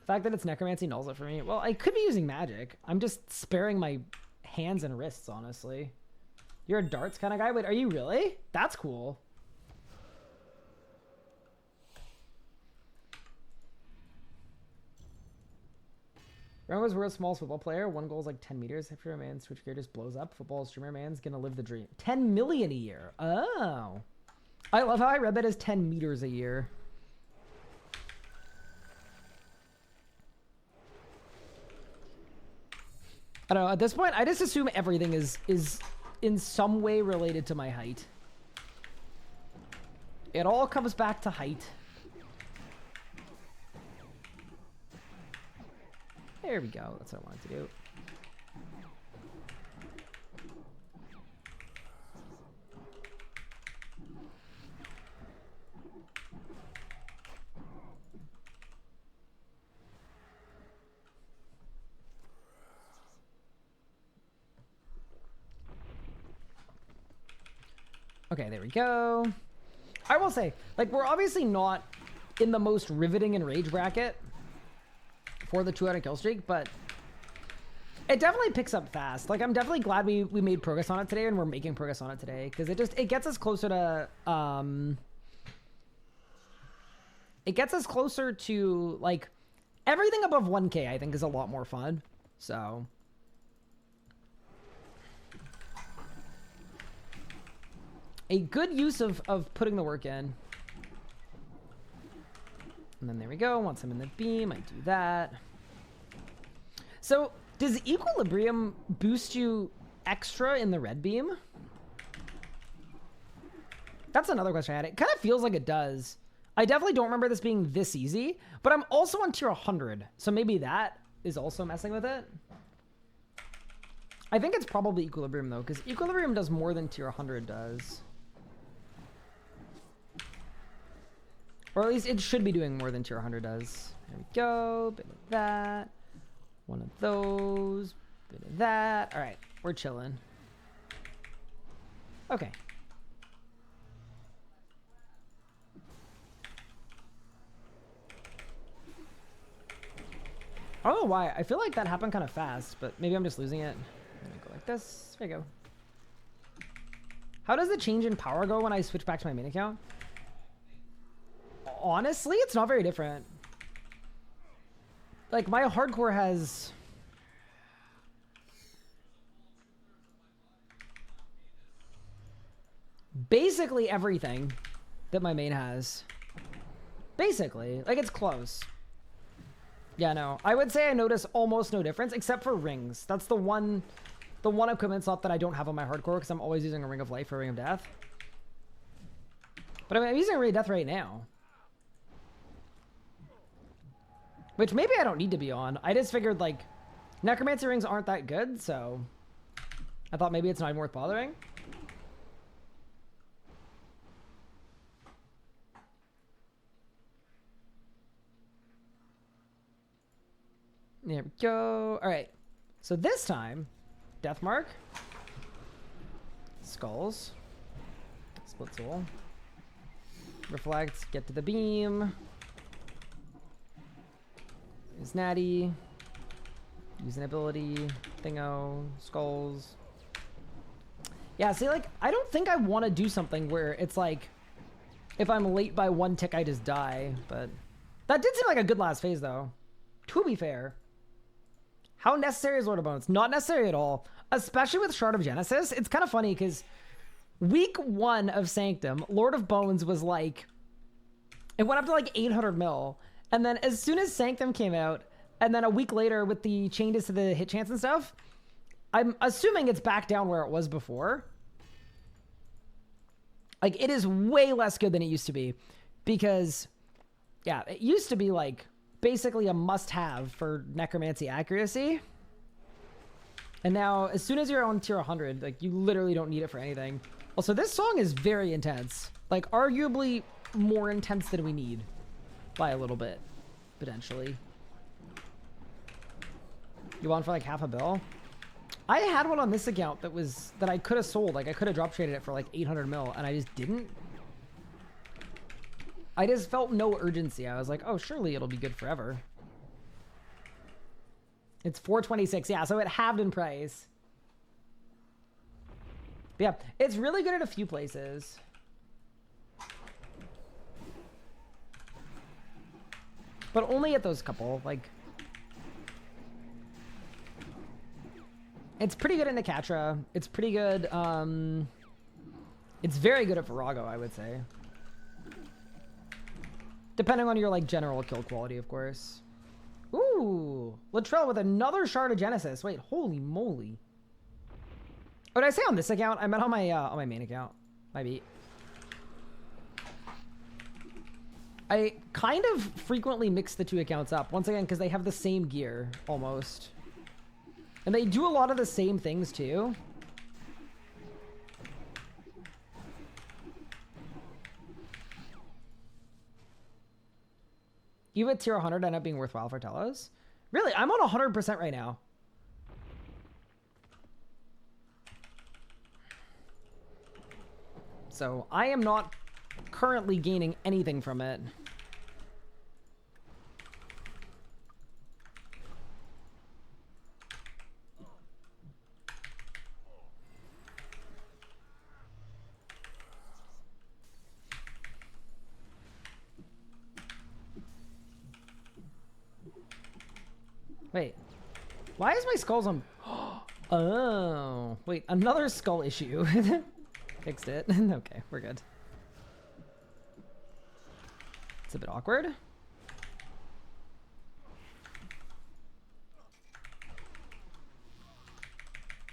The fact that it's Necromancy nulls it for me. Well, I could be using magic. I'm just sparing my hands and wrists, honestly. You're a darts kind of guy? Wait, are you really? That's cool. Remember was world's smallest football player. One goal is like 10 meters. After a man switch gear just blows up. Football streamer man's gonna live the dream. 10 million a year. Oh. I love how I read that as 10 meters a year. I don't know. At this point, I just assume everything is in some way related to my height. It all comes back to height. There we go. That's what I wanted to do. Okay, there we go. I will say, like, we're obviously not in the most riveting and rage bracket for the 200 kill streak, but it definitely picks up fast. Like, I'm definitely glad we made progress on it today, and we're making progress on it today, because it gets us closer to it gets us closer to, like, everything above 1k I think is a lot more fun. So a good use of putting the work in. And then there we go. Once I'm in the beam, I do that. So, does Equilibrium boost you extra in the red beam? That's another question I had. It kind of feels like it does. I definitely don't remember this being this easy, but I'm also on tier 100, so maybe that is also messing with it. I think it's probably Equilibrium, though, because Equilibrium does more than tier 100 does. Or at least it should be doing more than tier 100 does. There we go. Bit of that. One of those. Bit of that. All right. We're chilling. Okay. I don't know why. I feel like that happened kind of fast, but maybe I'm just losing it. Let me go like this. There you go. How does the change in power go when I switch back to my main account? Honestly, it's not very different. Like, my hardcore has... basically everything that my main has. Basically. Like, it's close. Yeah, no. I would say I notice almost no difference, except for rings. That's the one equipment slot that I don't have on my hardcore, because I'm always using a Ring of Life or a Ring of Death. But I mean, I'm using a Ring of Death right now. Which maybe I don't need to be on. I just figured, like, Necromancy rings aren't that good, so I thought maybe it's not even worth bothering. There we go. All right. So this time, Death Mark, Skulls, Split Soul, Reflect, get to the beam. Is Natty. Use an ability. Thingo. Skulls. Yeah, see, like, I don't think I want to do something where it's like, if I'm late by 1 tick, I just die. But that did seem like a good last phase, though. To be fair. How necessary is Lord of Bones? Not necessary at all. Especially with Shard of Genesis. It's kind of funny because week 1 of Sanctum, Lord of Bones was like, it went up to like 800 mil. And then as soon as Sanctum came out, and then a week later with the changes to the hit chance and stuff, I'm assuming it's back down where it was before. Like, it is way less good than it used to be. Because, yeah, it used to be like basically a must-have for Necromancy accuracy. And now, as soon as you're on tier 100, like, you literally don't need it for anything. Also, this song is very intense. Like, arguably more intense than we need. By a little bit, potentially. You want for like half a bill? I had one on this account that I could have sold. Like, I could have drop traded it for like 800 mil, and I just didn't. I just felt no urgency. I was like, oh, surely it'll be good forever. It's 426. Yeah, so it halved in price. But yeah, it's really good at a few places. But only at those couple, like... It's pretty good in Necatra. It's pretty good, It's very good at Virago, I would say. Depending on your, like, general kill quality, of course. Ooh! Latrell with another Shard of Genesis. Wait, holy moly. Oh, did I say on this account? I meant on my main account. My beat. I kind of frequently mix the 2 accounts up, once again, because they have the same gear, almost. And they do a lot of the same things, too. Even at tier 100 end up being worthwhile for Telos. Really, I'm on 100% right now. So, I am not currently gaining anything from it. Wait, why is my skulls on? Oh, wait, another skull issue. Fixed it. Okay, we're good. It's a bit awkward.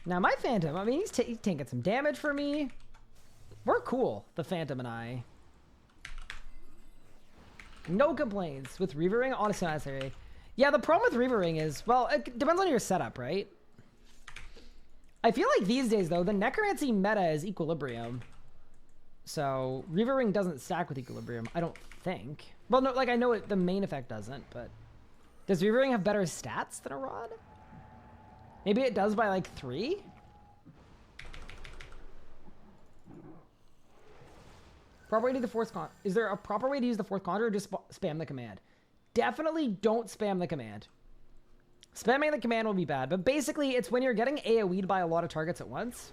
Now my Phantom, I mean, he's taking some damage for me. We're cool, the Phantom and I. No complaints with Reaver Ring, honestly, not necessary. Yeah, the problem with Reaver Ring is, well, it depends on your setup, right? I feel like these days, though, the Necromancy meta is Equilibrium. So, Reaver Ring doesn't stack with Equilibrium, I don't think. Well, no, like, I know the main effect doesn't, but... Does Reaver Ring have better stats than a Rod? Maybe it does by, like, 3? Proper way to do the fourth con... Is there a proper way to use the fourth conjure or just spam the command? Definitely don't spam the command. Spamming the command will be bad, but basically it's when you're getting AoE'd by a lot of targets at once.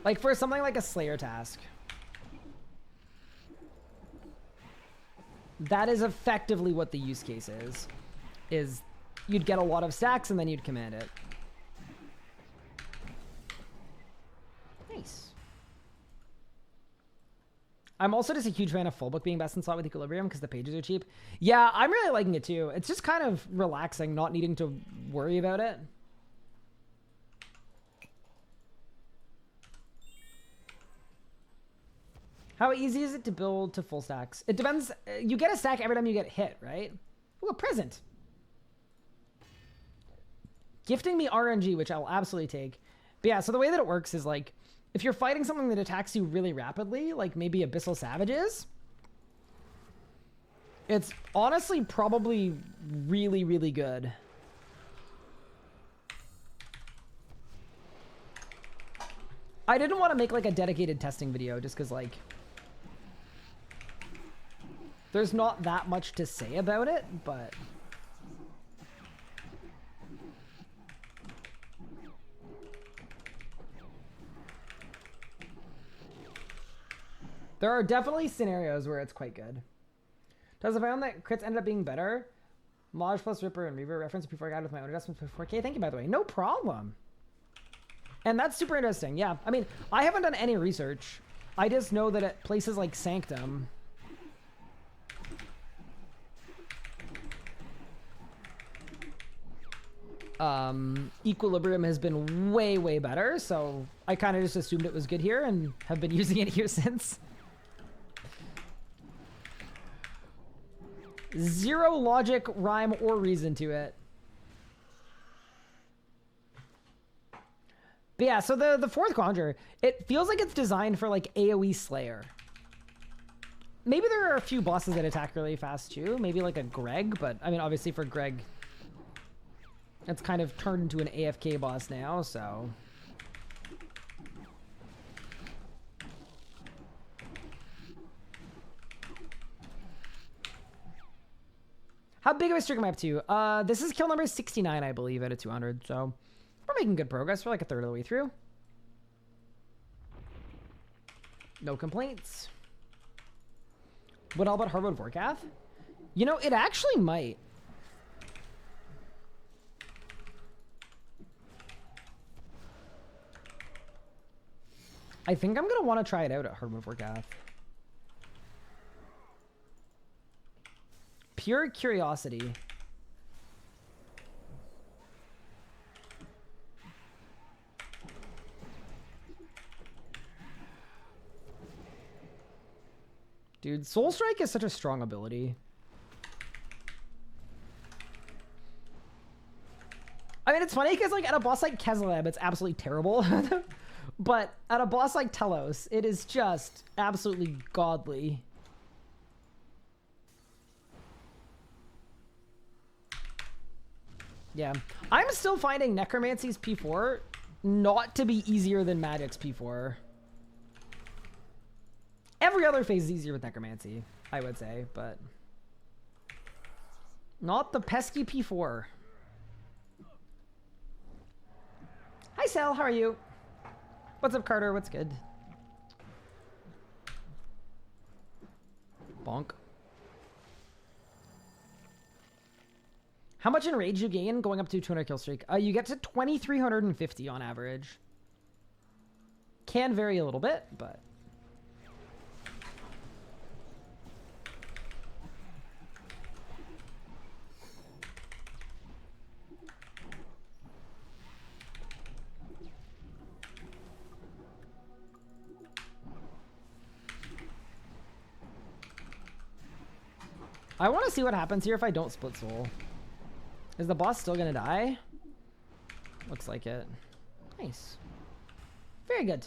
Like for something like a Slayer task. That is effectively what the use case is you'd get a lot of stacks and then you'd command it. Nice. I'm also just a huge fan of full book being best in slot with Equilibrium because the pages are cheap. Yeah, I'm really liking it too. It's just kind of relaxing, not needing to worry about it. How easy is it to build to full stacks? It depends. You get a stack every time you get hit, right? Ooh, a present. Gifting me RNG, which I'll absolutely take. But yeah, so the way that it works is like, If you're fighting something that attacks you really rapidly, like maybe Abyssal Savages, it's honestly probably really, really good. I didn't want to make like a dedicated testing video just because like there's not that much to say about it, but there are definitely scenarios where it's quite good. Does I found that crits ended up being better? Maj plus Ripper and Reaver reference before I got with my own adjustments before 4K. Thank you, by the way. No problem. And that's super interesting. Yeah, I mean, I haven't done any research. I just know that at places like Sanctum, Equilibrium has been way, way better. So I kind of just assumed it was good here and have been using it here since. Zero logic, rhyme, or reason to it. But yeah, so the fourth Conjure, it feels like it's designed for like AoE Slayer. Maybe there are a few bosses that attack really fast too. Maybe like a Greg, but I mean, obviously for Greg, it's kind of turned into an AFK boss now, so. How big of a streak am I up to? This is kill number 69, I believe, out of 200, so. We're making good progress. We're like a third of the way through. No complaints. What all about Hardwood Vorkath? You know, it actually might. I think I'm going to want to try it out at Hardwood Vorkath. Pure curiosity. Dude, Soul Strike is such a strong ability. I mean, it's funny because like at a boss like Kezaleb, it's absolutely terrible. But at a boss like Telos, it is just absolutely godly. Yeah. I'm still finding Necromancy's P4 not to be easier than Magic's P4. Every other phase is easier with Necromancy, I would say, but not the pesky P4. Hi, Sal. How are you? What's up, Carter? What's good? Bonk. How much in rage you gain going up to 200 kill streak? You get to 2,350 on average. Can vary a little bit, but... I want to see what happens here if I don't split soul. Is the boss still gonna die? Looks like it. Nice. Very good.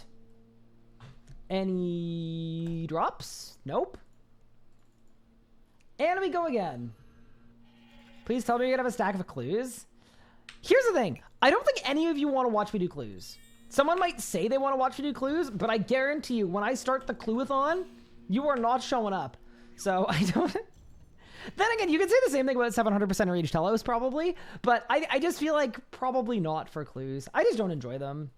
Any drops? Nope. And we go again. Please tell me you're gonna have a stack of clues. Here's the thing. I don't think any of you want to watch me do clues. Someone might say they want to watch me do clues, but I guarantee you when I start the clue-a-thon, you are not showing up. So I don't... Then again, you could say the same thing about 700% Rage Telos, probably. But I just feel like probably not for clues. I just don't enjoy them.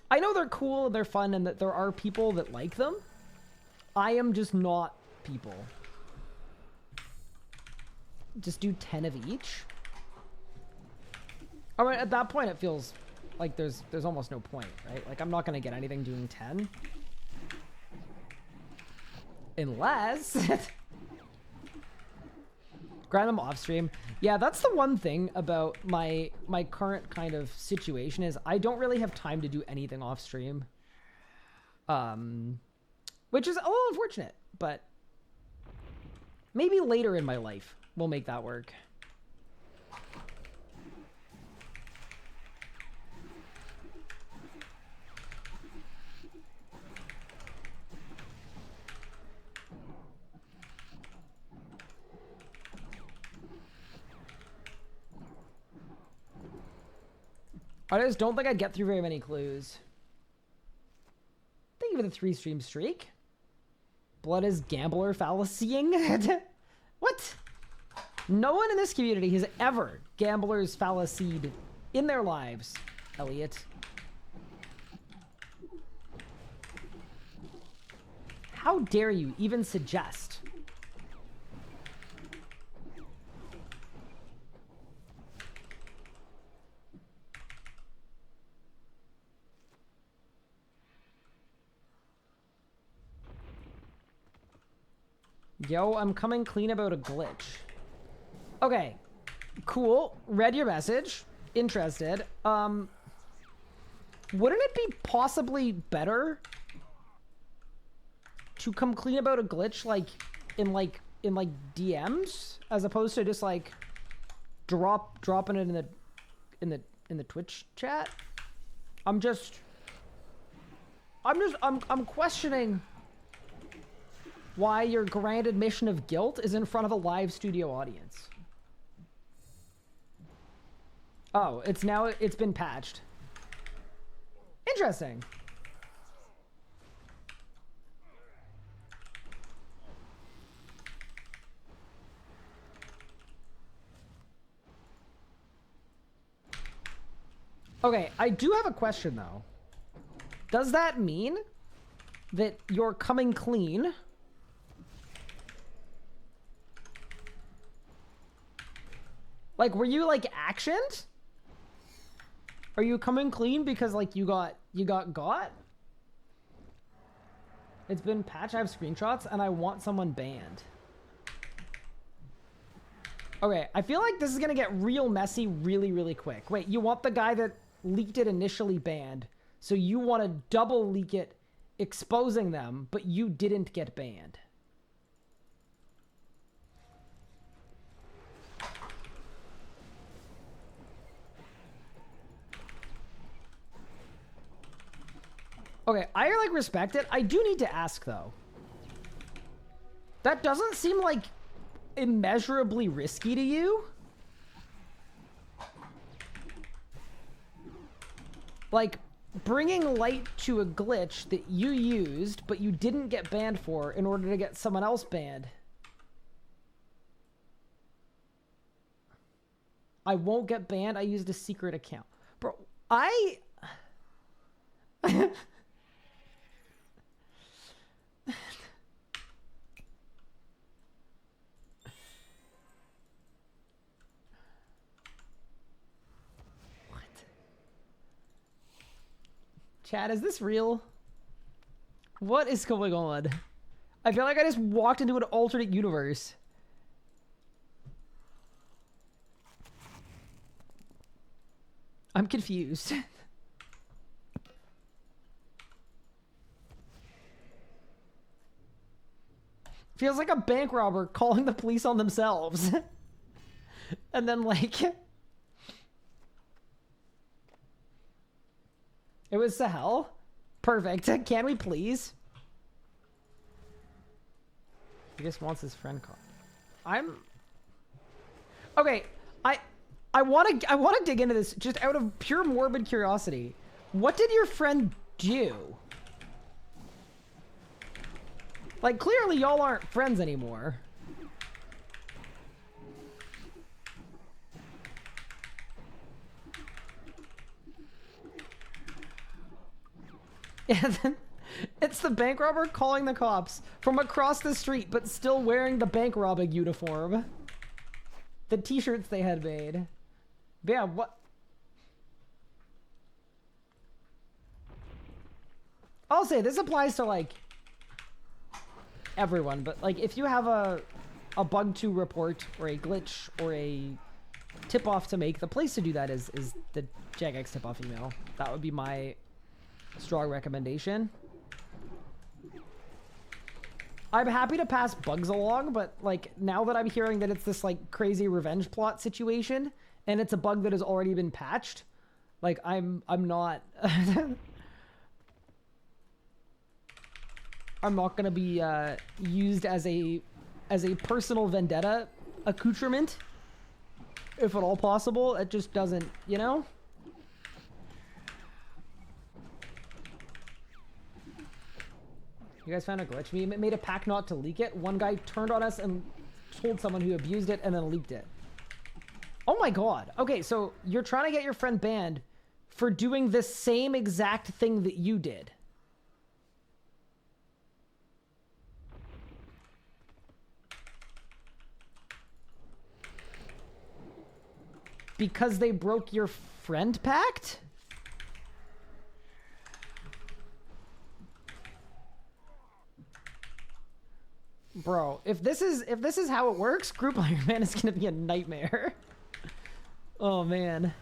I know they're cool, they're fun, and that there are people that like them. I am just not people. Just do 10 of each. I mean, at that point, it feels like there's almost no point, right? Like, I'm not going to get anything doing 10. Unless... Grind them off stream. Yeah, that's the one thing about my current kind of situation is I don't really have time to do anything off stream. Which is a little unfortunate, but maybe later in my life we'll make that work. I just don't think I'd get through very many clues. Thank you for the 3-stream streak. Blood is gambler fallacying. What? No one in this community has ever gamblers fallacied in their lives, Elliot. How dare you even suggest? Yo, I'm coming clean about a glitch. Okay, cool. Read your message. Interested. Wouldn't it be possibly better to come clean about a glitch in DMs as opposed to just like dropping it in the Twitch chat? I'm questioning why your grand admission of guilt is in front of a live studio audience. Oh, it's been patched. Interesting. Okay, I do have a question though. Does that mean that you're coming clean? Like, were you like actioned? Are you coming clean because like you got got? It's been patched. I have screenshots and I want someone banned. Okay, I feel like this is gonna get real messy really, really quick. Wait, you want the guy that leaked it initially banned, so you want to double leak it, exposing them, but you didn't get banned. Okay, I like respect it. I do need to ask though. That doesn't seem like immeasurably risky to you. Like bringing light to a glitch that you used but you didn't get banned for in order to get someone else banned. I won't get banned. I used a secret account. Bro, Chad, is this real? What is going on? I feel like I just walked into an alternate universe. I'm confused. Feels like a bank robber calling the police on themselves. And then like... It was Sahel? Perfect. Can we please? He just wants his friend card. Okay, I want to dig into this just out of pure morbid curiosity. What did your friend do? Like, clearly y'all aren't friends anymore. Yeah, then it's the bank robber calling the cops from across the street, but still wearing the bank robbing uniform. The t-shirts they had made. But yeah, what? I'll say this applies to like everyone, but like if you have a bug to report or a glitch or a tip-off to make, the place to do that is the Jagex tip-off email. That would be my strong recommendation. I'm happy to pass bugs along, but like now that I'm hearing that it's this like crazy revenge plot situation and it's a bug that has already been patched, like I'm not I'm not gonna be used as a personal vendetta accoutrement, if at all possible. It just doesn't, you know? You guys found a glitch. We made a pact not to leak it. One guy turned on us and told someone who abused it and then leaked it. Oh my god. Okay, so you're trying to get your friend banned for doing the same exact thing that you did. Because they broke your friend pact? Bro, if this is how it works, group Iron Man is gonna be a nightmare. Oh man.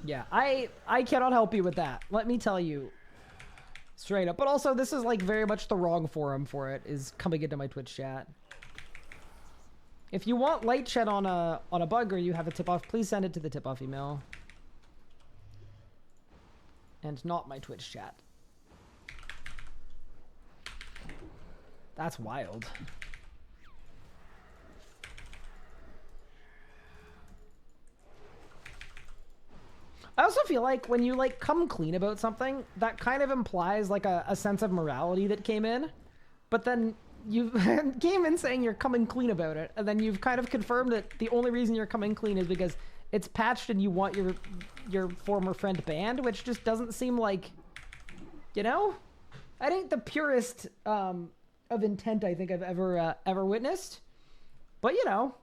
Yeah, I cannot help you with that. Let me tell you. Straight up. But also, this is like very much the wrong forum for it, is coming into my Twitch chat. If you want light shed on a bug or you have a tip-off, please send it to the tip-off email. And not my Twitch chat. That's wild. I also feel like when you like come clean about something, that kind of implies like a sense of morality that came in. But then you came in saying you're coming clean about it, and then you've kind of confirmed that the only reason you're coming clean is because it's patched and you want your former friend banned, which just doesn't seem like, you know? I think the purest of intent I think I've ever witnessed. But you know.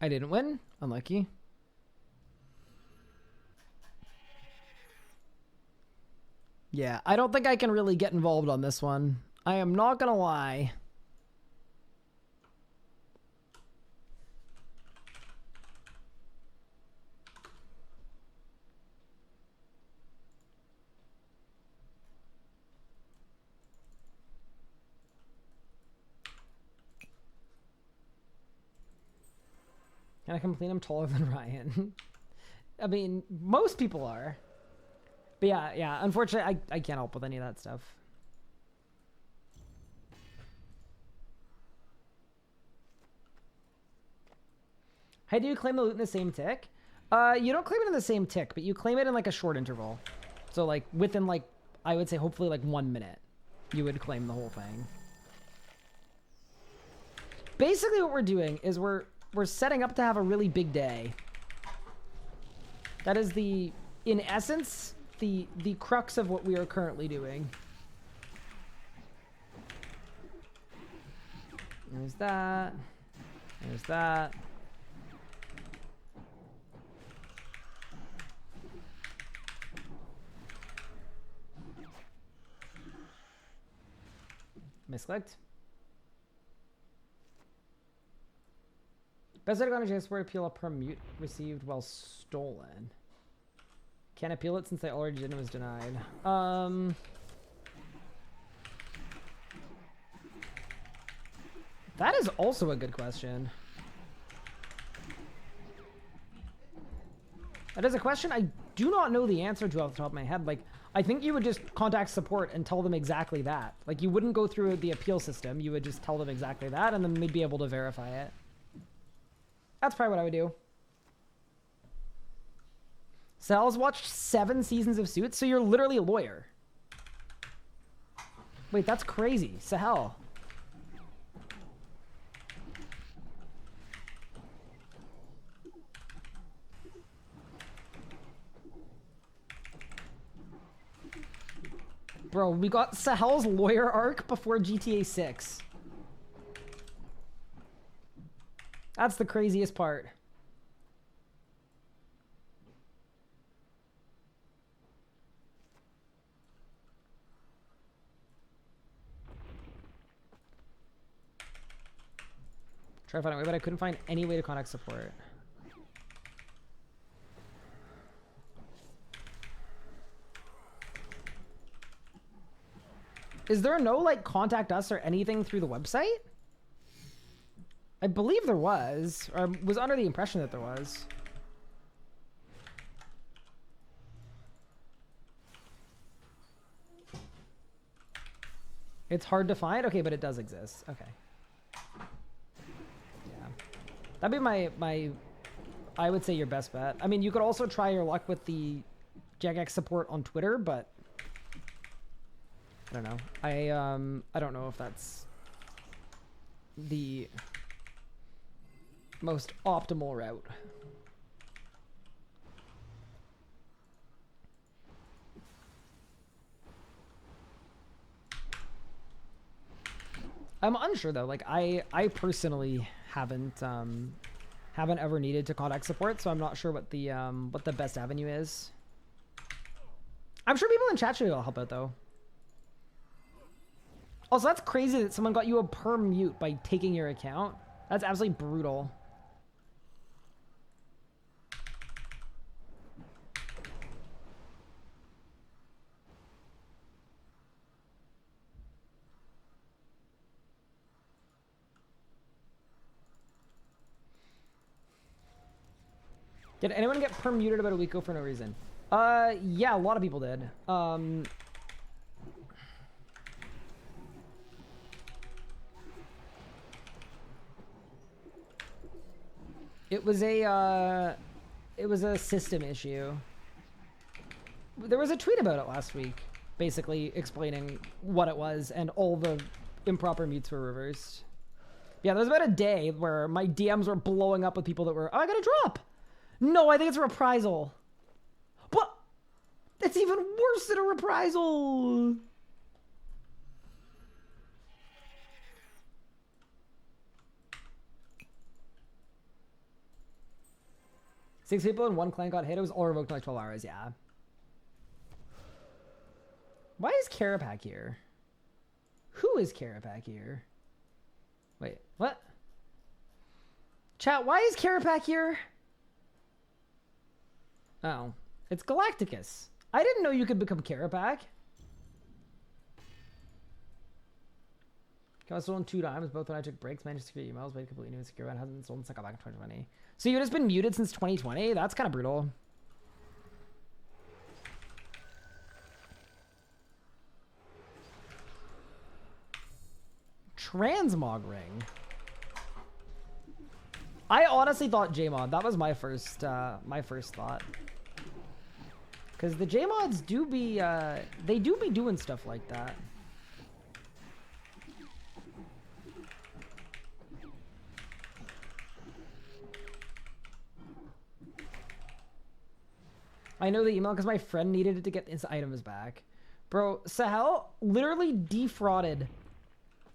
I didn't win. Unlucky. Yeah, I don't think I can really get involved on this one. I am not gonna lie. Can I complain I'm taller than Ryan? I mean, most people are. But yeah, unfortunately, I can't help with any of that stuff. How do you claim the loot in the same tick? You don't claim it in the same tick, but you claim it in like a short interval. So like within like, I would say hopefully like 1 minute, you would claim the whole thing. Basically what we're doing is we're setting up to have a really big day. That is in essence, the crux of what we are currently doing. There's that. There's that. Misclicked. Best way to go on a Jagex appeal a permute received while stolen. Can't appeal it since I already did and was denied. That is also a good question. That is a question I do not know the answer to off the top of my head. Like, I think you would just contact support and tell them exactly that. Like, you wouldn't go through the appeal system. You would just tell them exactly that, and then they'd be able to verify it. That's probably what I would do. Sal's watched 7 seasons of Suits, so you're literally a lawyer. Wait, that's crazy. Sahel. Bro, we got Sahel's lawyer arc before GTA 6. That's the craziest part. Try to find a way, but I couldn't find any way to contact support. Is there no, like, contact us or anything through the website? I believe there was, or was under the impression that there was. It's hard to find? Okay, but it does exist. Okay. Yeah. That'd be my I would say your best bet. I mean, you could also try your luck with the Jagex support on Twitter, but I don't know. I don't know if that's the most optimal route. I'm unsure though. Like I personally haven't ever needed to contact support, so I'm not sure what the best avenue is. I'm sure people in chat should be able to help out though. Also, that's crazy that someone got you a perm mute by taking your account. That's absolutely brutal. Did anyone get perm muted about a week ago for no reason? Yeah, a lot of people did. It was a system issue. There was a tweet about it last week, basically explaining what it was, and all the improper mutes were reversed. Yeah, there was about a day where my DMs were blowing up with people that were, oh, I got a drop. No, I think it's a reprisal. What? It's even worse than a reprisal. Six people in one clan got hit. It was all revoked in like 12 hours. Yeah. Why is Carapac here? Who is Carapac here? Wait, what? Chat, why is Carapac here? Oh, it's Galacticus. I didn't know you could become Carapac. Got stolen 2 times, both when I took breaks, managed to secure emails, made completely new and secure, and hasn't been stolen since I got back in 2020. So you've just been muted since 2020? That's kind of brutal. Transmog ring. I honestly thought Jmod. That was my first thought. Because the Jmods do be, they do be doing stuff like that. I know the email because my friend needed it to get his items back. Bro, Sahel literally defrauded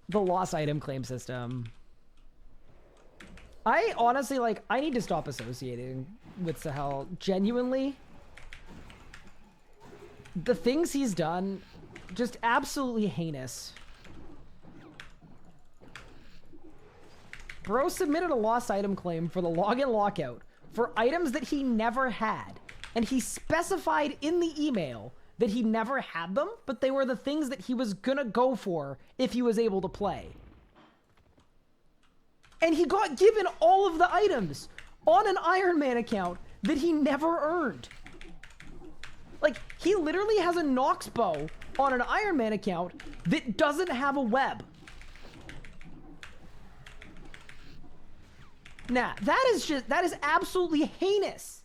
the lost item claim system. I honestly, like, I need to stop associating with Sahel. Genuinely. The things he's done, just absolutely heinous. Bro submitted a lost item claim for the login lockout for items that he never had. And he specified in the email that he never had them, but they were the things that he was gonna go for if he was able to play. And he got given all of the items on an Iron Man account that he never earned. Like, he literally has a Nox bow on an Iron Man account that doesn't have a web. Nah, that is absolutely heinous.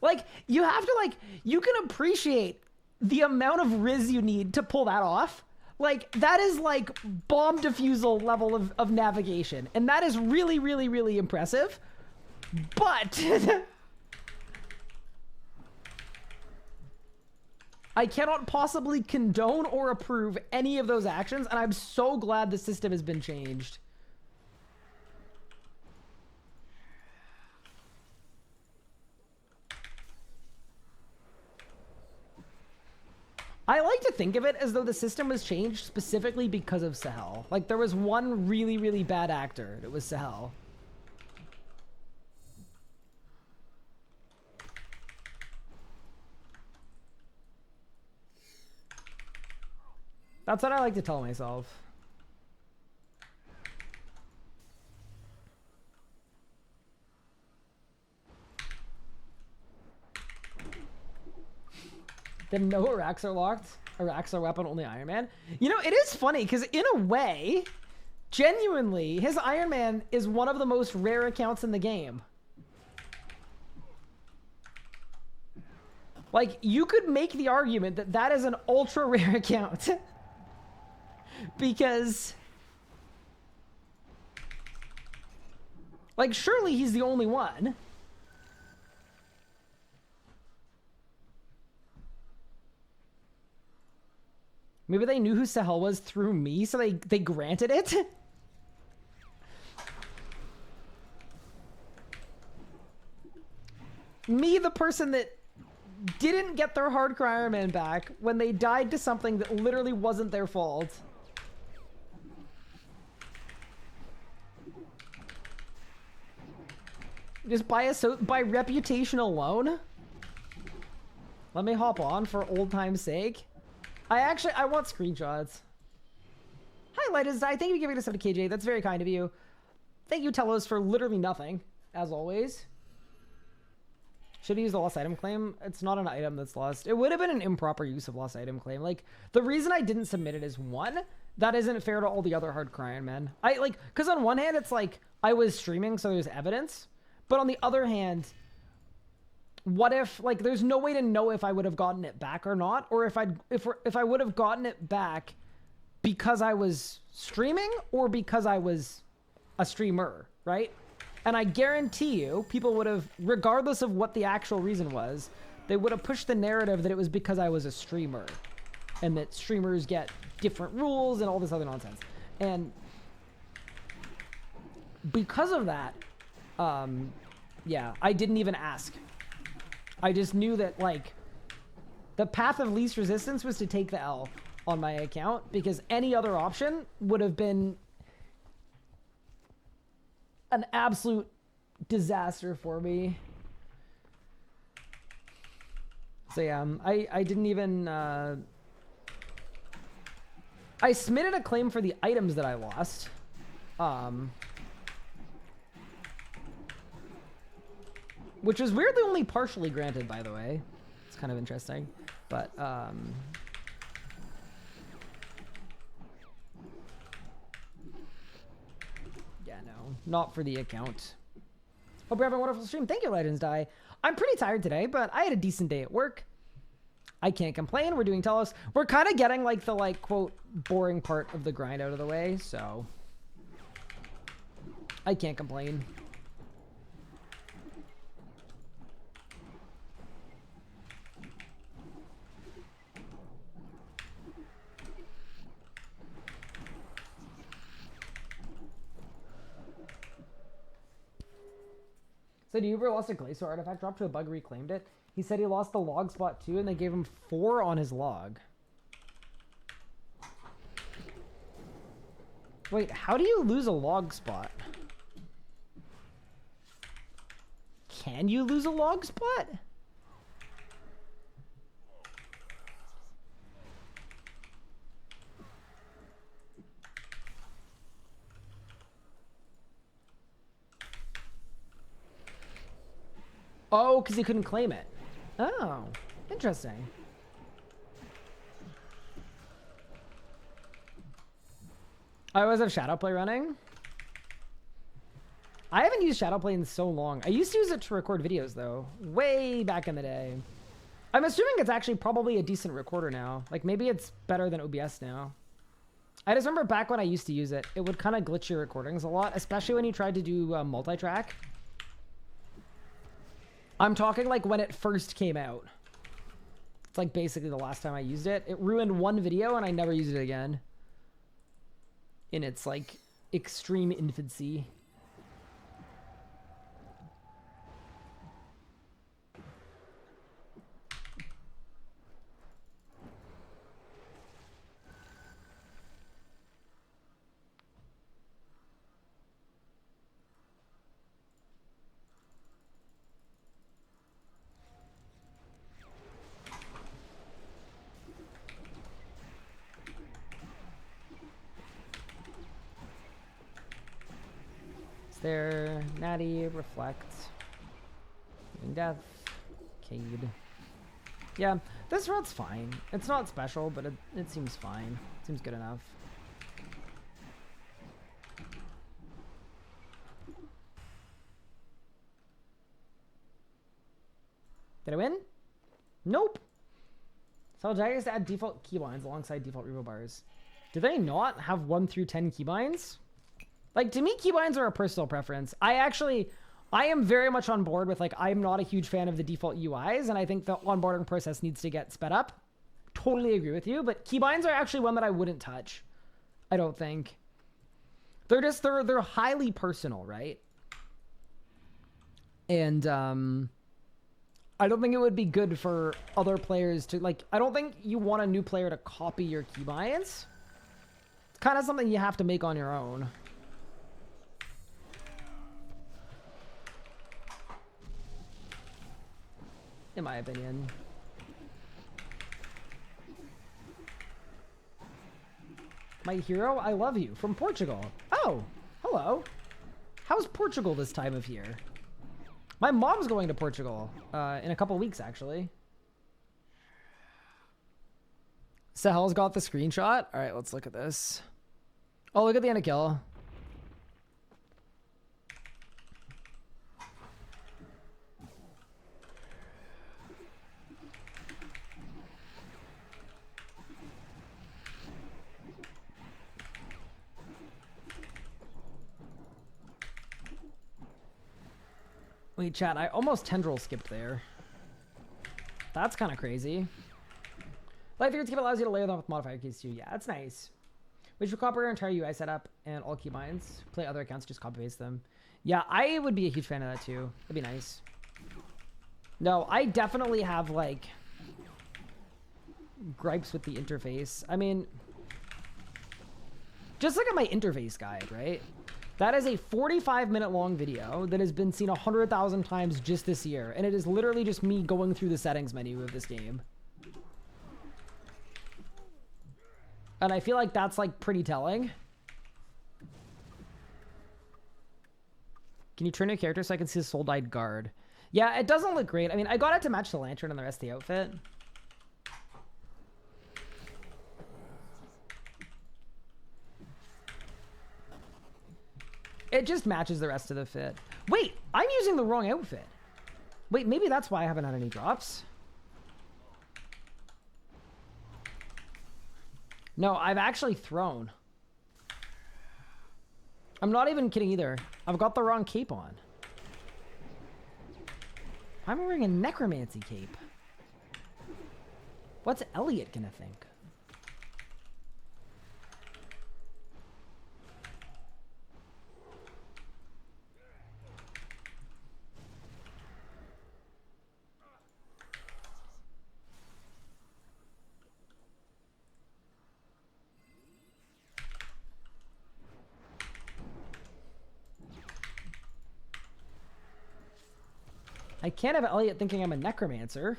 Like, you have to, like, you can appreciate the amount of Riz you need to pull that off. Like, that is, like, bomb defusal level of navigation. And that is really, really, really impressive. But I cannot possibly condone or approve any of those actions, and I'm so glad the system has been changed. I like to think of it as though the system was changed specifically because of Sahel. Like, there was one really, really bad actor. It was Sahel. That's what I like to tell myself. Then no Iraqs are locked. Iraqs are weapon only Iron Man. You know, it is funny because in a way, genuinely, his Iron Man is one of the most rare accounts in the game. Like, you could make the argument that that is an ultra rare account. Because, like, surely he's the only one. Maybe they knew who Sahel was through me, so they granted it? Me, the person that didn't get their hardcore Iron Man back when they died to something that literally wasn't their fault. Just by reputation alone? Let me hop on for old time's sake. I want screenshots. Hi, Light is Die. Thank you for giving us up to KJ. That's very kind of you. Thank you, Telos, for literally nothing, as always. Should have used the lost item claim. It's not an item that's lost. It would have been an improper use of lost item claim. Like, the reason I didn't submit it is, one, that isn't fair to all the other hardcore Iron Men. Because on one hand, it's like, I was streaming, so there's evidence. But on the other hand, what if, like, there's no way to know if I would have gotten it back or not, or if I would have gotten it back because I was streaming or because I was a streamer, right? And I guarantee you, people would have, regardless of what the actual reason was, they would have pushed the narrative that it was because I was a streamer, and that streamers get different rules and all this other nonsense. And because of that, yeah, I didn't even ask. I just knew that, like, the path of least resistance was to take the L on my account, because any other option would have been an absolute disaster for me. So yeah, I didn't even, I submitted a claim for the items that I lost. Which was weirdly only partially granted, by the way. It's kind of interesting. But, yeah, no. Not for the account. Hope you're having a wonderful stream. Thank you, Legends Die. I'm pretty tired today, but I had a decent day at work. I can't complain. We're doing Telos. We're kind of getting, like, the, like, quote, boring part of the grind out of the way, so I can't complain. Said Uber lost a Glacor artifact, dropped to a bug, reclaimed it. He said he lost the log spot too, and they gave him 4 on his log. Wait, how do you lose a log spot? Can you lose a log spot? Oh, because he couldn't claim it. Oh, interesting. I always have Shadowplay running. I haven't used Shadowplay in so long. I used to use it to record videos, though. Way back in the day. I'm assuming it's actually probably a decent recorder now. Like, maybe it's better than OBS now. I just remember back when I used to use it, it would kind of glitch your recordings a lot, especially when you tried to do multi-track. I'm talking like when it first came out. It's like basically the last time I used it. It ruined one video and I never used it again. In its like extreme infancy. there. Natty, Reflect. Living Death. Cade. Yeah, this road's fine. It's not special, but it seems fine. Seems good enough. Did I win? Nope. So Jagex to add default keybinds alongside default revo bars. Do they not have 1 through 10 keybinds? Like, to me, keybinds are a personal preference. I am very much on board with, like, I'm not a huge fan of the default UIs, and I think the onboarding process needs to get sped up. Totally agree with you, but keybinds are actually one that I wouldn't touch. I don't think. They're highly personal, right? And, I don't think it would be good for other players to, like, I don't think you want a new player to copy your keybinds. It's kind of something you have to make on your own. In my opinion. My hero, I love you, from Portugal. Oh, hello. How's Portugal this time of year? My mom's going to Portugal in a couple weeks, actually. Sahel's got the screenshot. All right, let's look at this. Oh, look at the end of kill. Wait, chat, I almost tendril skipped there. That's kind of crazy. Light Theory allows you to layer them with modifier keys too. Yeah, that's nice. We should copy our entire UI setup and all keybinds. Play other accounts, just copy paste them. Yeah, I would be a huge fan of that too. That'd be nice. No, I definitely have, like, gripes with the interface. I mean, just look at my interface guide, right? That is a 45-minute long video that has been seen 100,000 times just this year. And it is literally just me going through the settings menu of this game. And I feel like that's, like, pretty telling. Can you turn your character so I can see the soul-dyed guard? Yeah, it doesn't look great. I mean, I got it to match the lantern and the rest of the outfit. It just matches the rest of the fit. Wait, I'm using the wrong outfit. Wait, maybe that's why I haven't had any drops. No, I've actually thrown. I'm not even kidding either. I've got the wrong cape on. I'm wearing a necromancy cape. What's Elliot gonna think? I can't have Elliot thinking I'm a necromancer.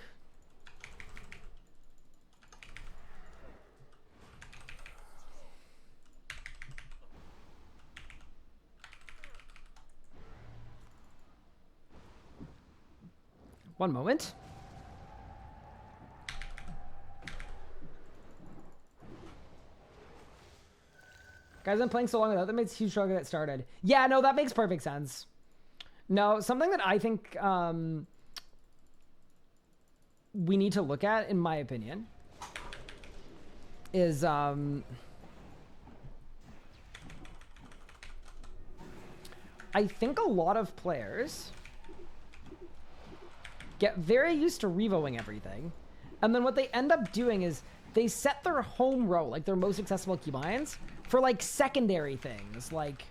One moment. Guys, I'm playing so long without that makes huge struggle to get started. Yeah, no, that makes perfect sense. No, something that I think we need to look at, in my opinion, is I think a lot of players get very used to revoing everything, and then what they end up doing is they set their home row, like their most accessible keybinds, for like secondary things, like,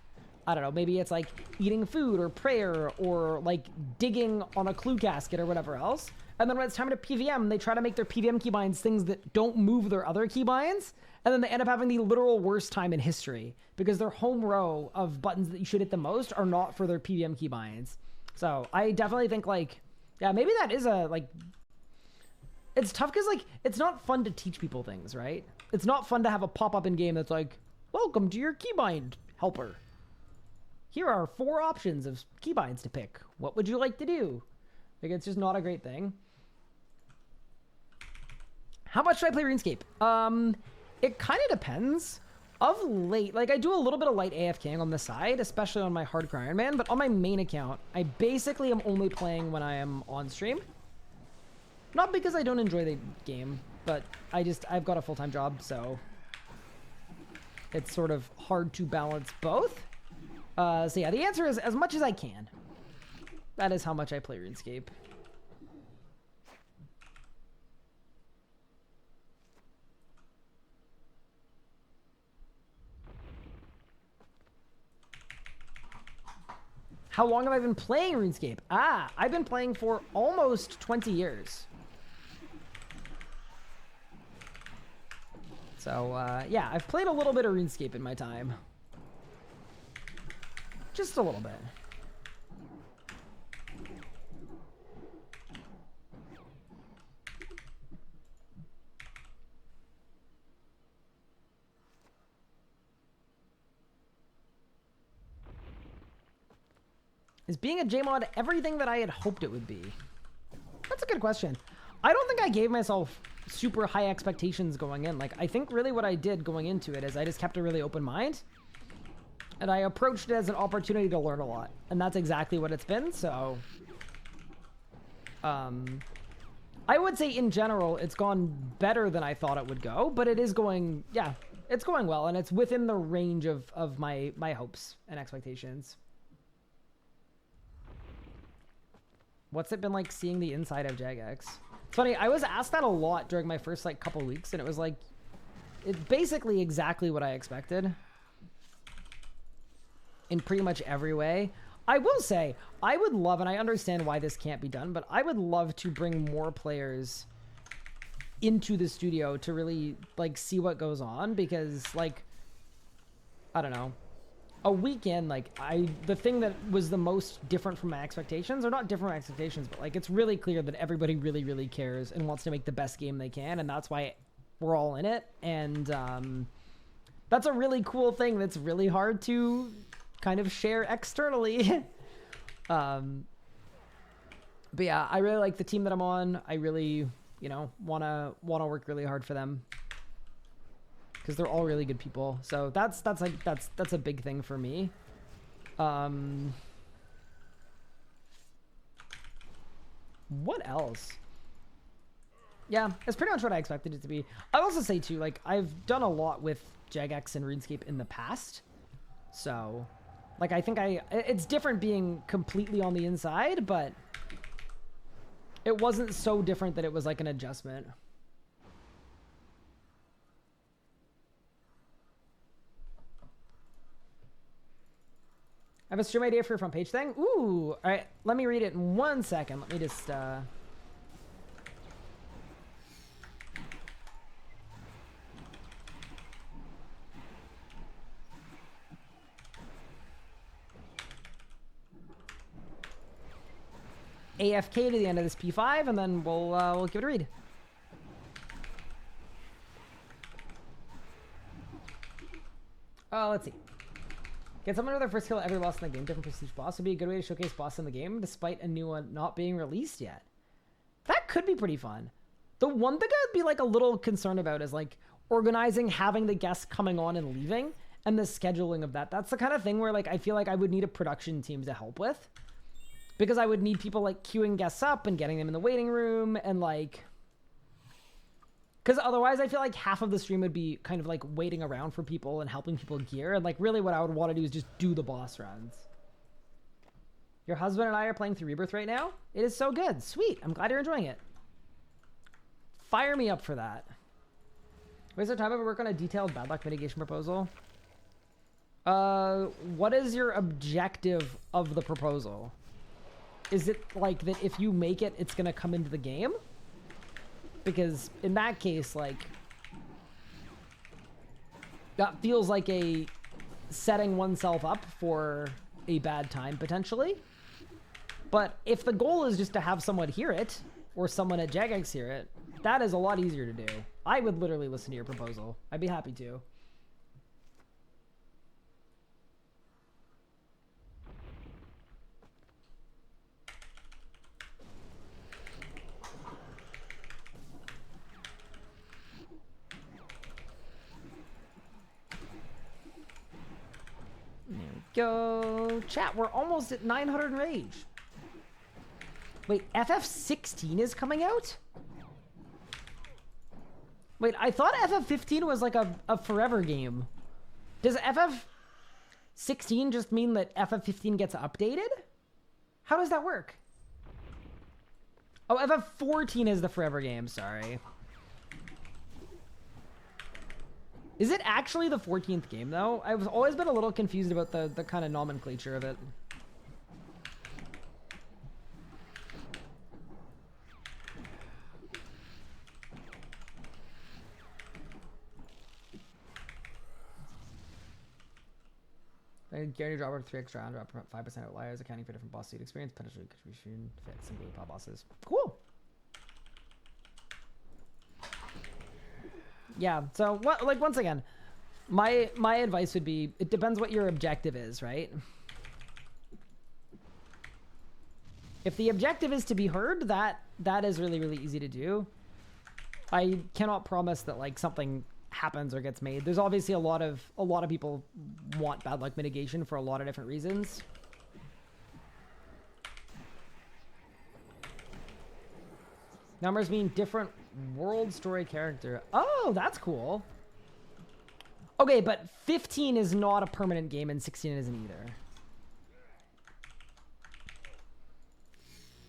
I don't know, maybe it's like eating food or prayer or like digging on a clue casket or whatever else. And then when it's time to PvM, they try to make their PvM keybinds things that don't move their other keybinds. And then they end up having the literal worst time in history because their home row of buttons that you should hit the most are not for their PvM keybinds. So I definitely think, like, yeah, maybe that is a, like, it's tough because, like, it's not fun to teach people things, right? It's not fun to have a pop-up in game that's like, welcome to your keybind helper. here are 4 options of keybinds to pick. What would you like to do? Like, it's just not a great thing. How much should I play RuneScape? It kind of depends. Of late, like, I do a little bit of light AFKing on the side, especially on my Hardcore Iron Man, but on my main account, I basically am only playing when I am on stream. Not because I don't enjoy the game, but I've got a full-time job, so it's sort of hard to balance both. So yeah, the answer is as much as I can. That is how much I play RuneScape. How long have I been playing RuneScape? I've been playing for almost 20 years. So, yeah, I've played a little bit of RuneScape in my time. Just a little bit. Is being a JMod everything that I had hoped it would be? That's a good question. I don't think I gave myself super high expectations going in. Like, I think really what I did going into it is I just kept a really open mind. And I approached it as an opportunity to learn a lot. And that's exactly what it's been, so... I would say in general, it's gone better than I thought it would go. But it is going... Yeah, it's going well. And it's within the range of my hopes and expectations. What's it been like seeing the inside of Jagex? It's funny, I was asked that a lot during my first like couple weeks, and it was like, it's basically exactly what I expected. In pretty much every way. I will say, I would love, and I understand why this can't be done, but I would love to bring more players into the studio to really like see what goes on, because like, I don't know. A weekend, like, the thing that was the most different from my expectations, or not different from my expectations, but like, it's really clear that everybody really, really cares and wants to make the best game they can, and that's why we're all in it. And that's a really cool thing that's really hard to kind of share externally. But yeah, I really like the team that I'm on. I really, you know, wanna work really hard for them, because they're all really good people. So that's a big thing for me. What else? Yeah, it's pretty much what I expected it to be. I'll also say too, like, I've done a lot with Jagex and RuneScape in the past. So, like, I think it's different being completely on the inside, but it wasn't so different that it was like an adjustment. I have a stream idea for your front page thing. Ooh, all right. Let me read it in 1 second. Let me just, AFK to the end of this P5, and then we'll give it a read. Let's see. Get someone with their first kill at every boss in the game. Different prestige boss would be a good way to showcase boss in the game, despite a new one not being released yet. That could be pretty fun. The one thing I'd be like a little concerned about is like organizing, having the guests coming on and leaving, and the scheduling of that. That's the kind of thing where like I feel like I would need a production team to help with, because I would need people like queuing guests up and getting them in the waiting room, and like, because otherwise I feel like half of the stream would be kind of like waiting around for people and helping people gear, and like really what I would want to do is just do the boss runs. Your husband and I are playing through Rebirth right now. It is so good. Sweet. I'm glad you're enjoying it. Fire me up for that. Waste our time to work on a detailed bad luck mitigation proposal. What is your objective of the proposal? Is it like that if you make it, it's going to come into the game? Because in that case, like, that feels like a setting oneself up for a bad time, potentially. But if the goal is just to have someone hear it, or someone at Jagex hear it, that is a lot easier to do. I would literally listen to your proposal. I'd be happy to. go. Chat, we're almost at 900 rage. Wait, FF16 is coming out? Wait, I thought FF15 was like a forever game. Does FF16 just mean that FF15 gets updated? How does that work? Oh, FF14 is the forever game, sorry. Is it actually the 14th game, though? I've always been a little confused about the kind of nomenclature of it. Guarantee drop of 3 extra round, drop 5% outliers, accounting for different boss suit experience, potentially contribution, fit simply pop bosses. Cool. Yeah, so what, like, once again, my advice would be, it depends what your objective is, right? If the objective is to be heard, that is really, really easy to do. I cannot promise that like something happens or gets made. There's obviously a lot of people want bad luck mitigation for a lot of different reasons. Numbers mean different world story character. Oh, that's cool. Okay, but 15 is not a permanent game and 16 isn't either.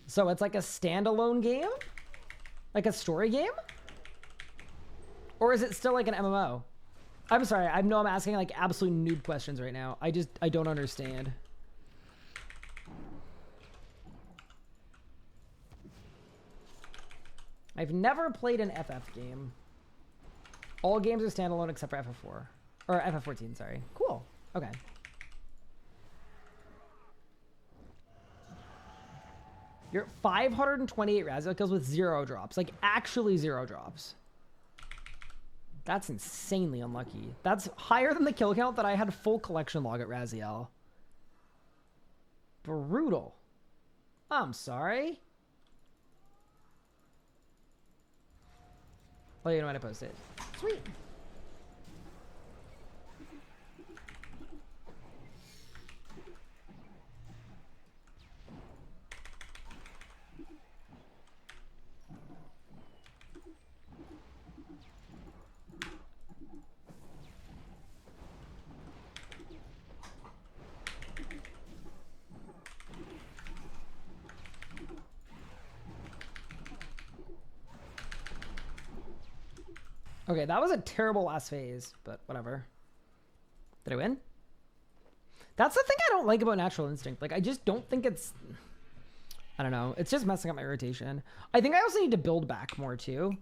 So it's like a standalone game? Like a story game? Or is it still like an MMO? I'm sorry, I know I'm asking like absolute noob questions right now. I don't understand. I've never played an FF game. All games are standalone except for FF4. Or FF14, sorry. Cool. Okay. You're 528 Raziel kills with 0 drops. Like, actually 0 drops. That's insanely unlucky. That's higher than the kill count that I had full collection log at Raziel. Brutal. I'm sorry. Well, you know when I post it. Sweet. Okay, that was a terrible last phase, but whatever. Did I win? That's the thing I don't like about Natural Instinct. Like, I just don't think it's... I don't know. It's just messing up my rotation. I think I also need to build back more, too.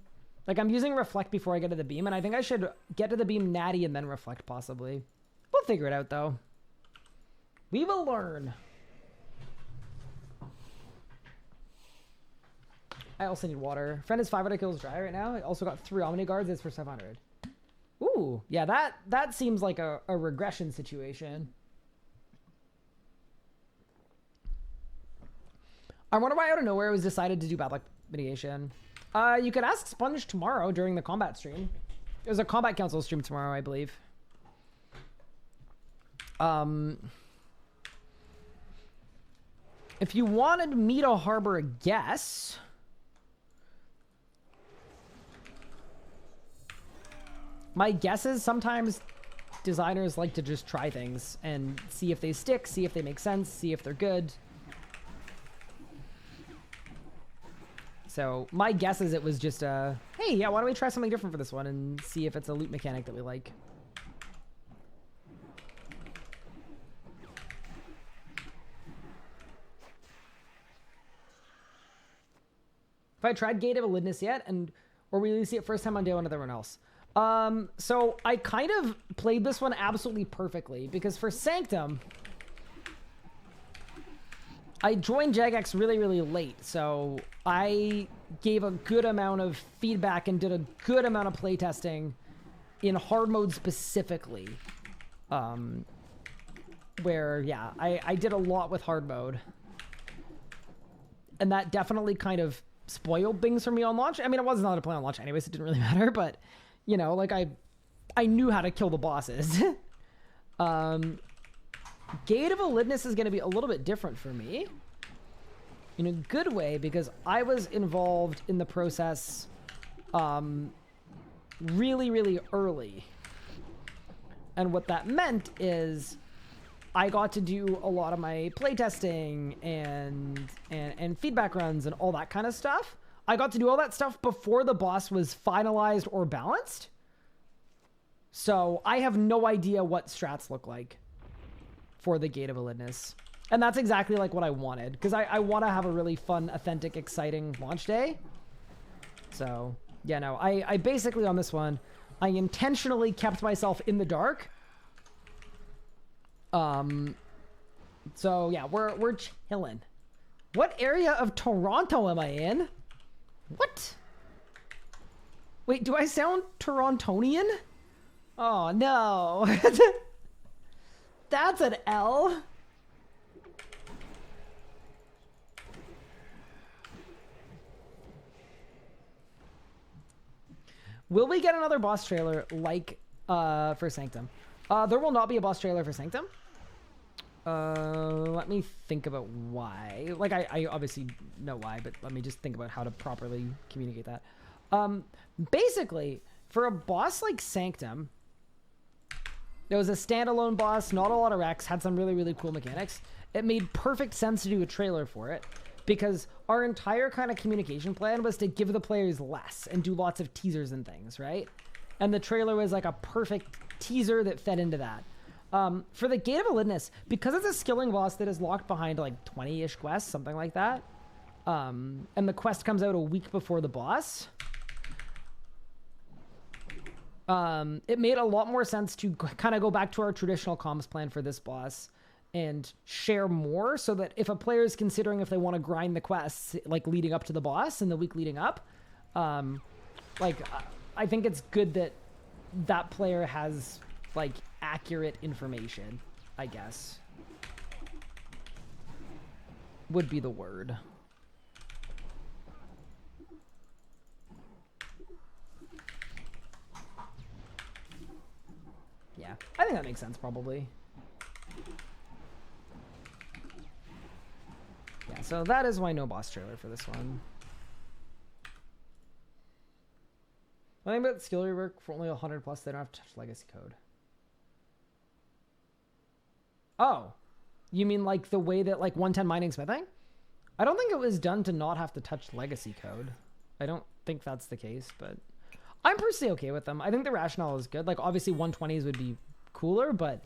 Like, I'm using Reflect before I get to the beam, and I think I should get to the beam natty and then Reflect, possibly. We'll figure it out, though. We will learn. I also need water. Friend is 500 kills dry right now. I also got 3 Omni Guards. It's for 700. Ooh, yeah, that seems like a regression situation. I wonder why out of nowhere it was decided to do bad luck mitigation. You could ask Sponge tomorrow during the combat stream. There's a combat council stream tomorrow, I believe. If you wanted me to harbor a guess... My guess is sometimes designers like to just try things and see if they stick, see if they make sense, see if they're good. So my guess is it was just a, hey, yeah, why don't we try something different for this one and see if it's a loot mechanic that we like. If I tried Gate of Validness yet, or will you see it first time on day one with everyone else? So I kind of played this one absolutely perfectly because for Sanctum, I joined Jagex really, really late. So I gave a good amount of feedback and did a good amount of playtesting in hard mode specifically. Where, yeah, I did a lot with hard mode. And that definitely kind of spoiled things for me on launch. I mean, it wasn't allowed to play on launch anyways, it didn't really matter, but... You know, like I knew how to kill the bosses. Gate of Elidness is going to be a little bit different for me. In a good way, because I was involved in the process really, really early. And what that meant is I got to do a lot of my playtesting and feedback runs and all that kind of stuff. I got to do all that stuff before the boss was finalized or balanced. So I have no idea what strats look like for the Gate of Elidness. And that's exactly like what I wanted, because I want to have a really fun, authentic, exciting launch day. So, yeah, no, I basically on this one, I intentionally kept myself in the dark. So yeah, we're chilling. What area of Toronto am I in? What? Wait, do I sound Torontonian? Oh no. That's an L. Will we get another boss trailer like for Sanctum? There will not be a boss trailer for Sanctum. Let me think about why. Like, I obviously know why, but let me just think about how to properly communicate that. Basically, for a boss like Sanctum, there was a standalone boss, not a lot of Rex, had some really, really cool mechanics. It made perfect sense to do a trailer for it, because our entire kind of communication plan was to give the players less and do lots of teasers and things, right? And the trailer was like a perfect teaser that fed into that. For the Gate of Elidness, because it's a skilling boss that is locked behind like 20-ish quests, something like that, and the quest comes out a week before the boss, it made a lot more sense to kind of go back to our traditional comms plan for this boss and share more, so that if a player is considering if they want to grind the quests like leading up to the boss and the week leading up, like I think it's good that that player has like accurate information, I guess would be the word. Yeah, I think that makes sense probably. Yeah, so that is why no boss trailer for this one. One thing about skill rework, for only 100 plus, they don't have to touch legacy code. Oh, you mean like the way that like 110 mining smithing? I don't think it was done to not have to touch legacy code. I don't think that's the case, but I'm personally okay with them. I think the rationale is good. Like obviously 120s would be cooler, but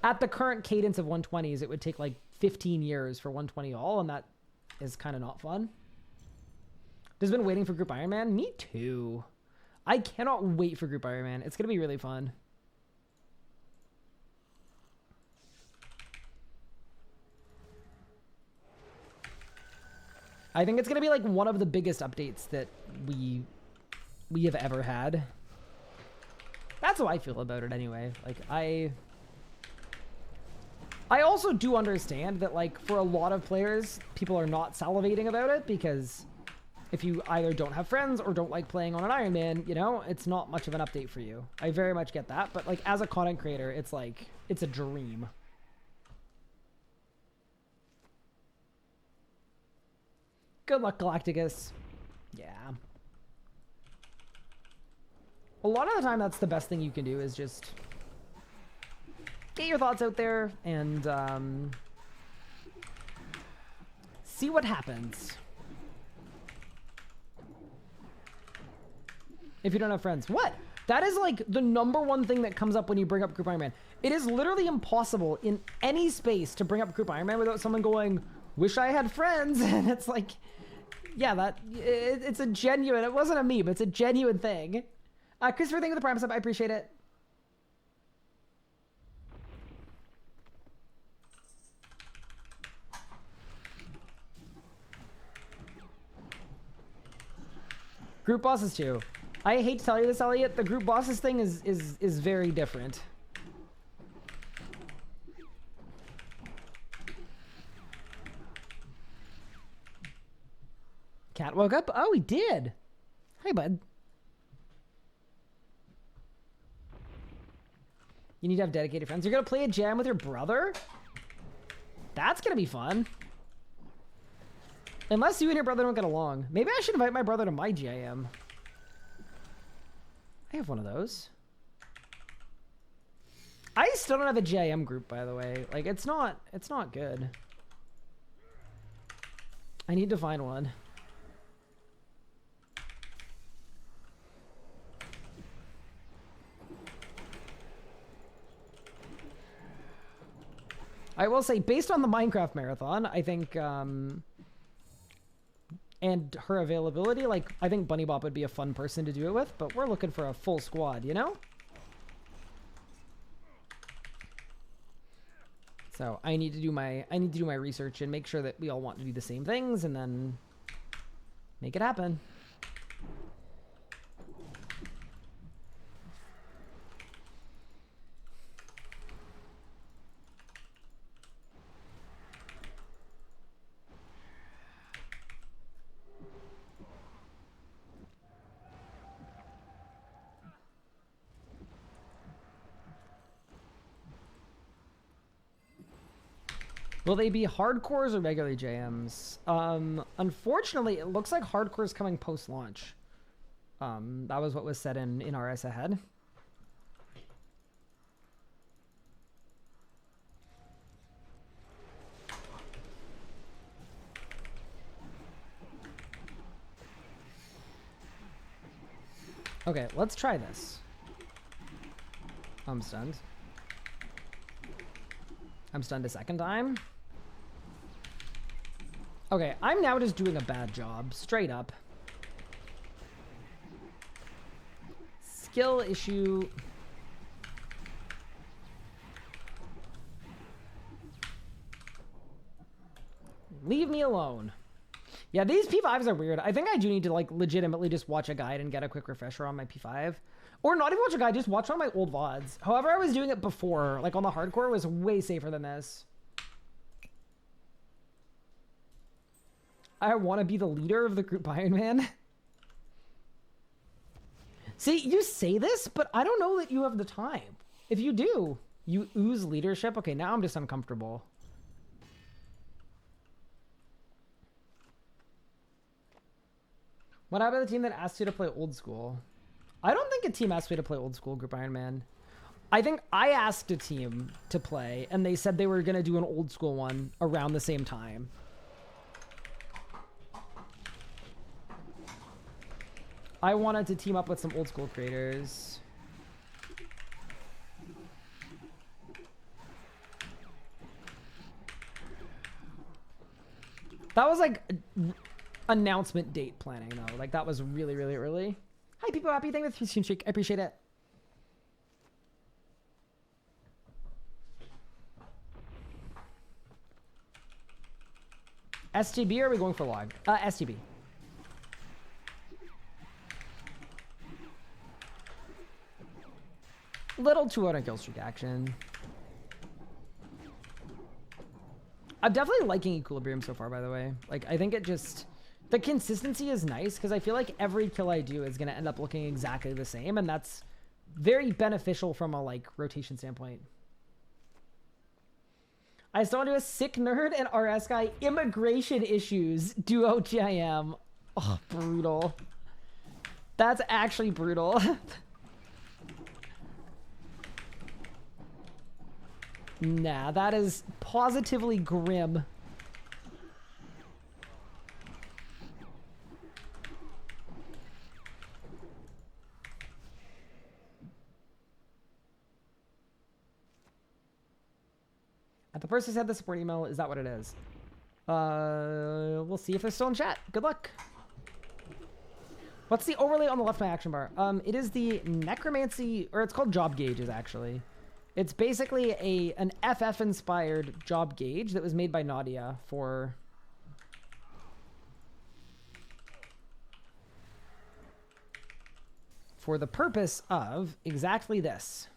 at the current cadence of 120s, it would take like 15 years for 120 all, and that is kind of not fun. Just been waiting for Group Iron Man. Me too. I cannot wait for Group Iron Man. It's going to be really fun. I think it's going to be like one of the biggest updates that we have ever had. That's how I feel about it anyway. Like I also do understand that like for a lot of players, people are not salivating about it, because if you either don't have friends or don't like playing on an Iron Man, you know, it's not much of an update for you. I very much get that, but like as a content creator, it's like, it's a dream. Good luck, Galacticus. Yeah. A lot of the time, that's the best thing you can do, is just get your thoughts out there and see what happens. If you don't have friends. What? That is like the #1 thing that comes up when you bring up Group Iron Man. It is literally impossible in any space to bring up Group Iron Man without someone going, wish I had friends. And it's like, yeah, it's a genuine, it wasn't a meme, it's a genuine thing. Christopher, thank you for the Prime sub, I appreciate it. Group bosses too. I hate to tell you this, Elliot, the group bosses thing is very different. Cat woke up? Oh, he did. Hi, bud. You need to have dedicated friends. You're gonna play a jam with your brother? That's gonna be fun. Unless you and your brother don't get along. Maybe I should invite my brother to my GIM. I have one of those. I still don't have a GIM group, by the way. Like, it's not good. I need to find one. I will say, based on the Minecraft marathon, I think, and her availability, like, I think Bunny Bop would be a fun person to do it with, but we're looking for a full squad, you know? So I need to do my research and make sure that we all want to do the same things and then make it happen. Will they be hardcores or regular JMs? Unfortunately, it looks like hardcore is coming post-launch. That was what was said in RS ahead. Okay, let's try this. I'm stunned. I'm stunned a second time. Okay, I'm now just doing a bad job, straight up. Skill issue. Leave me alone. Yeah, these P5s are weird. I think I do need to, like, legitimately just watch a guide and get a quick refresher on my P5. Or not even watch a guide, just watch one of my old VODs. However I was doing it before, like on the hardcore, was way safer than this. I want to be the leader of the group Iron Man. See, you say this, but I don't know that you have the time. If you do, you ooze leadership. Okay, now I'm just uncomfortable. What happened to the team that asked you to play old school? I don't think a team asked me to play old school group Iron Man. I think I asked a team to play, and they said they were going to do an old school one around the same time. I wanted to team up with some old school creators. That was like announcement date planning though. Like that was really, really early. Hi people, happy thing with Team Streak. I appreciate it. STB or are we going for log? STB. Little 200 kill streak action. I'm definitely liking Equilibrium so far, by the way. Like, I think it just... The consistency is nice, because I feel like every kill I do is going to end up looking exactly the same, and that's very beneficial from a, like, rotation standpoint. I still want to do a sick nerd and RS guy immigration issues duo GIM. Oh, brutal. That's actually brutal. Nah, that is positively grim. At the person who said the support email, is that what it is? We'll see if they're still in chat. Good luck. What's the overlay on the left of my action bar? It is the Necromancy, or it's called Job Gauges, actually. It's basically an FF-inspired job gauge that was made by Nadia for the purpose of exactly this.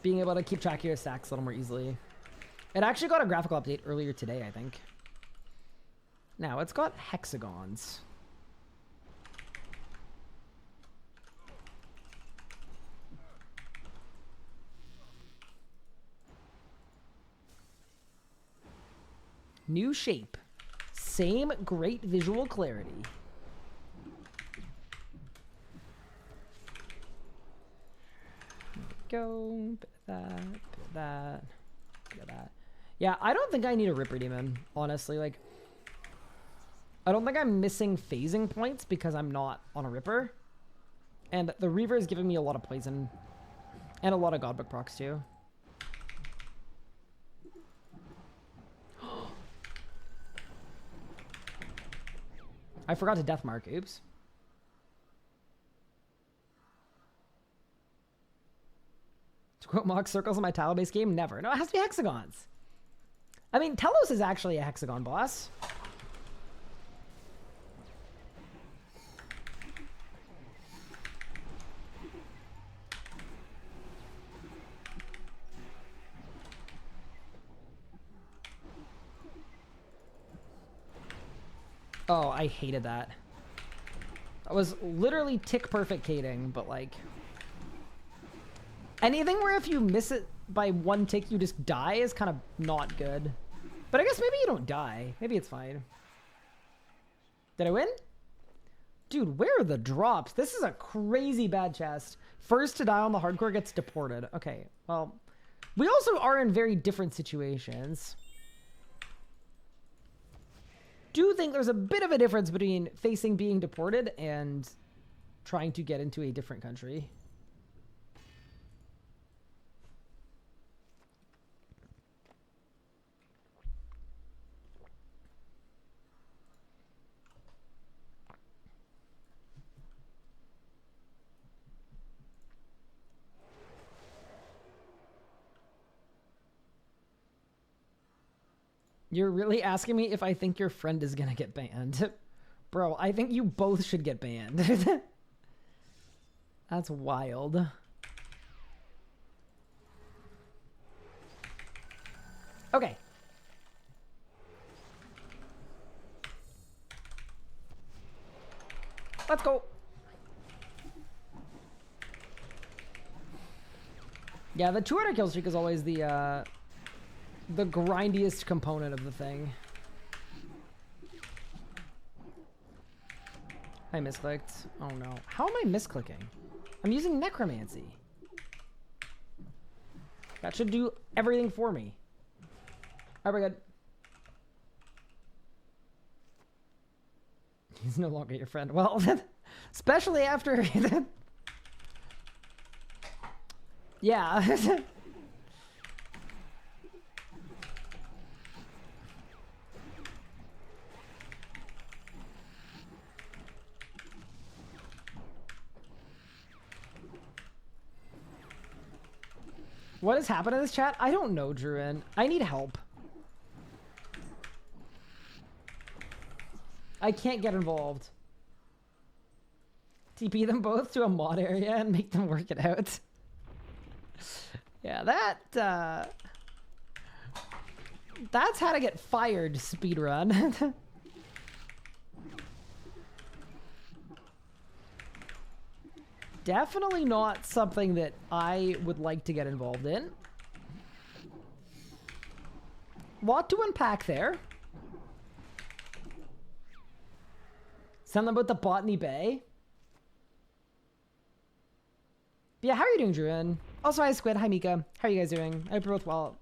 Being able to keep track of your stacks a little more easily. It actually got a graphical update earlier today, I think. Now, it's got hexagons. New shape. Same great visual clarity. There we go. Bit of that. Bit of that. Bit of that. Yeah, I don't think I need a Ripper Demon, honestly. Like, I don't think I'm missing phasing points because I'm not on a Ripper. And the Reaver is giving me a lot of poison. And a lot of Godbook procs, too. I forgot to death mark. Oops. To quote Mock, circles in my tile-based game? Never. No, it has to be hexagons. I mean, Telos is actually a hexagon boss. Oh, I hated that. That was literally tick perfect cating, but like... anything where if you miss it by one tick you just die is kind of not good. But I guess maybe you don't die. Maybe it's fine. Did I win? Dude, where are the drops? This is a crazy bad chest. First to die on the hardcore gets deported. Okay, well... we also are in very different situations. Do think there's a bit of a difference between facing being deported and trying to get into a different country. You're really asking me if I think your friend is gonna get banned. Bro, I think you both should get banned. That's wild. Okay. Let's go. Yeah, the 200 kill streak is always the grindiest component of the thing. I misclicked. Oh no. How am I misclicking? I'm using Necromancy. That should do everything for me. Alright, we're good. He's no longer your friend. Well, especially after... yeah. What has happened in this chat? I don't know, Druin. I need help. I can't get involved. TP them both to a mod area and make them work it out. Yeah, that's how to get fired, speedrun. Definitely not something that I would like to get involved in. Lot to unpack there. Something about the Botany Bay. Yeah, how are you doing, Druin? Also, hi, Squid. Hi, Mika. How are you guys doing? I hope you're both well.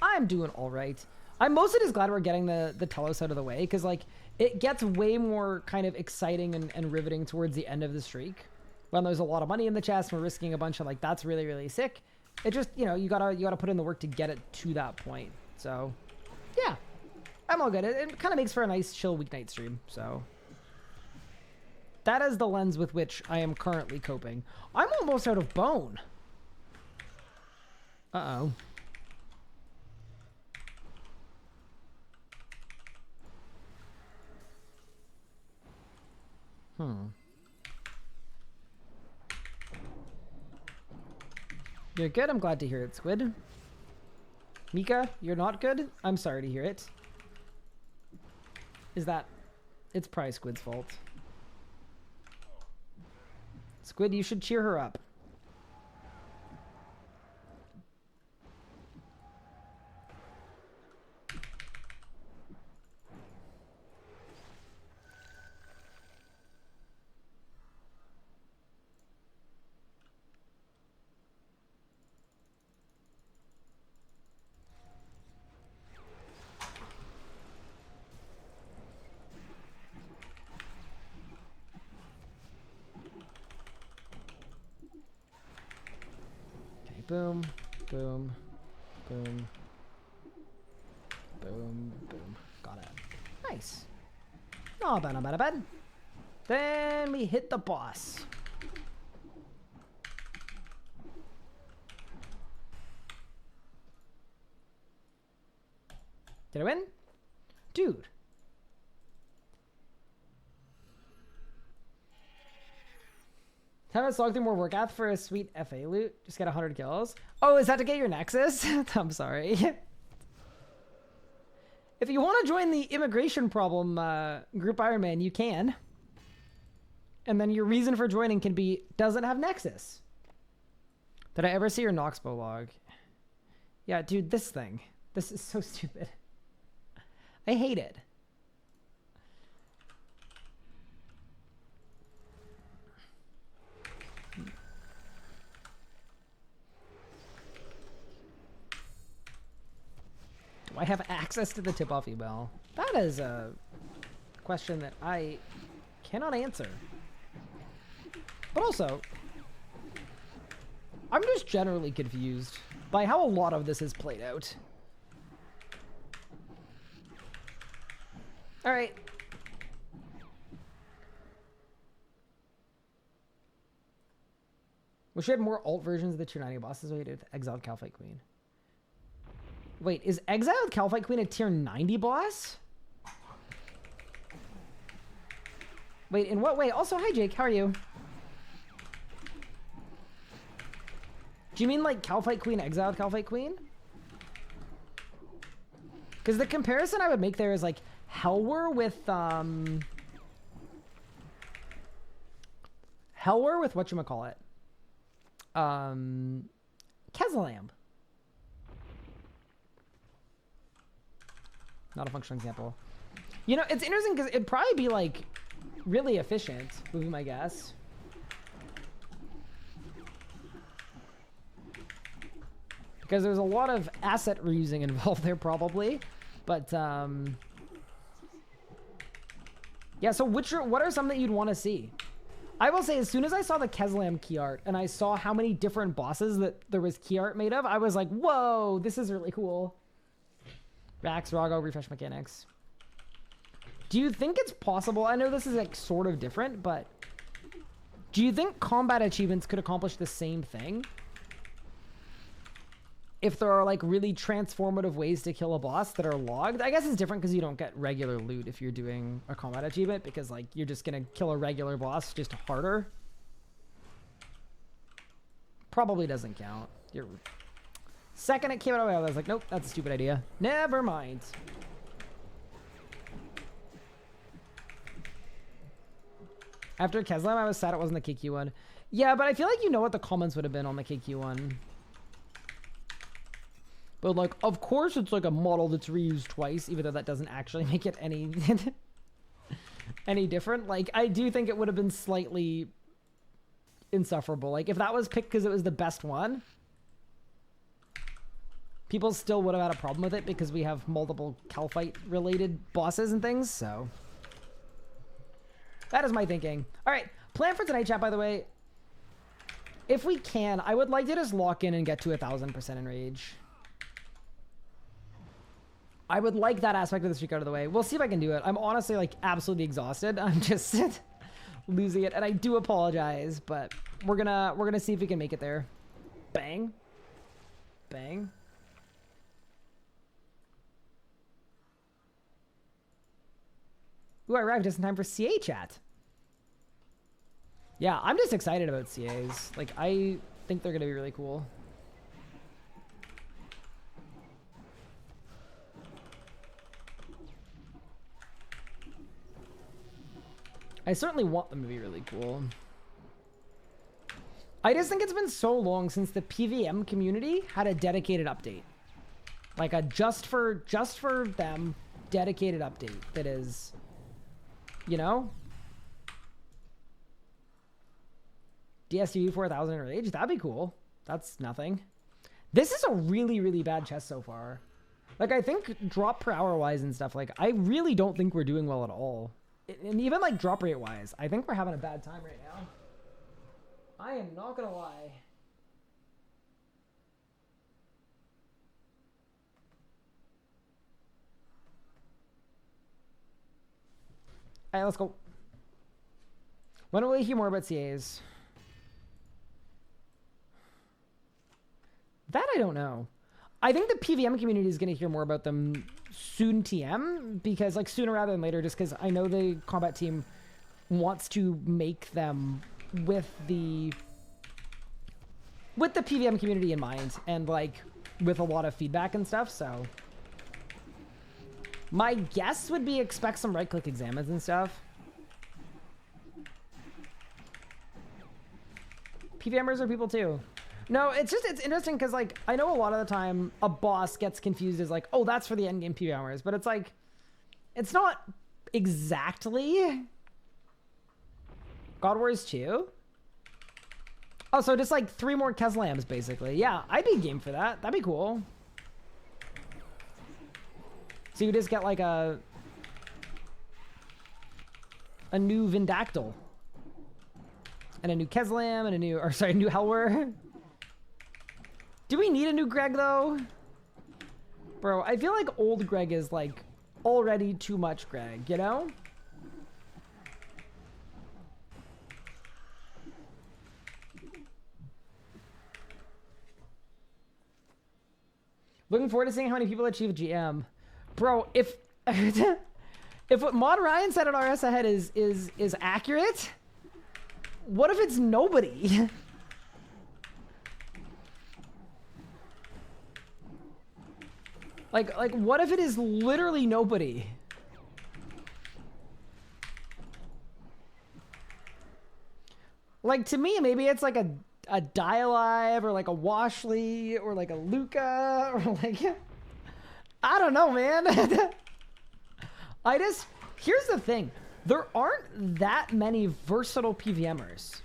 I'm doing all right. I'm mostly just glad we're getting the Telos out of the way, because like it gets way more kind of exciting and riveting towards the end of the streak when there's a lot of money in the chest and we're risking a bunch of like that's really, really sick. It just, you know, you gotta put in the work to get it to that point. So yeah, I'm all good. It kind of makes for a nice chill weeknight stream. So that is the lens with which I am currently coping. I'm almost out of bone. Uh-oh. You're good? I'm glad to hear it, Squid. Mika, you're not good? I'm sorry to hear it. It's probably Squid's fault. Squid, you should cheer her up. Boom, boom, boom, boom, boom. Got it. Nice. Not bad, not bad, not bad. Then we hit the boss. Did I win? Dude. Haven't slogged through more work ath for a sweet FA loot. Just get 100 kills. Oh, is that to get your Nexus? I'm sorry. If you want to join the immigration problem group Iron Man, you can. And then your reason for joining can be, doesn't have Nexus. Did I ever see your Noxbow log? Yeah, dude, this thing. This is so stupid. I hate it. Do I have access to the tip-off email? That is a question that I cannot answer. But also, I'm just generally confused by how a lot of this is played out. All right. Wish we had more alt versions of the tier 90 bosses we did with Exiled Calphite Queen. Wait, is Exiled Calphite Queen a tier 90 boss? Wait, in what way? Also, hi Jake, how are you? Do you mean like Calphite Queen, Exiled Calphite Queen? Because the comparison I would make there is like Helwer with whatchamacallit? Kezalam. Not a functional example. You know, it's interesting because it'd probably be like really efficient, would be my guess. Because there's a lot of asset reusing involved there probably. But yeah, so what are some that you'd want to see? I will say, as soon as I saw the Keslam key art and I saw how many different bosses that there was key art made of, I was like, whoa, this is really cool. Rax, Rago, refresh mechanics. Do you think it's possible? I know this is like sort of different, but do you think combat achievements could accomplish the same thing? If there are like really transformative ways to kill a boss that are logged? I guess it's different because you don't get regular loot if you're doing a combat achievement, because like you're just gonna kill a regular boss just harder. Probably doesn't count. You're second it came out, I was like, nope, that's a stupid idea. Never mind. After Keslam, I was sad it wasn't the KQ one. Yeah, but I feel like you know what the comments would have been on the KQ one. But like, of course it's like a model that's reused twice, even though that doesn't actually make it any any different. Like, I do think it would have been slightly insufferable. Like, if that was picked because it was the best one, people still would have had a problem with it because we have multiple Calphite related bosses and things, so. That is my thinking. All right, plan for tonight, chat, by the way. If we can, I would like to just lock in and get to 1000% in rage. I would like that aspect of the streak out of the way. We'll see if I can do it. I'm honestly like absolutely exhausted. I'm just losing it, and I do apologize, but we're gonna see if we can make it there. Bang. Bang. Ooh, I arrived just in time for CA chat. Yeah, I'm just excited about CAs. Like, I think they're gonna be really cool. I certainly want them to be really cool. I just think it's been so long since the PvM community had a dedicated update. Like a just for them dedicated update that is, you know? DSU 4000 in Rage, that'd be cool. That's nothing. This is a really, really bad chest so far. Like, I think drop per hour wise and stuff, like, I really don't think we're doing well at all. And even like drop rate wise, I think we're having a bad time right now. I am not gonna lie. Alright, let's go. When will we hear more about CAs? That I don't know. I think the PvM community is going to hear more about them soon TM, because like sooner rather than later, just because I know the combat team wants to make them with the PvM community in mind, and like with a lot of feedback and stuff. So my guess would be expect some right click examines and stuff. PvMers are people too. No, it's interesting because, like, I know a lot of the time a boss gets confused as, like, oh, that's for the endgame PvMers. But it's, like, it's not exactly. God Wars 2? Oh, so just, like, 3 more Keslams, basically. Yeah, I'd be game for that. That'd be cool. So you just get, like, a new Vindactyl. And a new Keslam and a new Helwer. Do we need a new Greg, though? Bro, I feel like old Greg is, like, already too much Greg, you know? Looking forward to seeing how many people achieve GM. Bro, if what Mod Ryan said at RS Ahead is accurate, what if it's nobody? Like, what if it is literally nobody? Like, to me, maybe it's like a Die Alive or like a Washley or like a Luca or like... I don't know, man. Here's the thing. There aren't that many versatile PvMers.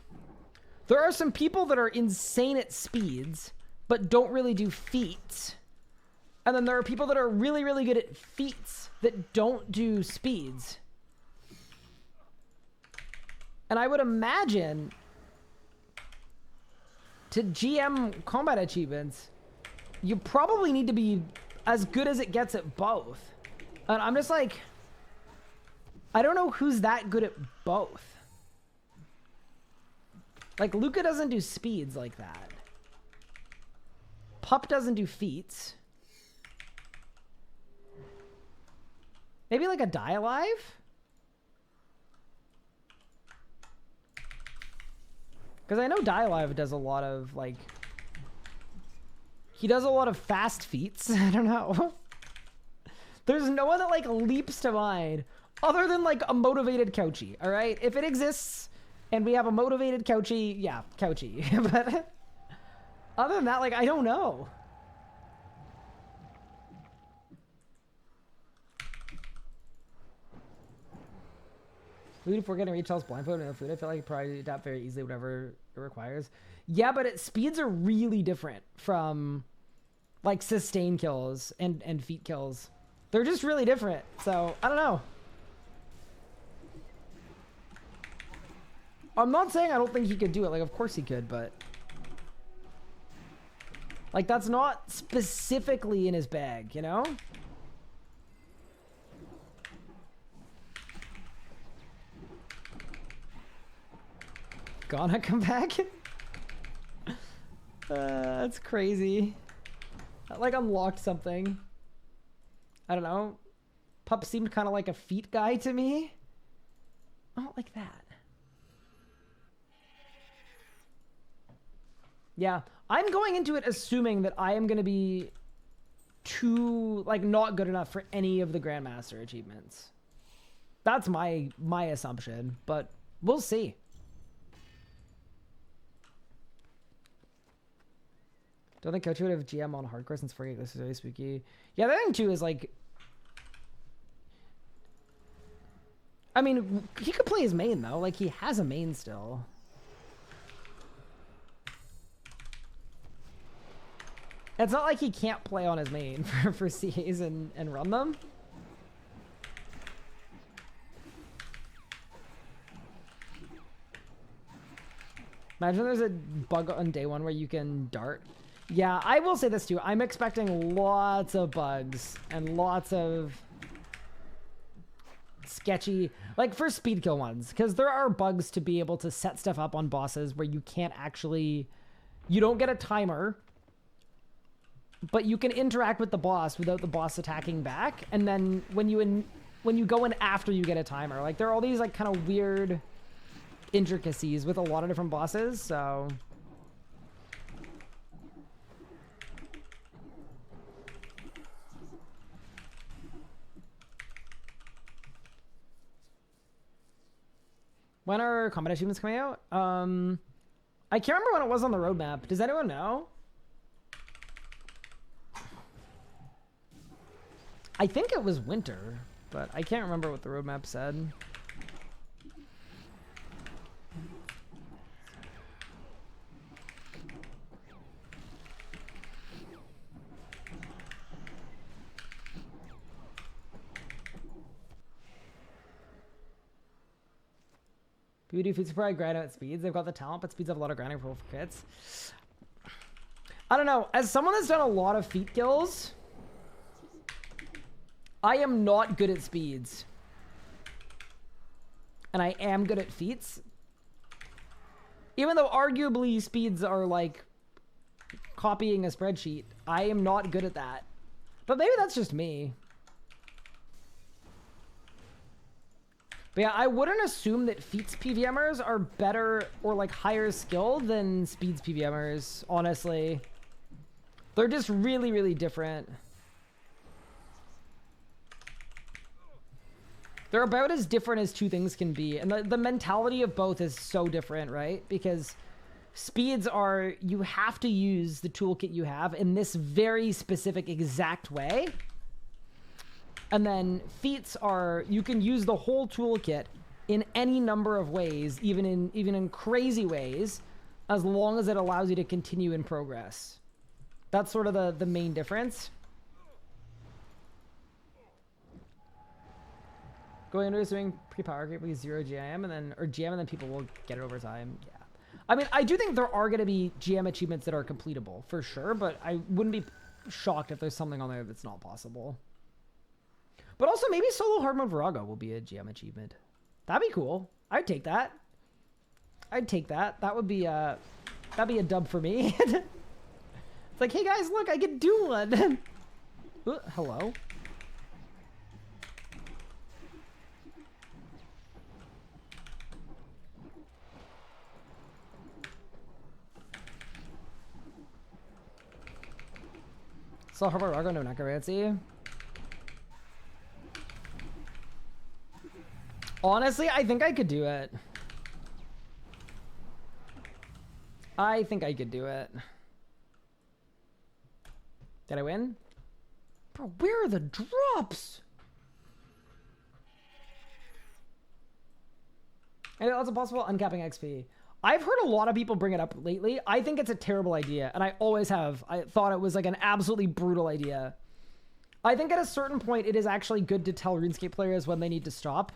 There are some people that are insane at speeds, but don't really do feats. And then there are people that are really, really good at feats that don't do speeds. And I would imagine to GM combat achievements, you probably need to be as good as it gets at both. And I'm just like, I don't know who's that good at both. Like, Luca doesn't do speeds like that. Pup doesn't do feats. Maybe like a Die Alive? Because I know Die Alive does a lot of, like... He does a lot of fast feats. I don't know. There's no one that, like, leaps to mind other than, like, a motivated Couchy, alright? If it exists and we have a motivated Couchy, yeah, Couchy. But other than that, like, I don't know. Food, if we're getting retails blindfold and no food, I feel like you probably adapt very easily whatever it requires. Yeah, but speeds are really different from like sustain kills and feat kills. They're just really different. So I don't know. I'm not saying I don't think he could do it. Like, of course he could, but like that's not specifically in his bag, you know? Gonna come back? That's crazy. That, like, unlocked something. I don't know. Pup seemed kind of like a feet guy to me. I don't like that. Yeah, I'm going into it assuming that I am going to be too, like, not good enough for any of the Grandmaster achievements. That's my assumption, but we'll see. Don't think Coach would have GM on hardcore since 48. This is really spooky. Yeah, the thing too is like, I mean, he could play his main though. Like he has a main still. It's not like he can't play on his main for CAs and run them. Imagine there's a bug on day one where you can dart. Yeah, I will say this too. I'm expecting lots of bugs and lots of sketchy, like for speed kill ones, because there are bugs to be able to set stuff up on bosses where you can't actually, you don't get a timer, but you can interact with the boss without the boss attacking back. And then when you go in after you get a timer, like there are all these like kind of weird intricacies with a lot of different bosses. So when are combat achievements coming out? I can't remember when it was on the roadmap. Does anyone know? I think it was winter, but I can't remember what the roadmap said. Beauty feats probably grind out speeds. They've got the talent, but speeds have a lot of grinding for kits. I don't know. As someone that's done a lot of feat kills, I am not good at speeds. And I am good at feats. Even though arguably speeds are like copying a spreadsheet, I am not good at that. But maybe that's just me. But yeah, I wouldn't assume that feats PvMers are better or like higher skill than speeds PvMers, honestly. They're just really, really different. They're about as different as two things can be. And the mentality of both is so different, right? Because speeds are, you have to use the toolkit you have in this very specific exact way. And then feats are, you can use the whole toolkit in any number of ways, even in crazy ways, as long as it allows you to continue in progress. That's sort of the main difference. Going into assuming pre-power creep with 0 GM and then, or GM and then people will get it over time. Yeah. I mean, I do think there are going to be GM achievements that are completable for sure, but I wouldn't be shocked if there's something on there that's not possible. But also maybe solo hard mode Virago will be a GM achievement. That'd be cool. I'd take that. I'd take that. That would be that'd be a dub for me. It's like, hey guys, look, I can do one. Hello. Solo hard mode Virago, no Necromancy. Honestly, I think I could do it. I think I could do it. Did I win? Bro, where are the drops? And it's also possible uncapping XP. I've heard a lot of people bring it up lately. I think it's a terrible idea, and I always have. I thought it was like an absolutely brutal idea. I think at a certain point, it is actually good to tell RuneScape players when they need to stop.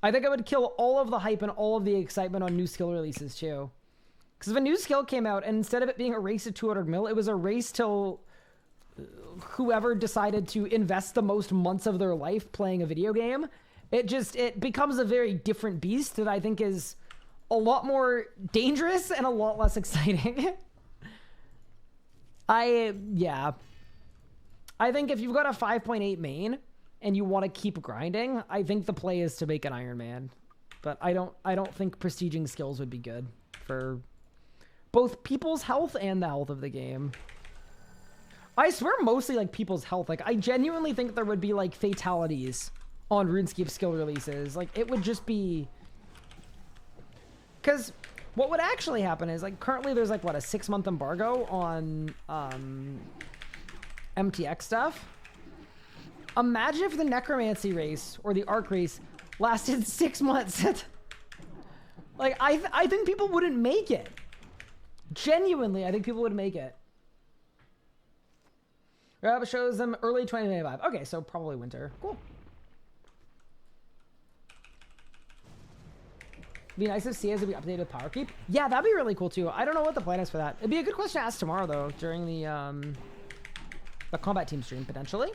I think it would kill all of the hype and all of the excitement on new skill releases too. Because if a new skill came out and instead of it being a race to 200 mil, it was a race till whoever decided to invest the most months of their life playing a video game, it becomes a very different beast that I think is a lot more dangerous and a lot less exciting. Yeah. I think if you've got a 5.8 main and you want to keep grinding, I think the play is to make an Iron Man. But I don't think prestiging skills would be good for both people's health and the health of the game. I swear mostly like people's health. Like I genuinely think there would be like fatalities on RuneScape skill releases. Like it would just be... Because What would actually happen is, like, currently there's, like, what, a 6-month embargo on MTX stuff? Imagine if the Necromancy race, or the Arc race, lasted 6 months. Like, I think people wouldn't make it. Genuinely, I think people would make it. It shows them early 2025. Okay, so probably winter. Cool. Be nice if CS would be updated with power creep. Yeah, that'd be really cool too. I don't know what the plan is for that. It'd be a good question to ask tomorrow though, during the combat team stream potentially.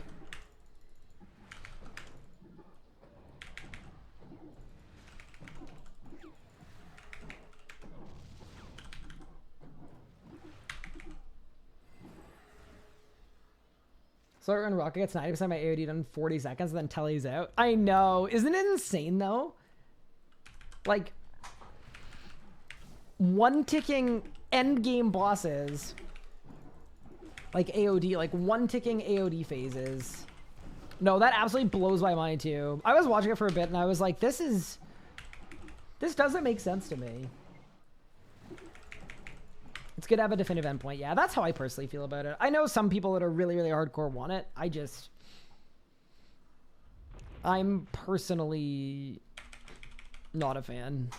So when Rocket gets 90% of my AOD done in 40 seconds and then Telly's out. I know. Isn't it insane though? Like, one-ticking endgame bosses, like AOD, like one-ticking AOD phases. No, that absolutely blows my mind too. I was watching it for a bit and I was like, this doesn't make sense to me. It's good to have a definitive endpoint. Yeah, that's how I personally feel about it. I know some people that are really, really hardcore want it. I'm personally not a fan.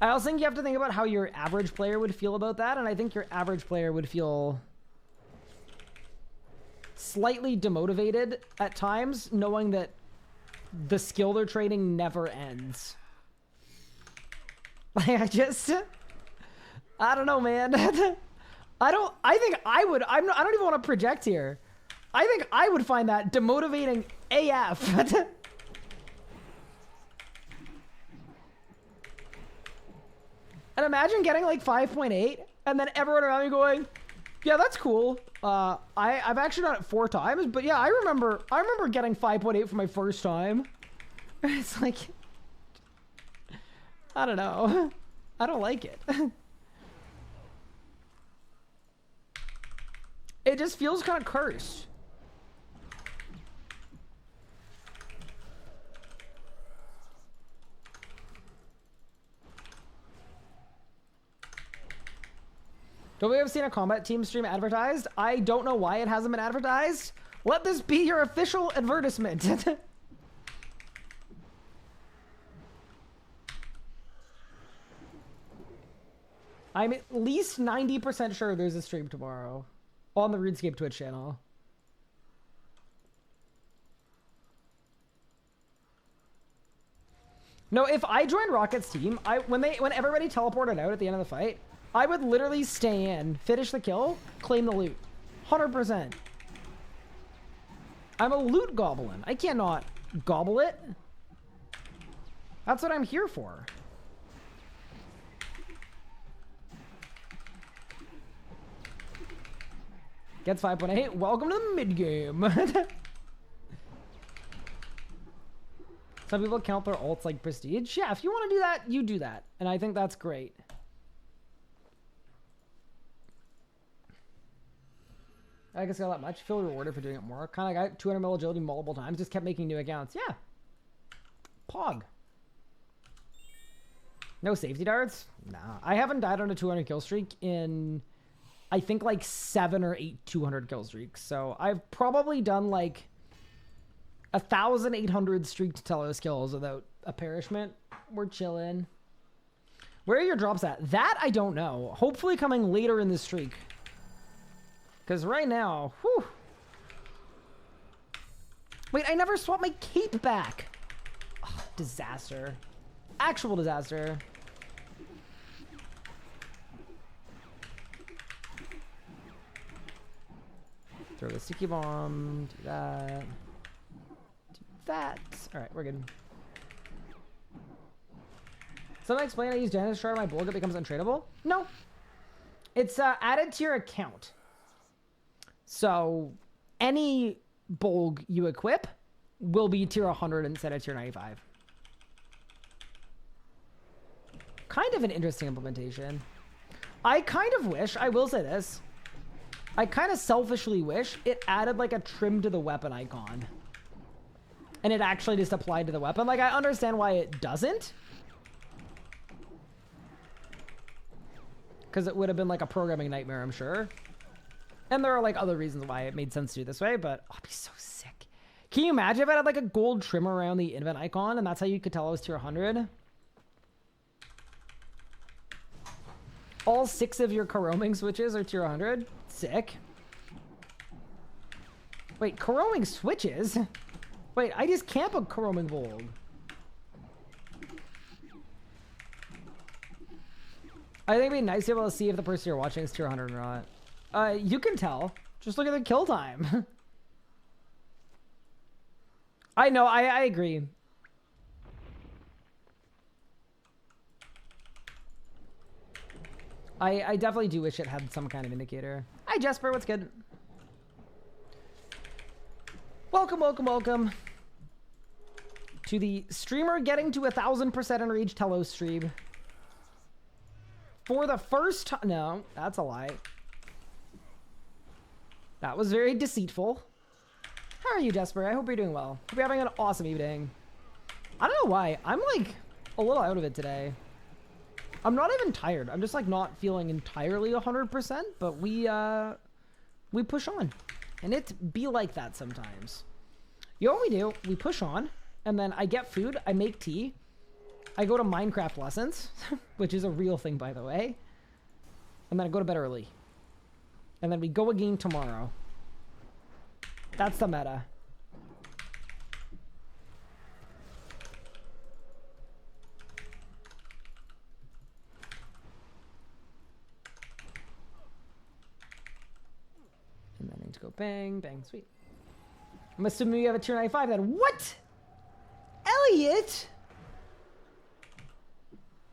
I also think you have to think about how your average player would feel about that, and I think your average player would feel slightly demotivated at times, knowing that the skill they're training never ends. Like, I don't know, man. I don't even want to project here. I think I would find that demotivating AF. And imagine getting like 5.8 and then everyone around you going, yeah, that's cool. I've actually done it 4 times, but yeah, I remember getting 5.8 for my first time. It's like, I don't know. I don't like it. It just feels kind of cursed. Don't we have seen a combat team stream advertised? I don't know why it hasn't been advertised. Let this be your official advertisement. I'm at least 90% sure there's a stream tomorrow on the RuneScape Twitch channel. No, if I joined Rocket's team, when everybody teleported out at the end of the fight, I would literally stay in, finish the kill, claim the loot. 100%. I'm a loot goblin. I cannot gobble it. That's what I'm here for. Gets 5.8. Welcome to the mid-game. Some people count their ults like prestige. Yeah, if you want to do that, you do that. And I think that's great. I guess I got that much. Feel rewarded for doing it more. Kind of got 200 mil agility multiple times. Just kept making new accounts. Yeah. Pog. No safety darts? Nah. I haven't died on a 200 kill streak in, I think, like 7 or 8 200 kill streaks. So I've probably done like 1,800 streaked Telos kills without a perishment. We're chilling. Where are your drops at? That I don't know. Hopefully coming later in the streak. Because right now, whew. Wait, I never swapped my cape back. Oh, disaster. Actual disaster. Throw the sticky bomb. Do that. Do that. All right, we're good. Someone explain I use Genesis Shard on my bulk, it becomes untradeable? No. It's added to your account. So any bulg you equip will be tier 100 instead of tier 95. Kind of an interesting implementation. I kind of wish, I will say this, I kind of selfishly wish it added like a trim to the weapon icon. And it actually just applied to the weapon. Like, I understand why it doesn't. because it would have been like a programming nightmare, I'm sure. And there are like other reasons why it made sense to do it this way, but oh, it'd be so sick. Can you imagine if I had like a gold trim around the invent icon and that's how you could tell I was tier 100? All 6 of your corroming switches are tier 100? Sick. Wait, corroming switches? Wait, I just camp a corroming bulb. I think it'd be nice to be able to see if the person you're watching is tier 100 or not. You can tell. Just look at the kill time. I know, I agree. I definitely do wish it had some kind of indicator. Hi, Jesper, what's good? Welcome, welcome, welcome to the streamer getting to 1,000% enraged Telos stream. For the first time, no, that's a lie. That was very deceitful. How are you, Jesper? I hope you're doing well. Hope you're having an awesome evening. I don't know why. I'm like a little out of it today. I'm not even tired. I'm just like not feeling entirely 100%, but we push on. And it be like that sometimes. You know what we do? We push on, and then I get food, I make tea, I go to Minecraft lessons, which is a real thing, by the way, and then I go to bed early. And then we go again tomorrow. That's the meta. And then I need to go bang, bang, sweet. I'm assuming you have a tier 95 then. What? Elliot?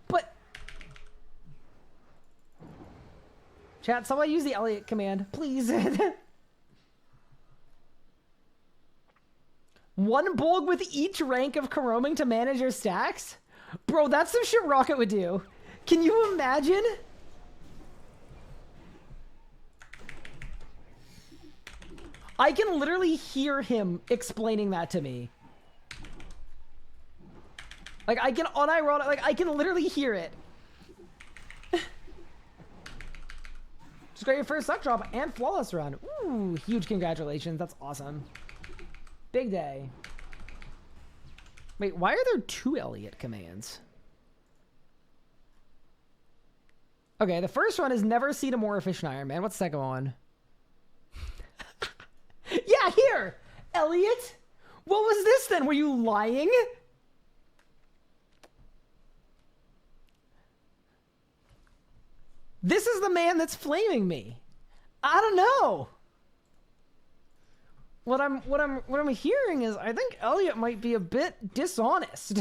But... Chat, someone use the Elliot command, please. One bulb with each rank of corroming to manage your stacks? Bro, that's some shit Rocket would do. Can you imagine? I can literally hear him explaining that to me. Like, I can unironic, like, I can literally hear it. Just got your first suck drop and flawless run. Ooh, huge congratulations. That's awesome. Big day. Wait, why are there 2 Elliot commands? Okay, the first one is never seen a more efficient Iron Man. What's the second one? Yeah, here! Elliot? What was this then? Were you lying? This is the man that's flaming me. I don't know. What I'm hearing is I think Elliot might be a bit dishonest.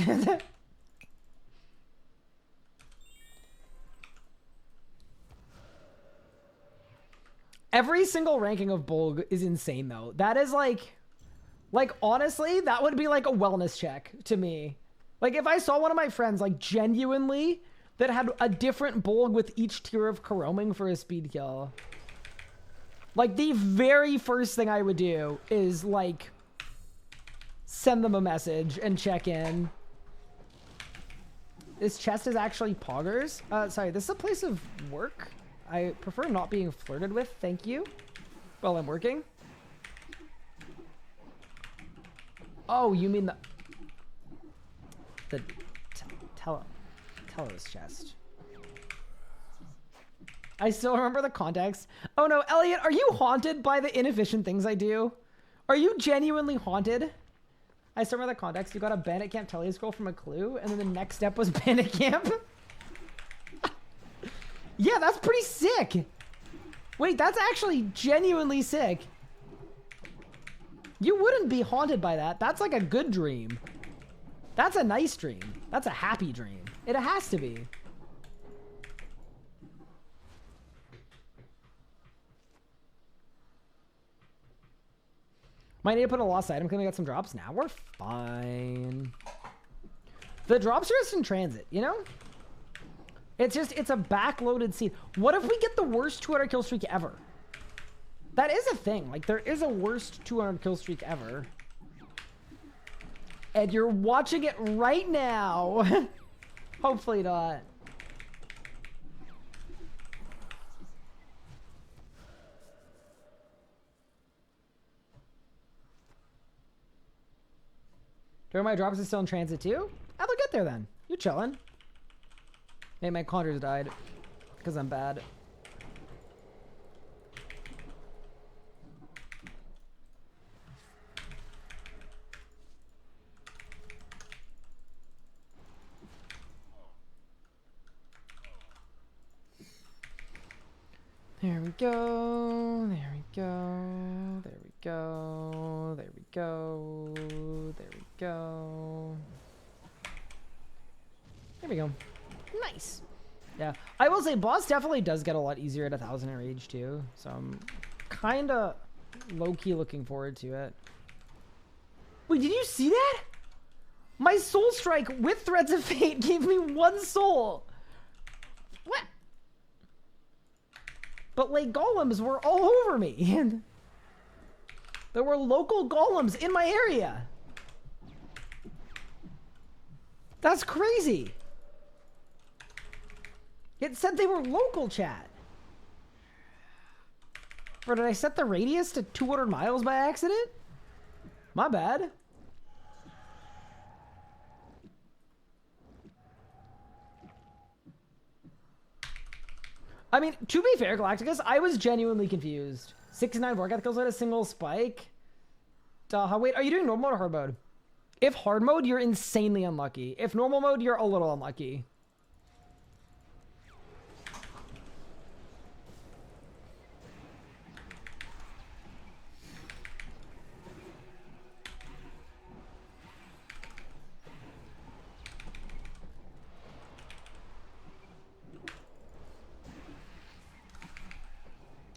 Every single ranking of Bulg is insane though. That is like honestly, that would be like a wellness check to me. Like if I saw one of my friends like genuinely that had a different Bulg with each tier of corroming for a speed kill. Like the very first thing I would do is like send them a message and check in. This chest is actually poggers. Sorry, this is a place of work. I prefer not being flirted with, thank you, while I'm working. Oh, you mean the Telos chest. I still remember the context. Oh no, Elliot, are you haunted by the inefficient things I do? Are you genuinely haunted? I still remember the context. You got a bandit camp telly scroll from a clue, and then the next step was bandit camp. Yeah, that's pretty sick. Wait, that's actually genuinely sick. You wouldn't be haunted by that. That's like a good dream. That's a nice dream. That's a happy dream. It has to be. Might need to put a lost item. Can we get some drops? Now we're fine. The drops are just in transit, you know? It's a backloaded scene. What if we get the worst 200 kill streak ever? That is a thing. Like, there is a worst 200 kill streak ever. And you're watching it right now. Hopefully not. During my drops is still in transit too? How'd they get there then? You're chilling. Hey, my conjures died. Because I'm bad. There we go, there we go, there we go, there we go, there we go. There we go. Nice. Yeah, I will say boss definitely does get a lot easier at 1000 in rage too, so I'm kind of low-key looking forward to it. Wait, did you see that? My soul strike with Threads of Fate gave me 1 soul. What? But like golems were all over me, and there were local golems in my area. That's crazy. It said they were local, chat. Or did I set the radius to 200 miles by accident? My bad. I mean, to be fair, Galacticus, I was genuinely confused. 6-9 Vorkath kills at a single spike. Wait, are you doing normal mode or hard mode? If hard mode, you're insanely unlucky. If normal mode, you're a little unlucky.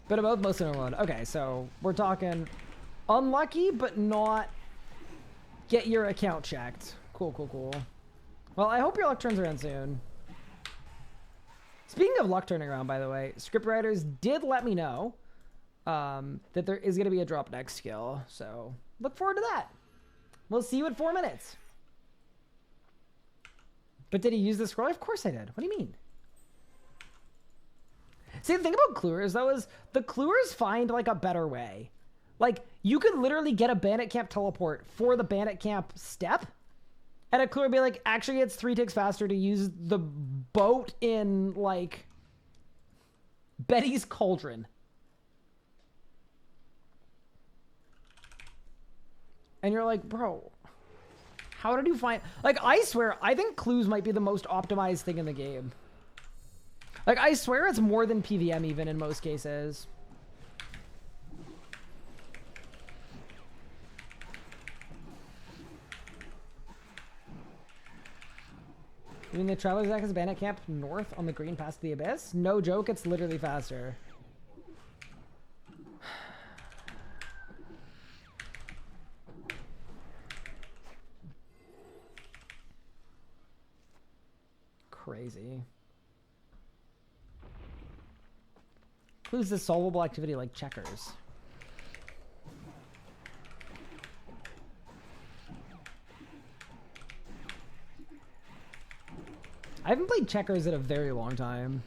Bit of both, most of one. Okay, so we're talking unlucky, but not get your account checked. Cool, cool, cool. Well, I hope your luck turns around soon. Speaking of luck turning around, by the way, scriptwriters did let me know that there is going to be a drop next skill. So look forward to that. We'll see you in 4 minutes. But did he use the scroll? Of course I did. What do you mean? See, the thing about Cluers, though, is the Cluers find, like, a better way. Like, you could literally get a Bandit Camp teleport for the Bandit Camp step, and a Cluer would be like, actually, it's 3 ticks faster to use the boat in, like, Betty's Cauldron. And you're like, bro, how did you find... Like, I swear, I think clues might be the most optimized thing in the game. Like, I swear it's more than PvM even in most cases. You mean the Traveler's Act is Bandit Camp north on the green past the Abyss? No joke, it's literally faster. Crazy. Includes this solvable activity like checkers. I haven't played checkers in a very long time.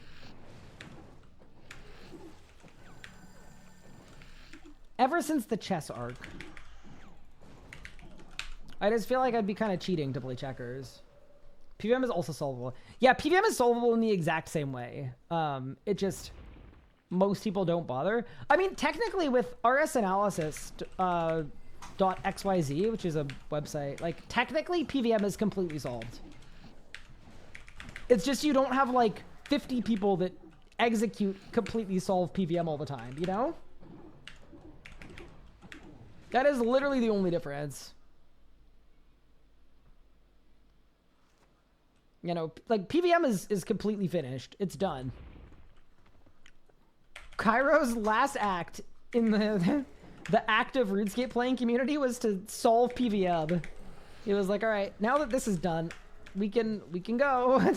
Ever since the chess arc. I just feel like I'd be kind of cheating to play checkers. PvM is also solvable. Yeah, PvM is solvable in the exact same way. It just... most people don't bother. I mean, technically with rsanalysis.xyz, which is a website, like, technically PvM is completely solved. It's just you don't have, like, 50 people that execute completely solve PvM all the time, you know? That is literally the only difference. You know, like, PvM is completely finished. It's done. Cairo's last act in the active RuneScape playing community was to solve PvM. He was like, all right, now that this is done, we can go.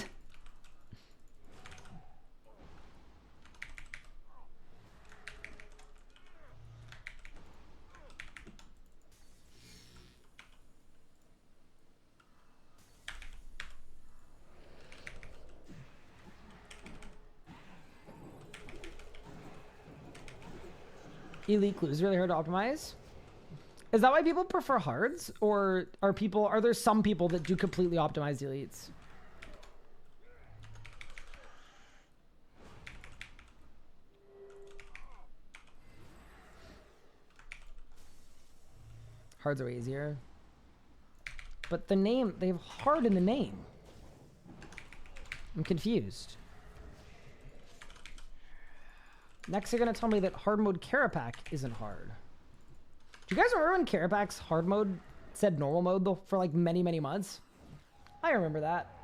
Elite clues really hard to optimize. Is that why people prefer hards? Or are there some people that do completely optimized elites? Hards are easier. But the name, they have hard in the name. I'm confused. Next, you're going to tell me that hard mode Carapac isn't hard. Do you guys remember when Carapac's hard mode said normal mode though, for like many, many months? I remember that.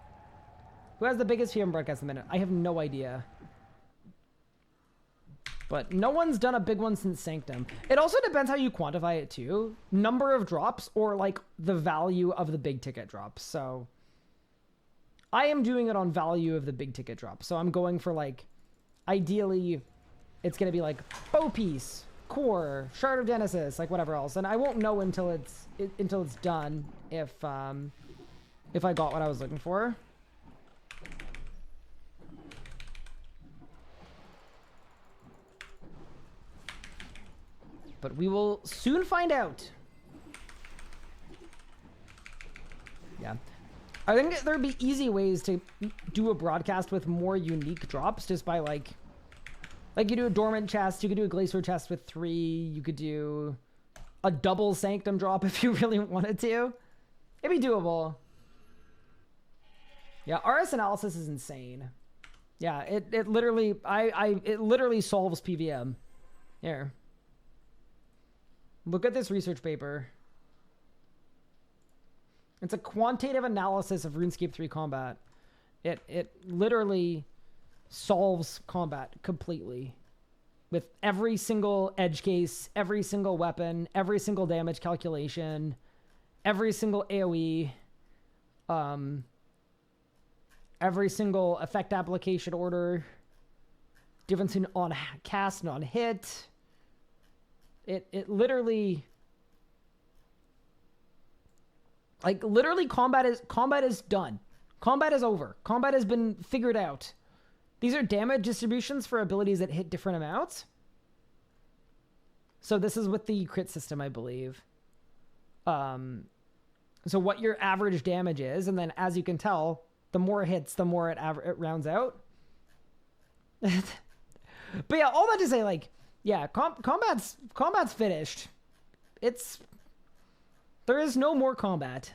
Who has the biggest PvM broadcast in the minute? I have no idea. But no one's done a big one since Sanctum. It also depends how you quantify it too. Number of drops or like the value of the big ticket drops. So I am doing it on value of the big ticket drops. So I'm going for like, ideally, it's going to be like bow piece, core, shard of Genesis, like whatever else. And I won't know until it's done if I got what I was looking for. But we will soon find out. Yeah. I think there'd be easy ways to do a broadcast with more unique drops just by like you do a dormant chest, you could do a Glacor chest with 3, you could do a double Sanctum drop if you really wanted to. It'd be doable. Yeah, RS analysis is insane. Yeah, it literally it literally solves PvM. Here. Look at this research paper. It's a quantitative analysis of RuneScape 3 combat. It literally solves combat completely. With every single edge case, every single weapon, every single damage calculation, every single AoE, every single effect application order, difference in on cast and on hit. It literally, like literally combat is done. Combat is over. Combat has been figured out. These are damage distributions for abilities that hit different amounts. So this is with the crit system, I believe. So what your average damage is, and then as you can tell, the more hits, the more it rounds out. But yeah, all that to say, like, yeah, combat's finished. There is no more combat.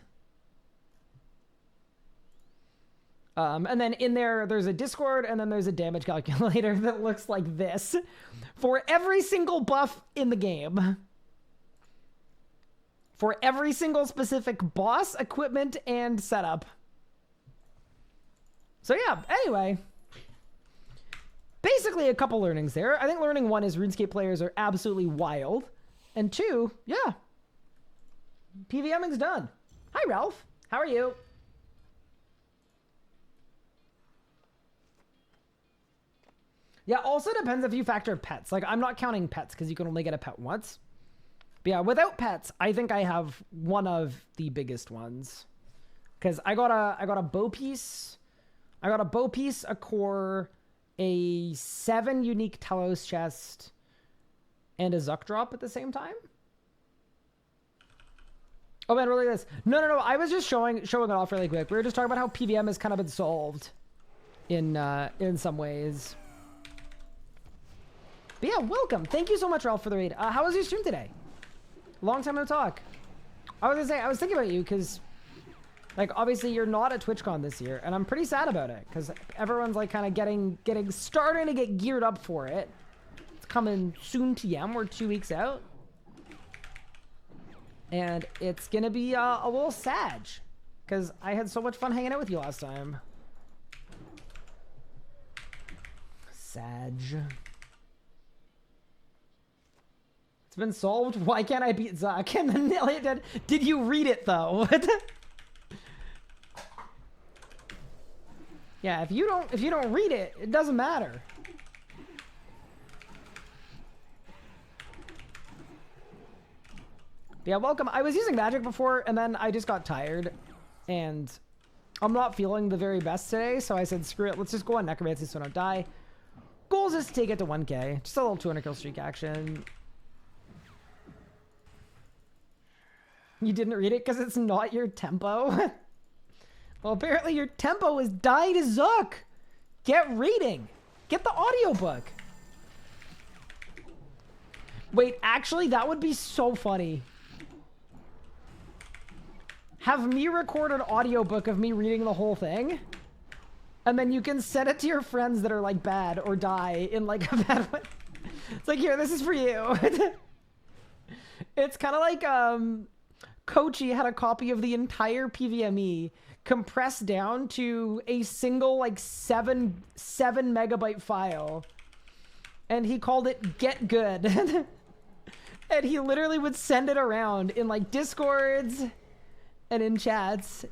And then in there's a Discord, and then there's a damage calculator that looks like this for every single buff in the game. For every single specific boss, equipment, and setup. So yeah, anyway. Basically a couple learnings there. I think learning 1 is RuneScape players are absolutely wild. And 2, yeah. PvMing's done. Hi, Ralph. How are you? Yeah, also depends if you factor pets. Like, I'm not counting pets because you can only get a pet once. But yeah, without pets, I think I have one of the biggest ones. Because I got a bow piece. I got a bow piece, a core, a 7 unique Telos chest, and a Zuck drop at the same time. Oh man, really this? No. I was just showing it off really quick. We were just talking about how PvM has kind of been solved in some ways. But yeah, welcome. Thank you so much, Ralph, for the raid. How was your stream today? Long time no talk. I was gonna say, I was thinking about you because, like, obviously you're not at TwitchCon this year, and I'm pretty sad about it because everyone's like kind of starting to get geared up for it. It's coming soon, TM. We're 2 weeks out, and it's gonna be a little sad because I had so much fun hanging out with you last time. Sad. It's been solved. Why can't I beat Zuck? And then did you read it though? Yeah, if you don't read it, it doesn't matter. But yeah, welcome. I was using magic before, and then I just got tired, and I'm not feeling the very best today, so I said, screw it, let's just go on Necromancy so I don't die. Goal is just to take it to 1k. Just a little 200 kill streak action. You didn't read it because it's not your tempo? Well, apparently your tempo is Die to Zuck. Get reading. Get the audiobook. Wait, actually, that would be so funny. Have me record an audiobook of me reading the whole thing. And then you can send it to your friends that are like bad or die in like a bad way. It's like, here, this is for you. It's kind of like Kochi had a copy of the entire PvMe compressed down to a single like 7 megabyte file. And he called it Get Good. And he literally would send it around in like Discords and in chats.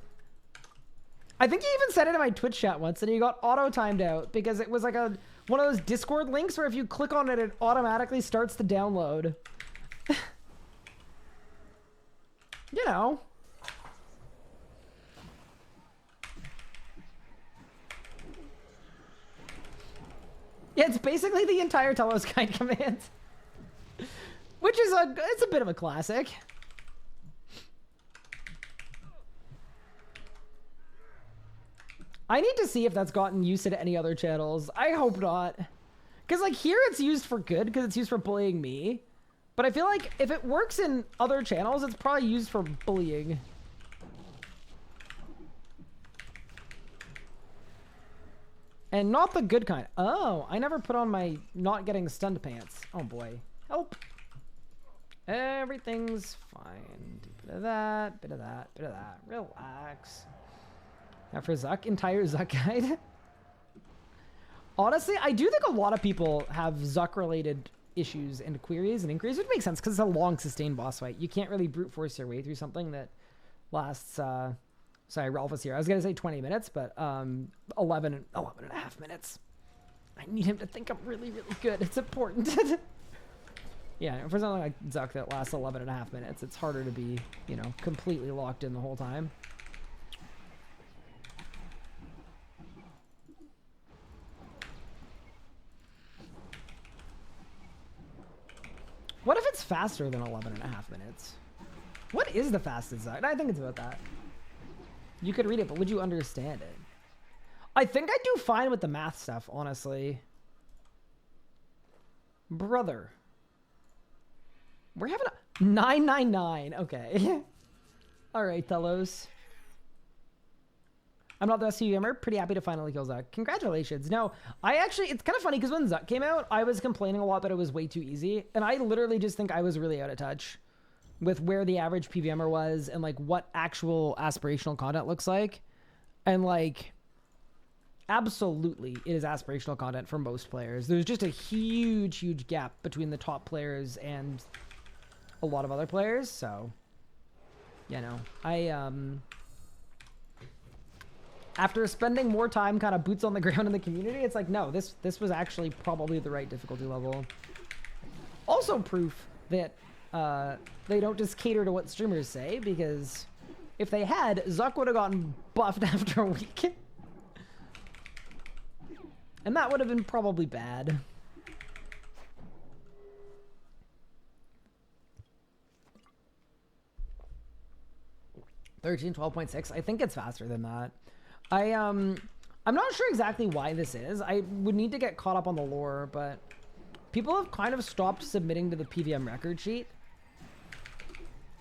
I think he even sent it in my Twitch chat once and he got auto-timed out because it was like one of those Discord links where if you click on it, it automatically starts to download. You know. Yeah, it's basically the entire Telos Guide command. Which is it's a bit of a classic. I need to see if that's gotten used to any other channels. I hope not. Because like here it's used for good because it's used for bullying me. But I feel like if it works in other channels, it's probably used for bullying. And not the good kind. Oh, I never put on my not getting stunned pants. Oh boy. Help. Everything's fine. Bit of that, bit of that, bit of that. Relax. Now for Zuck, entire Zuck guide. Honestly, I do think a lot of people have Zuck-related issues and queries and inquiries, which makes sense because it's a long, sustained boss fight. You can't really brute force your way through something that lasts, sorry, Ralph is here. I was going to say 20 minutes, but 11 and a half minutes. I need him to think I'm really, really good. It's important. Yeah, for something like Zuck that lasts 11 and a half minutes, it's harder to be, you know, completely locked in the whole time. What if it's faster than 11 and a half minutes? What is the fastest Zuck? I think it's about that. You could read it, but would you understand it? I think I do fine with the math stuff, honestly. Brother. We're having a 999. Okay. All right, Telos. I'm not the best PvMer. Pretty happy to finally kill Zuck. Congratulations. No, I actually, it's kind of funny because when Zuck came out, I was complaining a lot that it was way too easy. And I literally just think I was really out of touch with where the average PvMer was and like what actual aspirational content looks like. And like, absolutely, it is aspirational content for most players. There's just a huge, huge gap between the top players and a lot of other players. So, you know, after spending more time kind of boots on the ground in the community, it's like, no, this was actually probably the right difficulty level. Also proof that they don't just cater to what streamers say, because if they had, Zuck would have gotten buffed after a week. And that would have been probably bad. $13, 12.6. I think it's faster than that. I'm not sure exactly why this is. I would need to get caught up on the lore, but people have kind of stopped submitting to the PvM record sheet.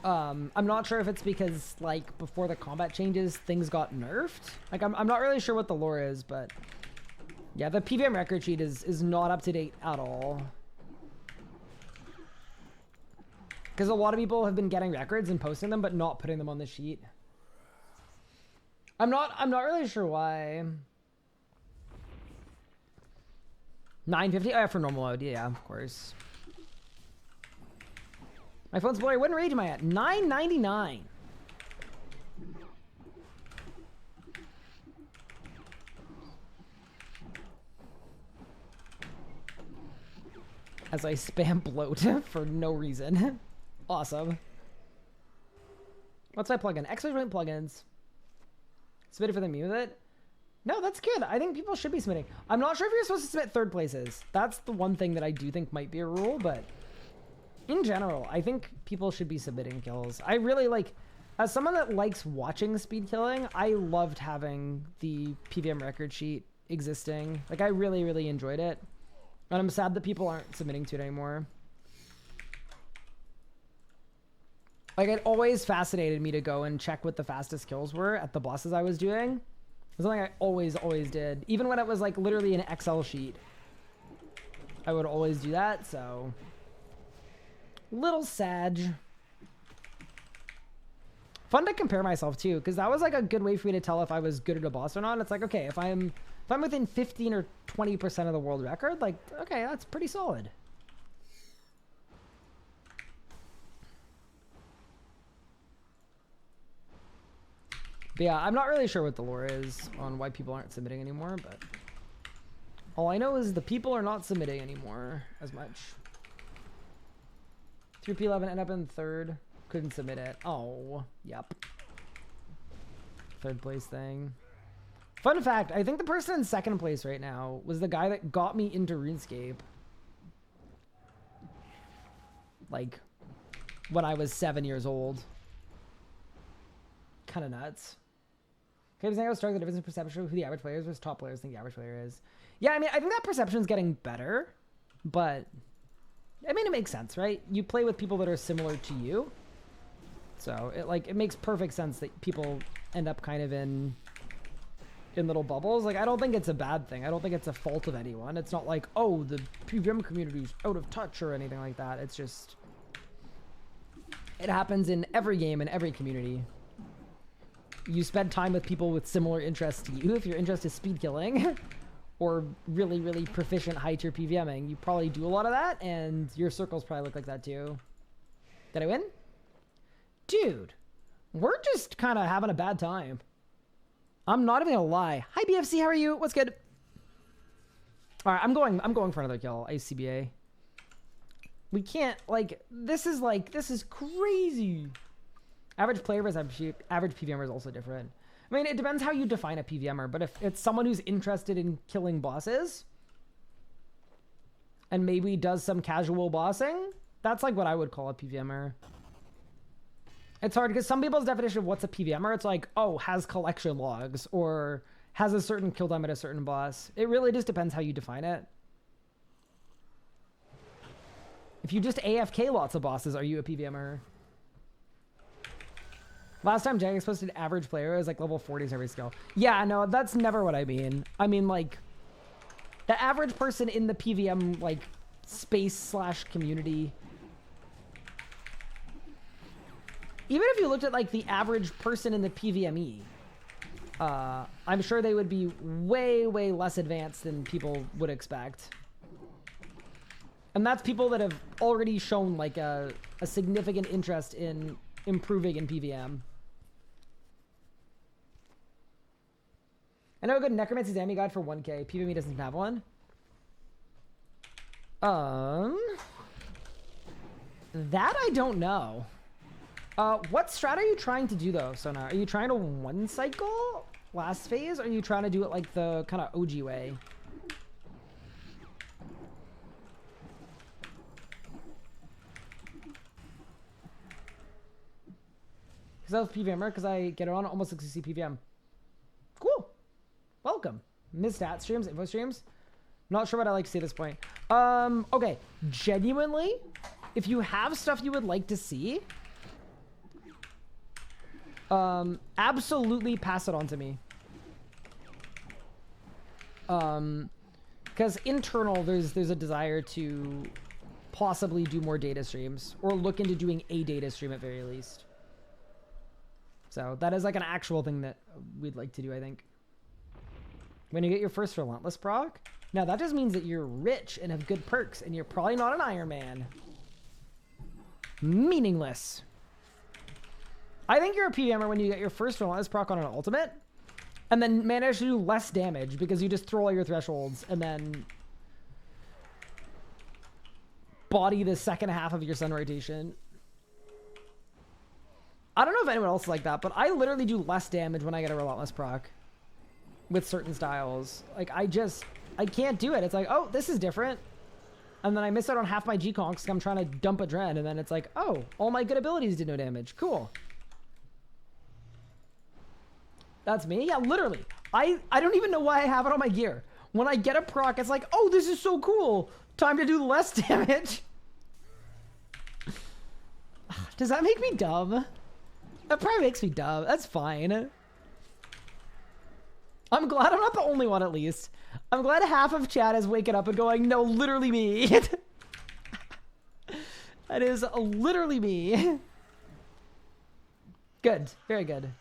I'm not sure if it's because, like, before the combat changes, things got nerfed. Like, I'm not really sure what the lore is, but yeah, the PvM record sheet is not up to date at all. Because a lot of people have been getting records and posting them, but not putting them on the sheet. I'm not really sure why. 950? Oh, yeah, for normal mode. Yeah, of course. My phone's blurry. What rage am I at? 999. As I spam bloat for no reason. Awesome. What's my plugin? X-Ray Joint plugins. Submitted for the music? No, that's good. I think people should be submitting. I'm not sure if you're supposed to submit third places. That's the one thing that I do think might be a rule, but In general, I think people should be submitting kills. I really like, as someone that likes watching speed killing, I loved having the PvM record sheet existing. Like, I really, really enjoyed it. And I'm sad that people aren't submitting to it anymore. Like, it always fascinated me to go and check what the fastest kills were at the bosses I was doing. It was something I always did. Even when it was, like, literally an Excel sheet. I would always do that, so... Little sad. Fun to compare myself, too, because that was, like, a good way for me to tell if I was good at a boss or not. It's like, okay, if I'm within 15 or 20% of the world record, like, okay, that's pretty solid. But yeah, I'm not really sure what the lore is on why people aren't submitting anymore, but all I know is the people are not submitting anymore as much. 3P11 end up in third. Couldn't submit it. Oh, yep. Third place thing. Fun fact, I think the person in second place right now was the guy that got me into RuneScape. Like, when I was 7 years old. Kind of nuts. Okay, I was struck the difference in perception of who the average player is versus top players think the average player is. Yeah, I mean, I think that perception is getting better, but I mean, it makes sense, right? You play with people that are similar to you, so it makes perfect sense that people end up kind of in little bubbles. Like, I don't think it's a bad thing. I don't think it's a fault of anyone. It's not like, oh, the PvM community is out of touch or anything like that. It's just, it happens in every game in every community. You spend time with people with similar interests to you. If your interest is speed killing or really, really proficient high tier PvMing, you probably do a lot of that, and your circles probably look like that too. Did I win? Dude, we're just kind of having a bad time. I'm not even gonna lie. Hi BFC, how are you? What's good? All right, I'm going for another kill. ICBA. We can't, this is crazy. Average player versus average PvMer is also different. I mean, it depends how you define a PvMer, but if it's someone who's interested in killing bosses and maybe does some casual bossing, that's like what I would call a PvMer. It's hard because some people's definition of what's a PvMer, it's like, oh, has collection logs or has a certain kill time at a certain boss. It really just depends how you define it. If you just AFK lots of bosses, are you a PvMer? Last time Jagex posted average player is like level 40s every skill. Yeah, no, that's never what I mean. I mean, like, the average person in the PvM, like, space/community. Even if you looked at, like, the average person in the PvMe, I'm sure they would be way, way less advanced than people would expect. And that's people that have already shown, like, a significant interest in improving in PvM. I know a good Necromancy Zami guide for 1K. PvMe doesn't have one. That I don't know. What strat are you trying to do though, Sona? Are you trying to one cycle last phase, or are you trying to do it like the kind of OG way? Because I was PvMer, because I get it on almost 60 PvM. Cool. Welcome. Mid-stat streams, info streams. Not sure what I like to see at this point. Okay. Genuinely, if you have stuff you would like to see, absolutely pass it on to me. Because internal, there's a desire to possibly do more data streams, or look into doing a data stream at very least. So that is like an actual thing that we'd like to do, I think. When you get your first Relentless proc, now that just means that you're rich and have good perks, and you're probably not an Iron Man. Meaningless. I think you're a PvMer when you get your first Relentless proc on an ultimate, and then manage to do less damage because you just throw all your thresholds and then body the second half of your sun rotation. I don't know if anyone else is like that, but I literally do less damage when I get a Relentless proc with certain styles. Like, I can't do it. It's like, oh, this is different. And then I miss out on half my G-Conks because I'm trying to dump a Dren, and then it's like, oh, all my good abilities did no damage. Cool. That's me? Yeah, literally. I don't even know why I have it on my gear. When I get a proc, it's like, oh, this is so cool. Time to do less damage. Does that make me dumb? That probably makes me dumb. That's fine. I'm glad I'm not the only one, at least. I'm glad half of chat is waking up and going, no, literally me. That is literally me. Good. Very good.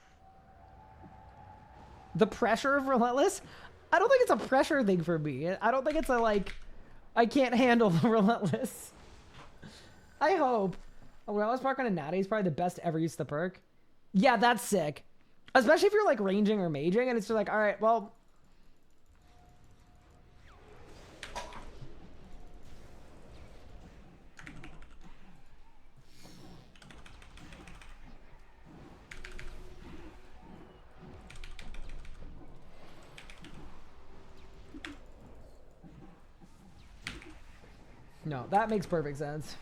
The pressure of Relentless? I don't think it's a pressure thing for me. I don't think it's a, like, I can't handle the Relentless. I hope. A Relentless proc on a natty is probably the best ever use of the perk. Yeah, that's sick. Especially if you're, like, ranging or maging, and it's just like, all right, well... No, that makes perfect sense.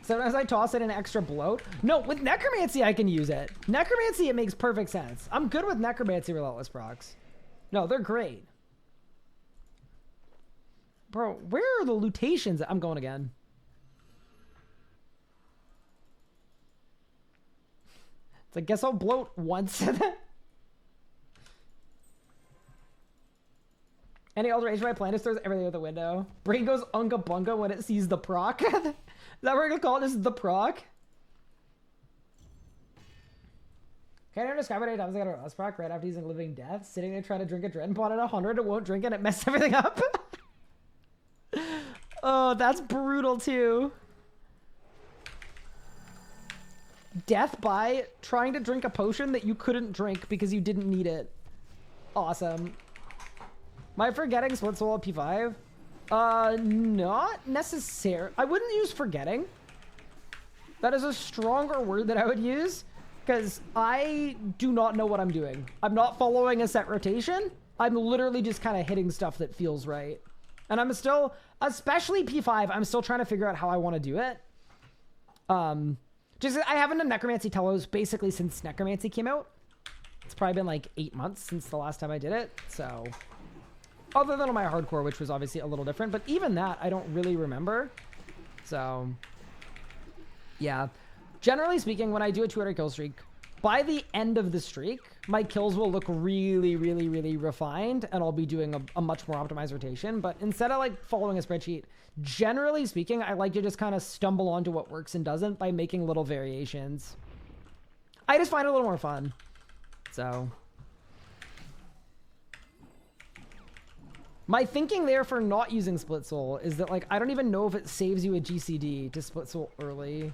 Sometimes I toss in an extra bloat. No, with Necromancy I can use it. Necromancy, it makes perfect sense. I'm good with Necromancy Relentless procs. No, they're great. Bro, where are the lutations? I'm going again. It's like, guess I'll bloat once. Any Elder Age by Planus throws everything out the window. Brain goes unga bunga when it sees the proc. Is that what we're gonna call it? Is the proc? Can I describe it? 8 times I got a Rust proc right after using Living Death, sitting there trying to drink a Dread Pot at 100, it won't drink it, it messed everything up. Oh, that's brutal too. Death by trying to drink a potion that you couldn't drink because you didn't need it. Awesome. Am I forgetting Split Soul at P5? Not necessarily. I wouldn't use forgetting. That is a stronger word that I would use, because I do not know what I'm doing. I'm not following a set rotation. I'm literally just kind of hitting stuff that feels right. And I'm still, especially P5, I'm still trying to figure out how I want to do it. I haven't done Necromancy Telos basically since Necromancy came out. It's probably been like 8 months since the last time I did it, so... Other than on my hardcore, which was obviously a little different. But even that, I don't really remember. So, yeah. Generally speaking, when I do a 200 kill streak, by the end of the streak, my kills will look really, really, really refined. And I'll be doing a much more optimized rotation. But instead of like following a spreadsheet, generally speaking, I like to just kind of stumble onto what works and doesn't by making little variations. I just find it a little more fun. So... My thinking there for not using Split Soul is that, like, I don't even know if it saves you a GCD to Split Soul early.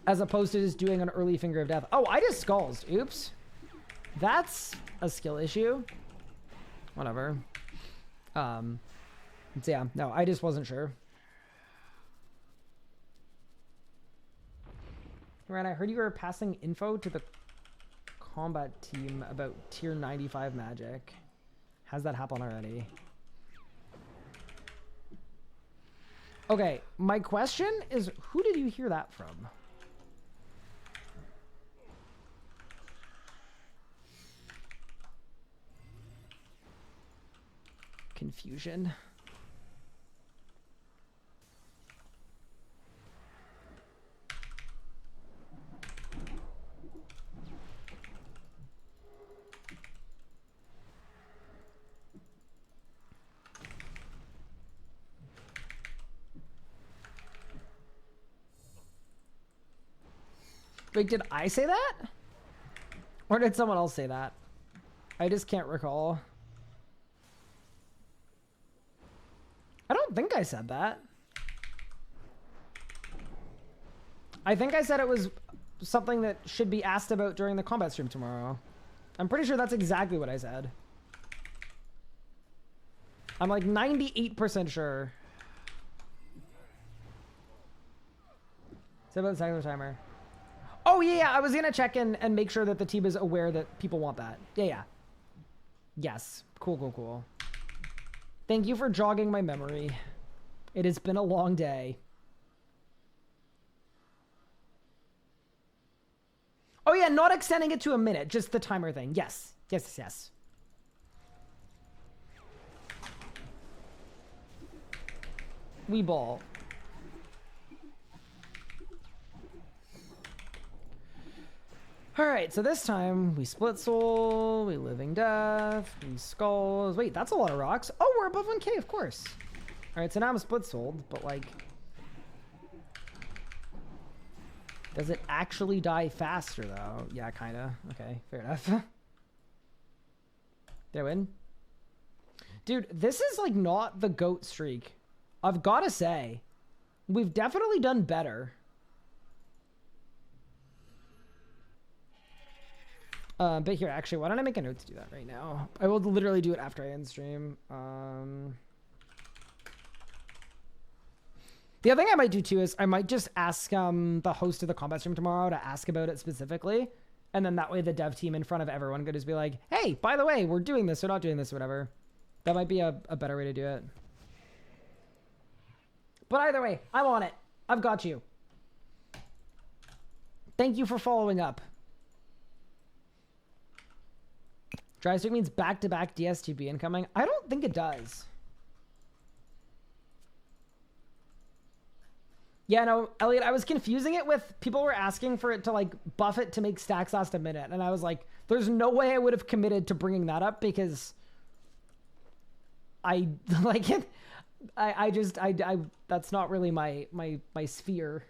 As opposed to just doing an early Finger of Death. Oh, I just skulls. Oops. That's a skill issue. Whatever. So yeah, no, I just wasn't sure. Ryan, I heard you were passing info to the combat team about tier 95 magic. Has that happened already? Okay, my question is, who did you hear that from? Confusion. Wait, did I say that? Or did someone else say that? I just can't recall. I don't think I said that. I think I said it was something that should be asked about during the combat stream tomorrow. I'm pretty sure that's exactly what I said. I'm like 98% sure. Say about the second timer. Oh, yeah, I was going to check in and make sure that the team is aware that people want that. Yeah. Yes. Cool. Thank you for jogging my memory. It has been a long day. Oh yeah, not extending it to a minute, just the timer thing. Yes. Yes, yes. We ball. Alright, so this time we split soul, we living death, we skulls. Wait, that's a lot of rocks. Oh, we're above 1k, of course. Alright, so now I'm split souled, but like, does it actually die faster though? Yeah, kinda. Okay, fair enough. Did I win? Dude, this is like not the GOAT streak. I've gotta say, we've definitely done better. But here, actually, why don't I make a note to do that right now? I will literally do it after I end stream. The other thing I might do too is I might just ask the host of the combat stream tomorrow to ask about it specifically. And then that way the dev team in front of everyone could just be like, hey, by the way, we're doing this or not doing this or whatever. That might be a better way to do it. But either way, I'm on it. I've got you. Thank you for following up. Dry streak means back-to-back DSTB incoming. I don't think it does. Yeah, no, Elliot, I was confusing it with people were asking for it to like buff it to make stacks last a minute. And I was like, there's no way I would have committed to bringing that up because I like it. I that's not really my sphere.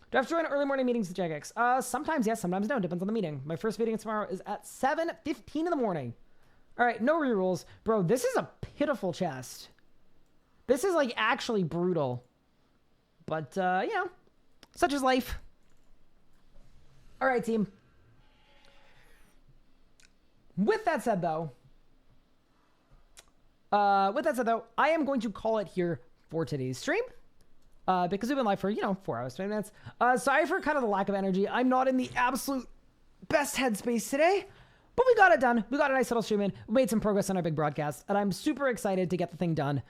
Do I have to join early morning meetings with Jagex? Sometimes yes, sometimes no. Depends on the meeting. My first meeting tomorrow is at 7:15 in the morning. All right, no rerolls. Bro, this is a pitiful chest. This is like actually brutal. But, you know, such is life. All right, team. With that said, though, I am going to call it here for today's stream. Because we've been live for, you know, 4 hours, 20 minutes. Sorry for kind of the lack of energy. I'm not in the absolute best headspace today, but we got it done. We got a nice little stream in. We made some progress on our big broadcast, and I'm super excited to get the thing done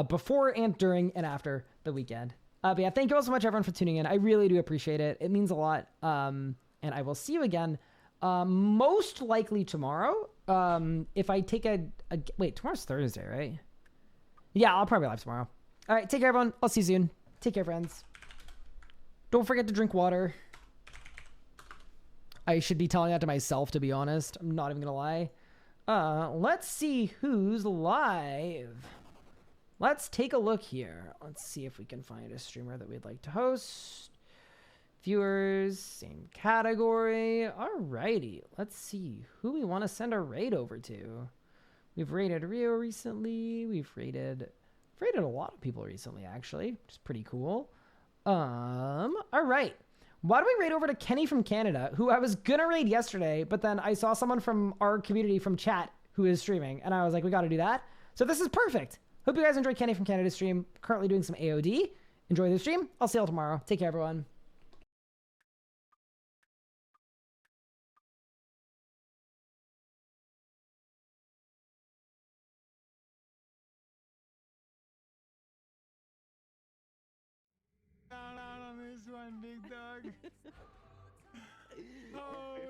before and during and after the weekend. But yeah, thank you all so much, everyone, for tuning in. I really do appreciate it. It means a lot. And I will see you again, most likely tomorrow. If I take wait, tomorrow's Thursday, right? Yeah, I'll probably live tomorrow. All right, take care, everyone. I'll see you soon. Take care, friends. Don't forget to drink water. I should be telling that to myself, to be honest. I'm not even gonna lie. Let's see who's live. Let's take a look here. Let's see if we can find a streamer that we'd like to host. Viewers, same category. Alrighty. Let's see who we want to send a raid over to. We've raided Rio recently. We've raided a lot of people recently, actually, which is pretty cool. All right. Why don't we raid over to Kenny from Canada, who I was gonna raid yesterday, but then I saw someone from our community from chat who is streaming, and I was like, we gotta do that. So this is perfect. Hope you guys enjoy Kenny from Canada's stream. Currently doing some AOD. Enjoy the stream. I'll see y'all tomorrow. Take care, everyone. Down on this one, big dog. Oh.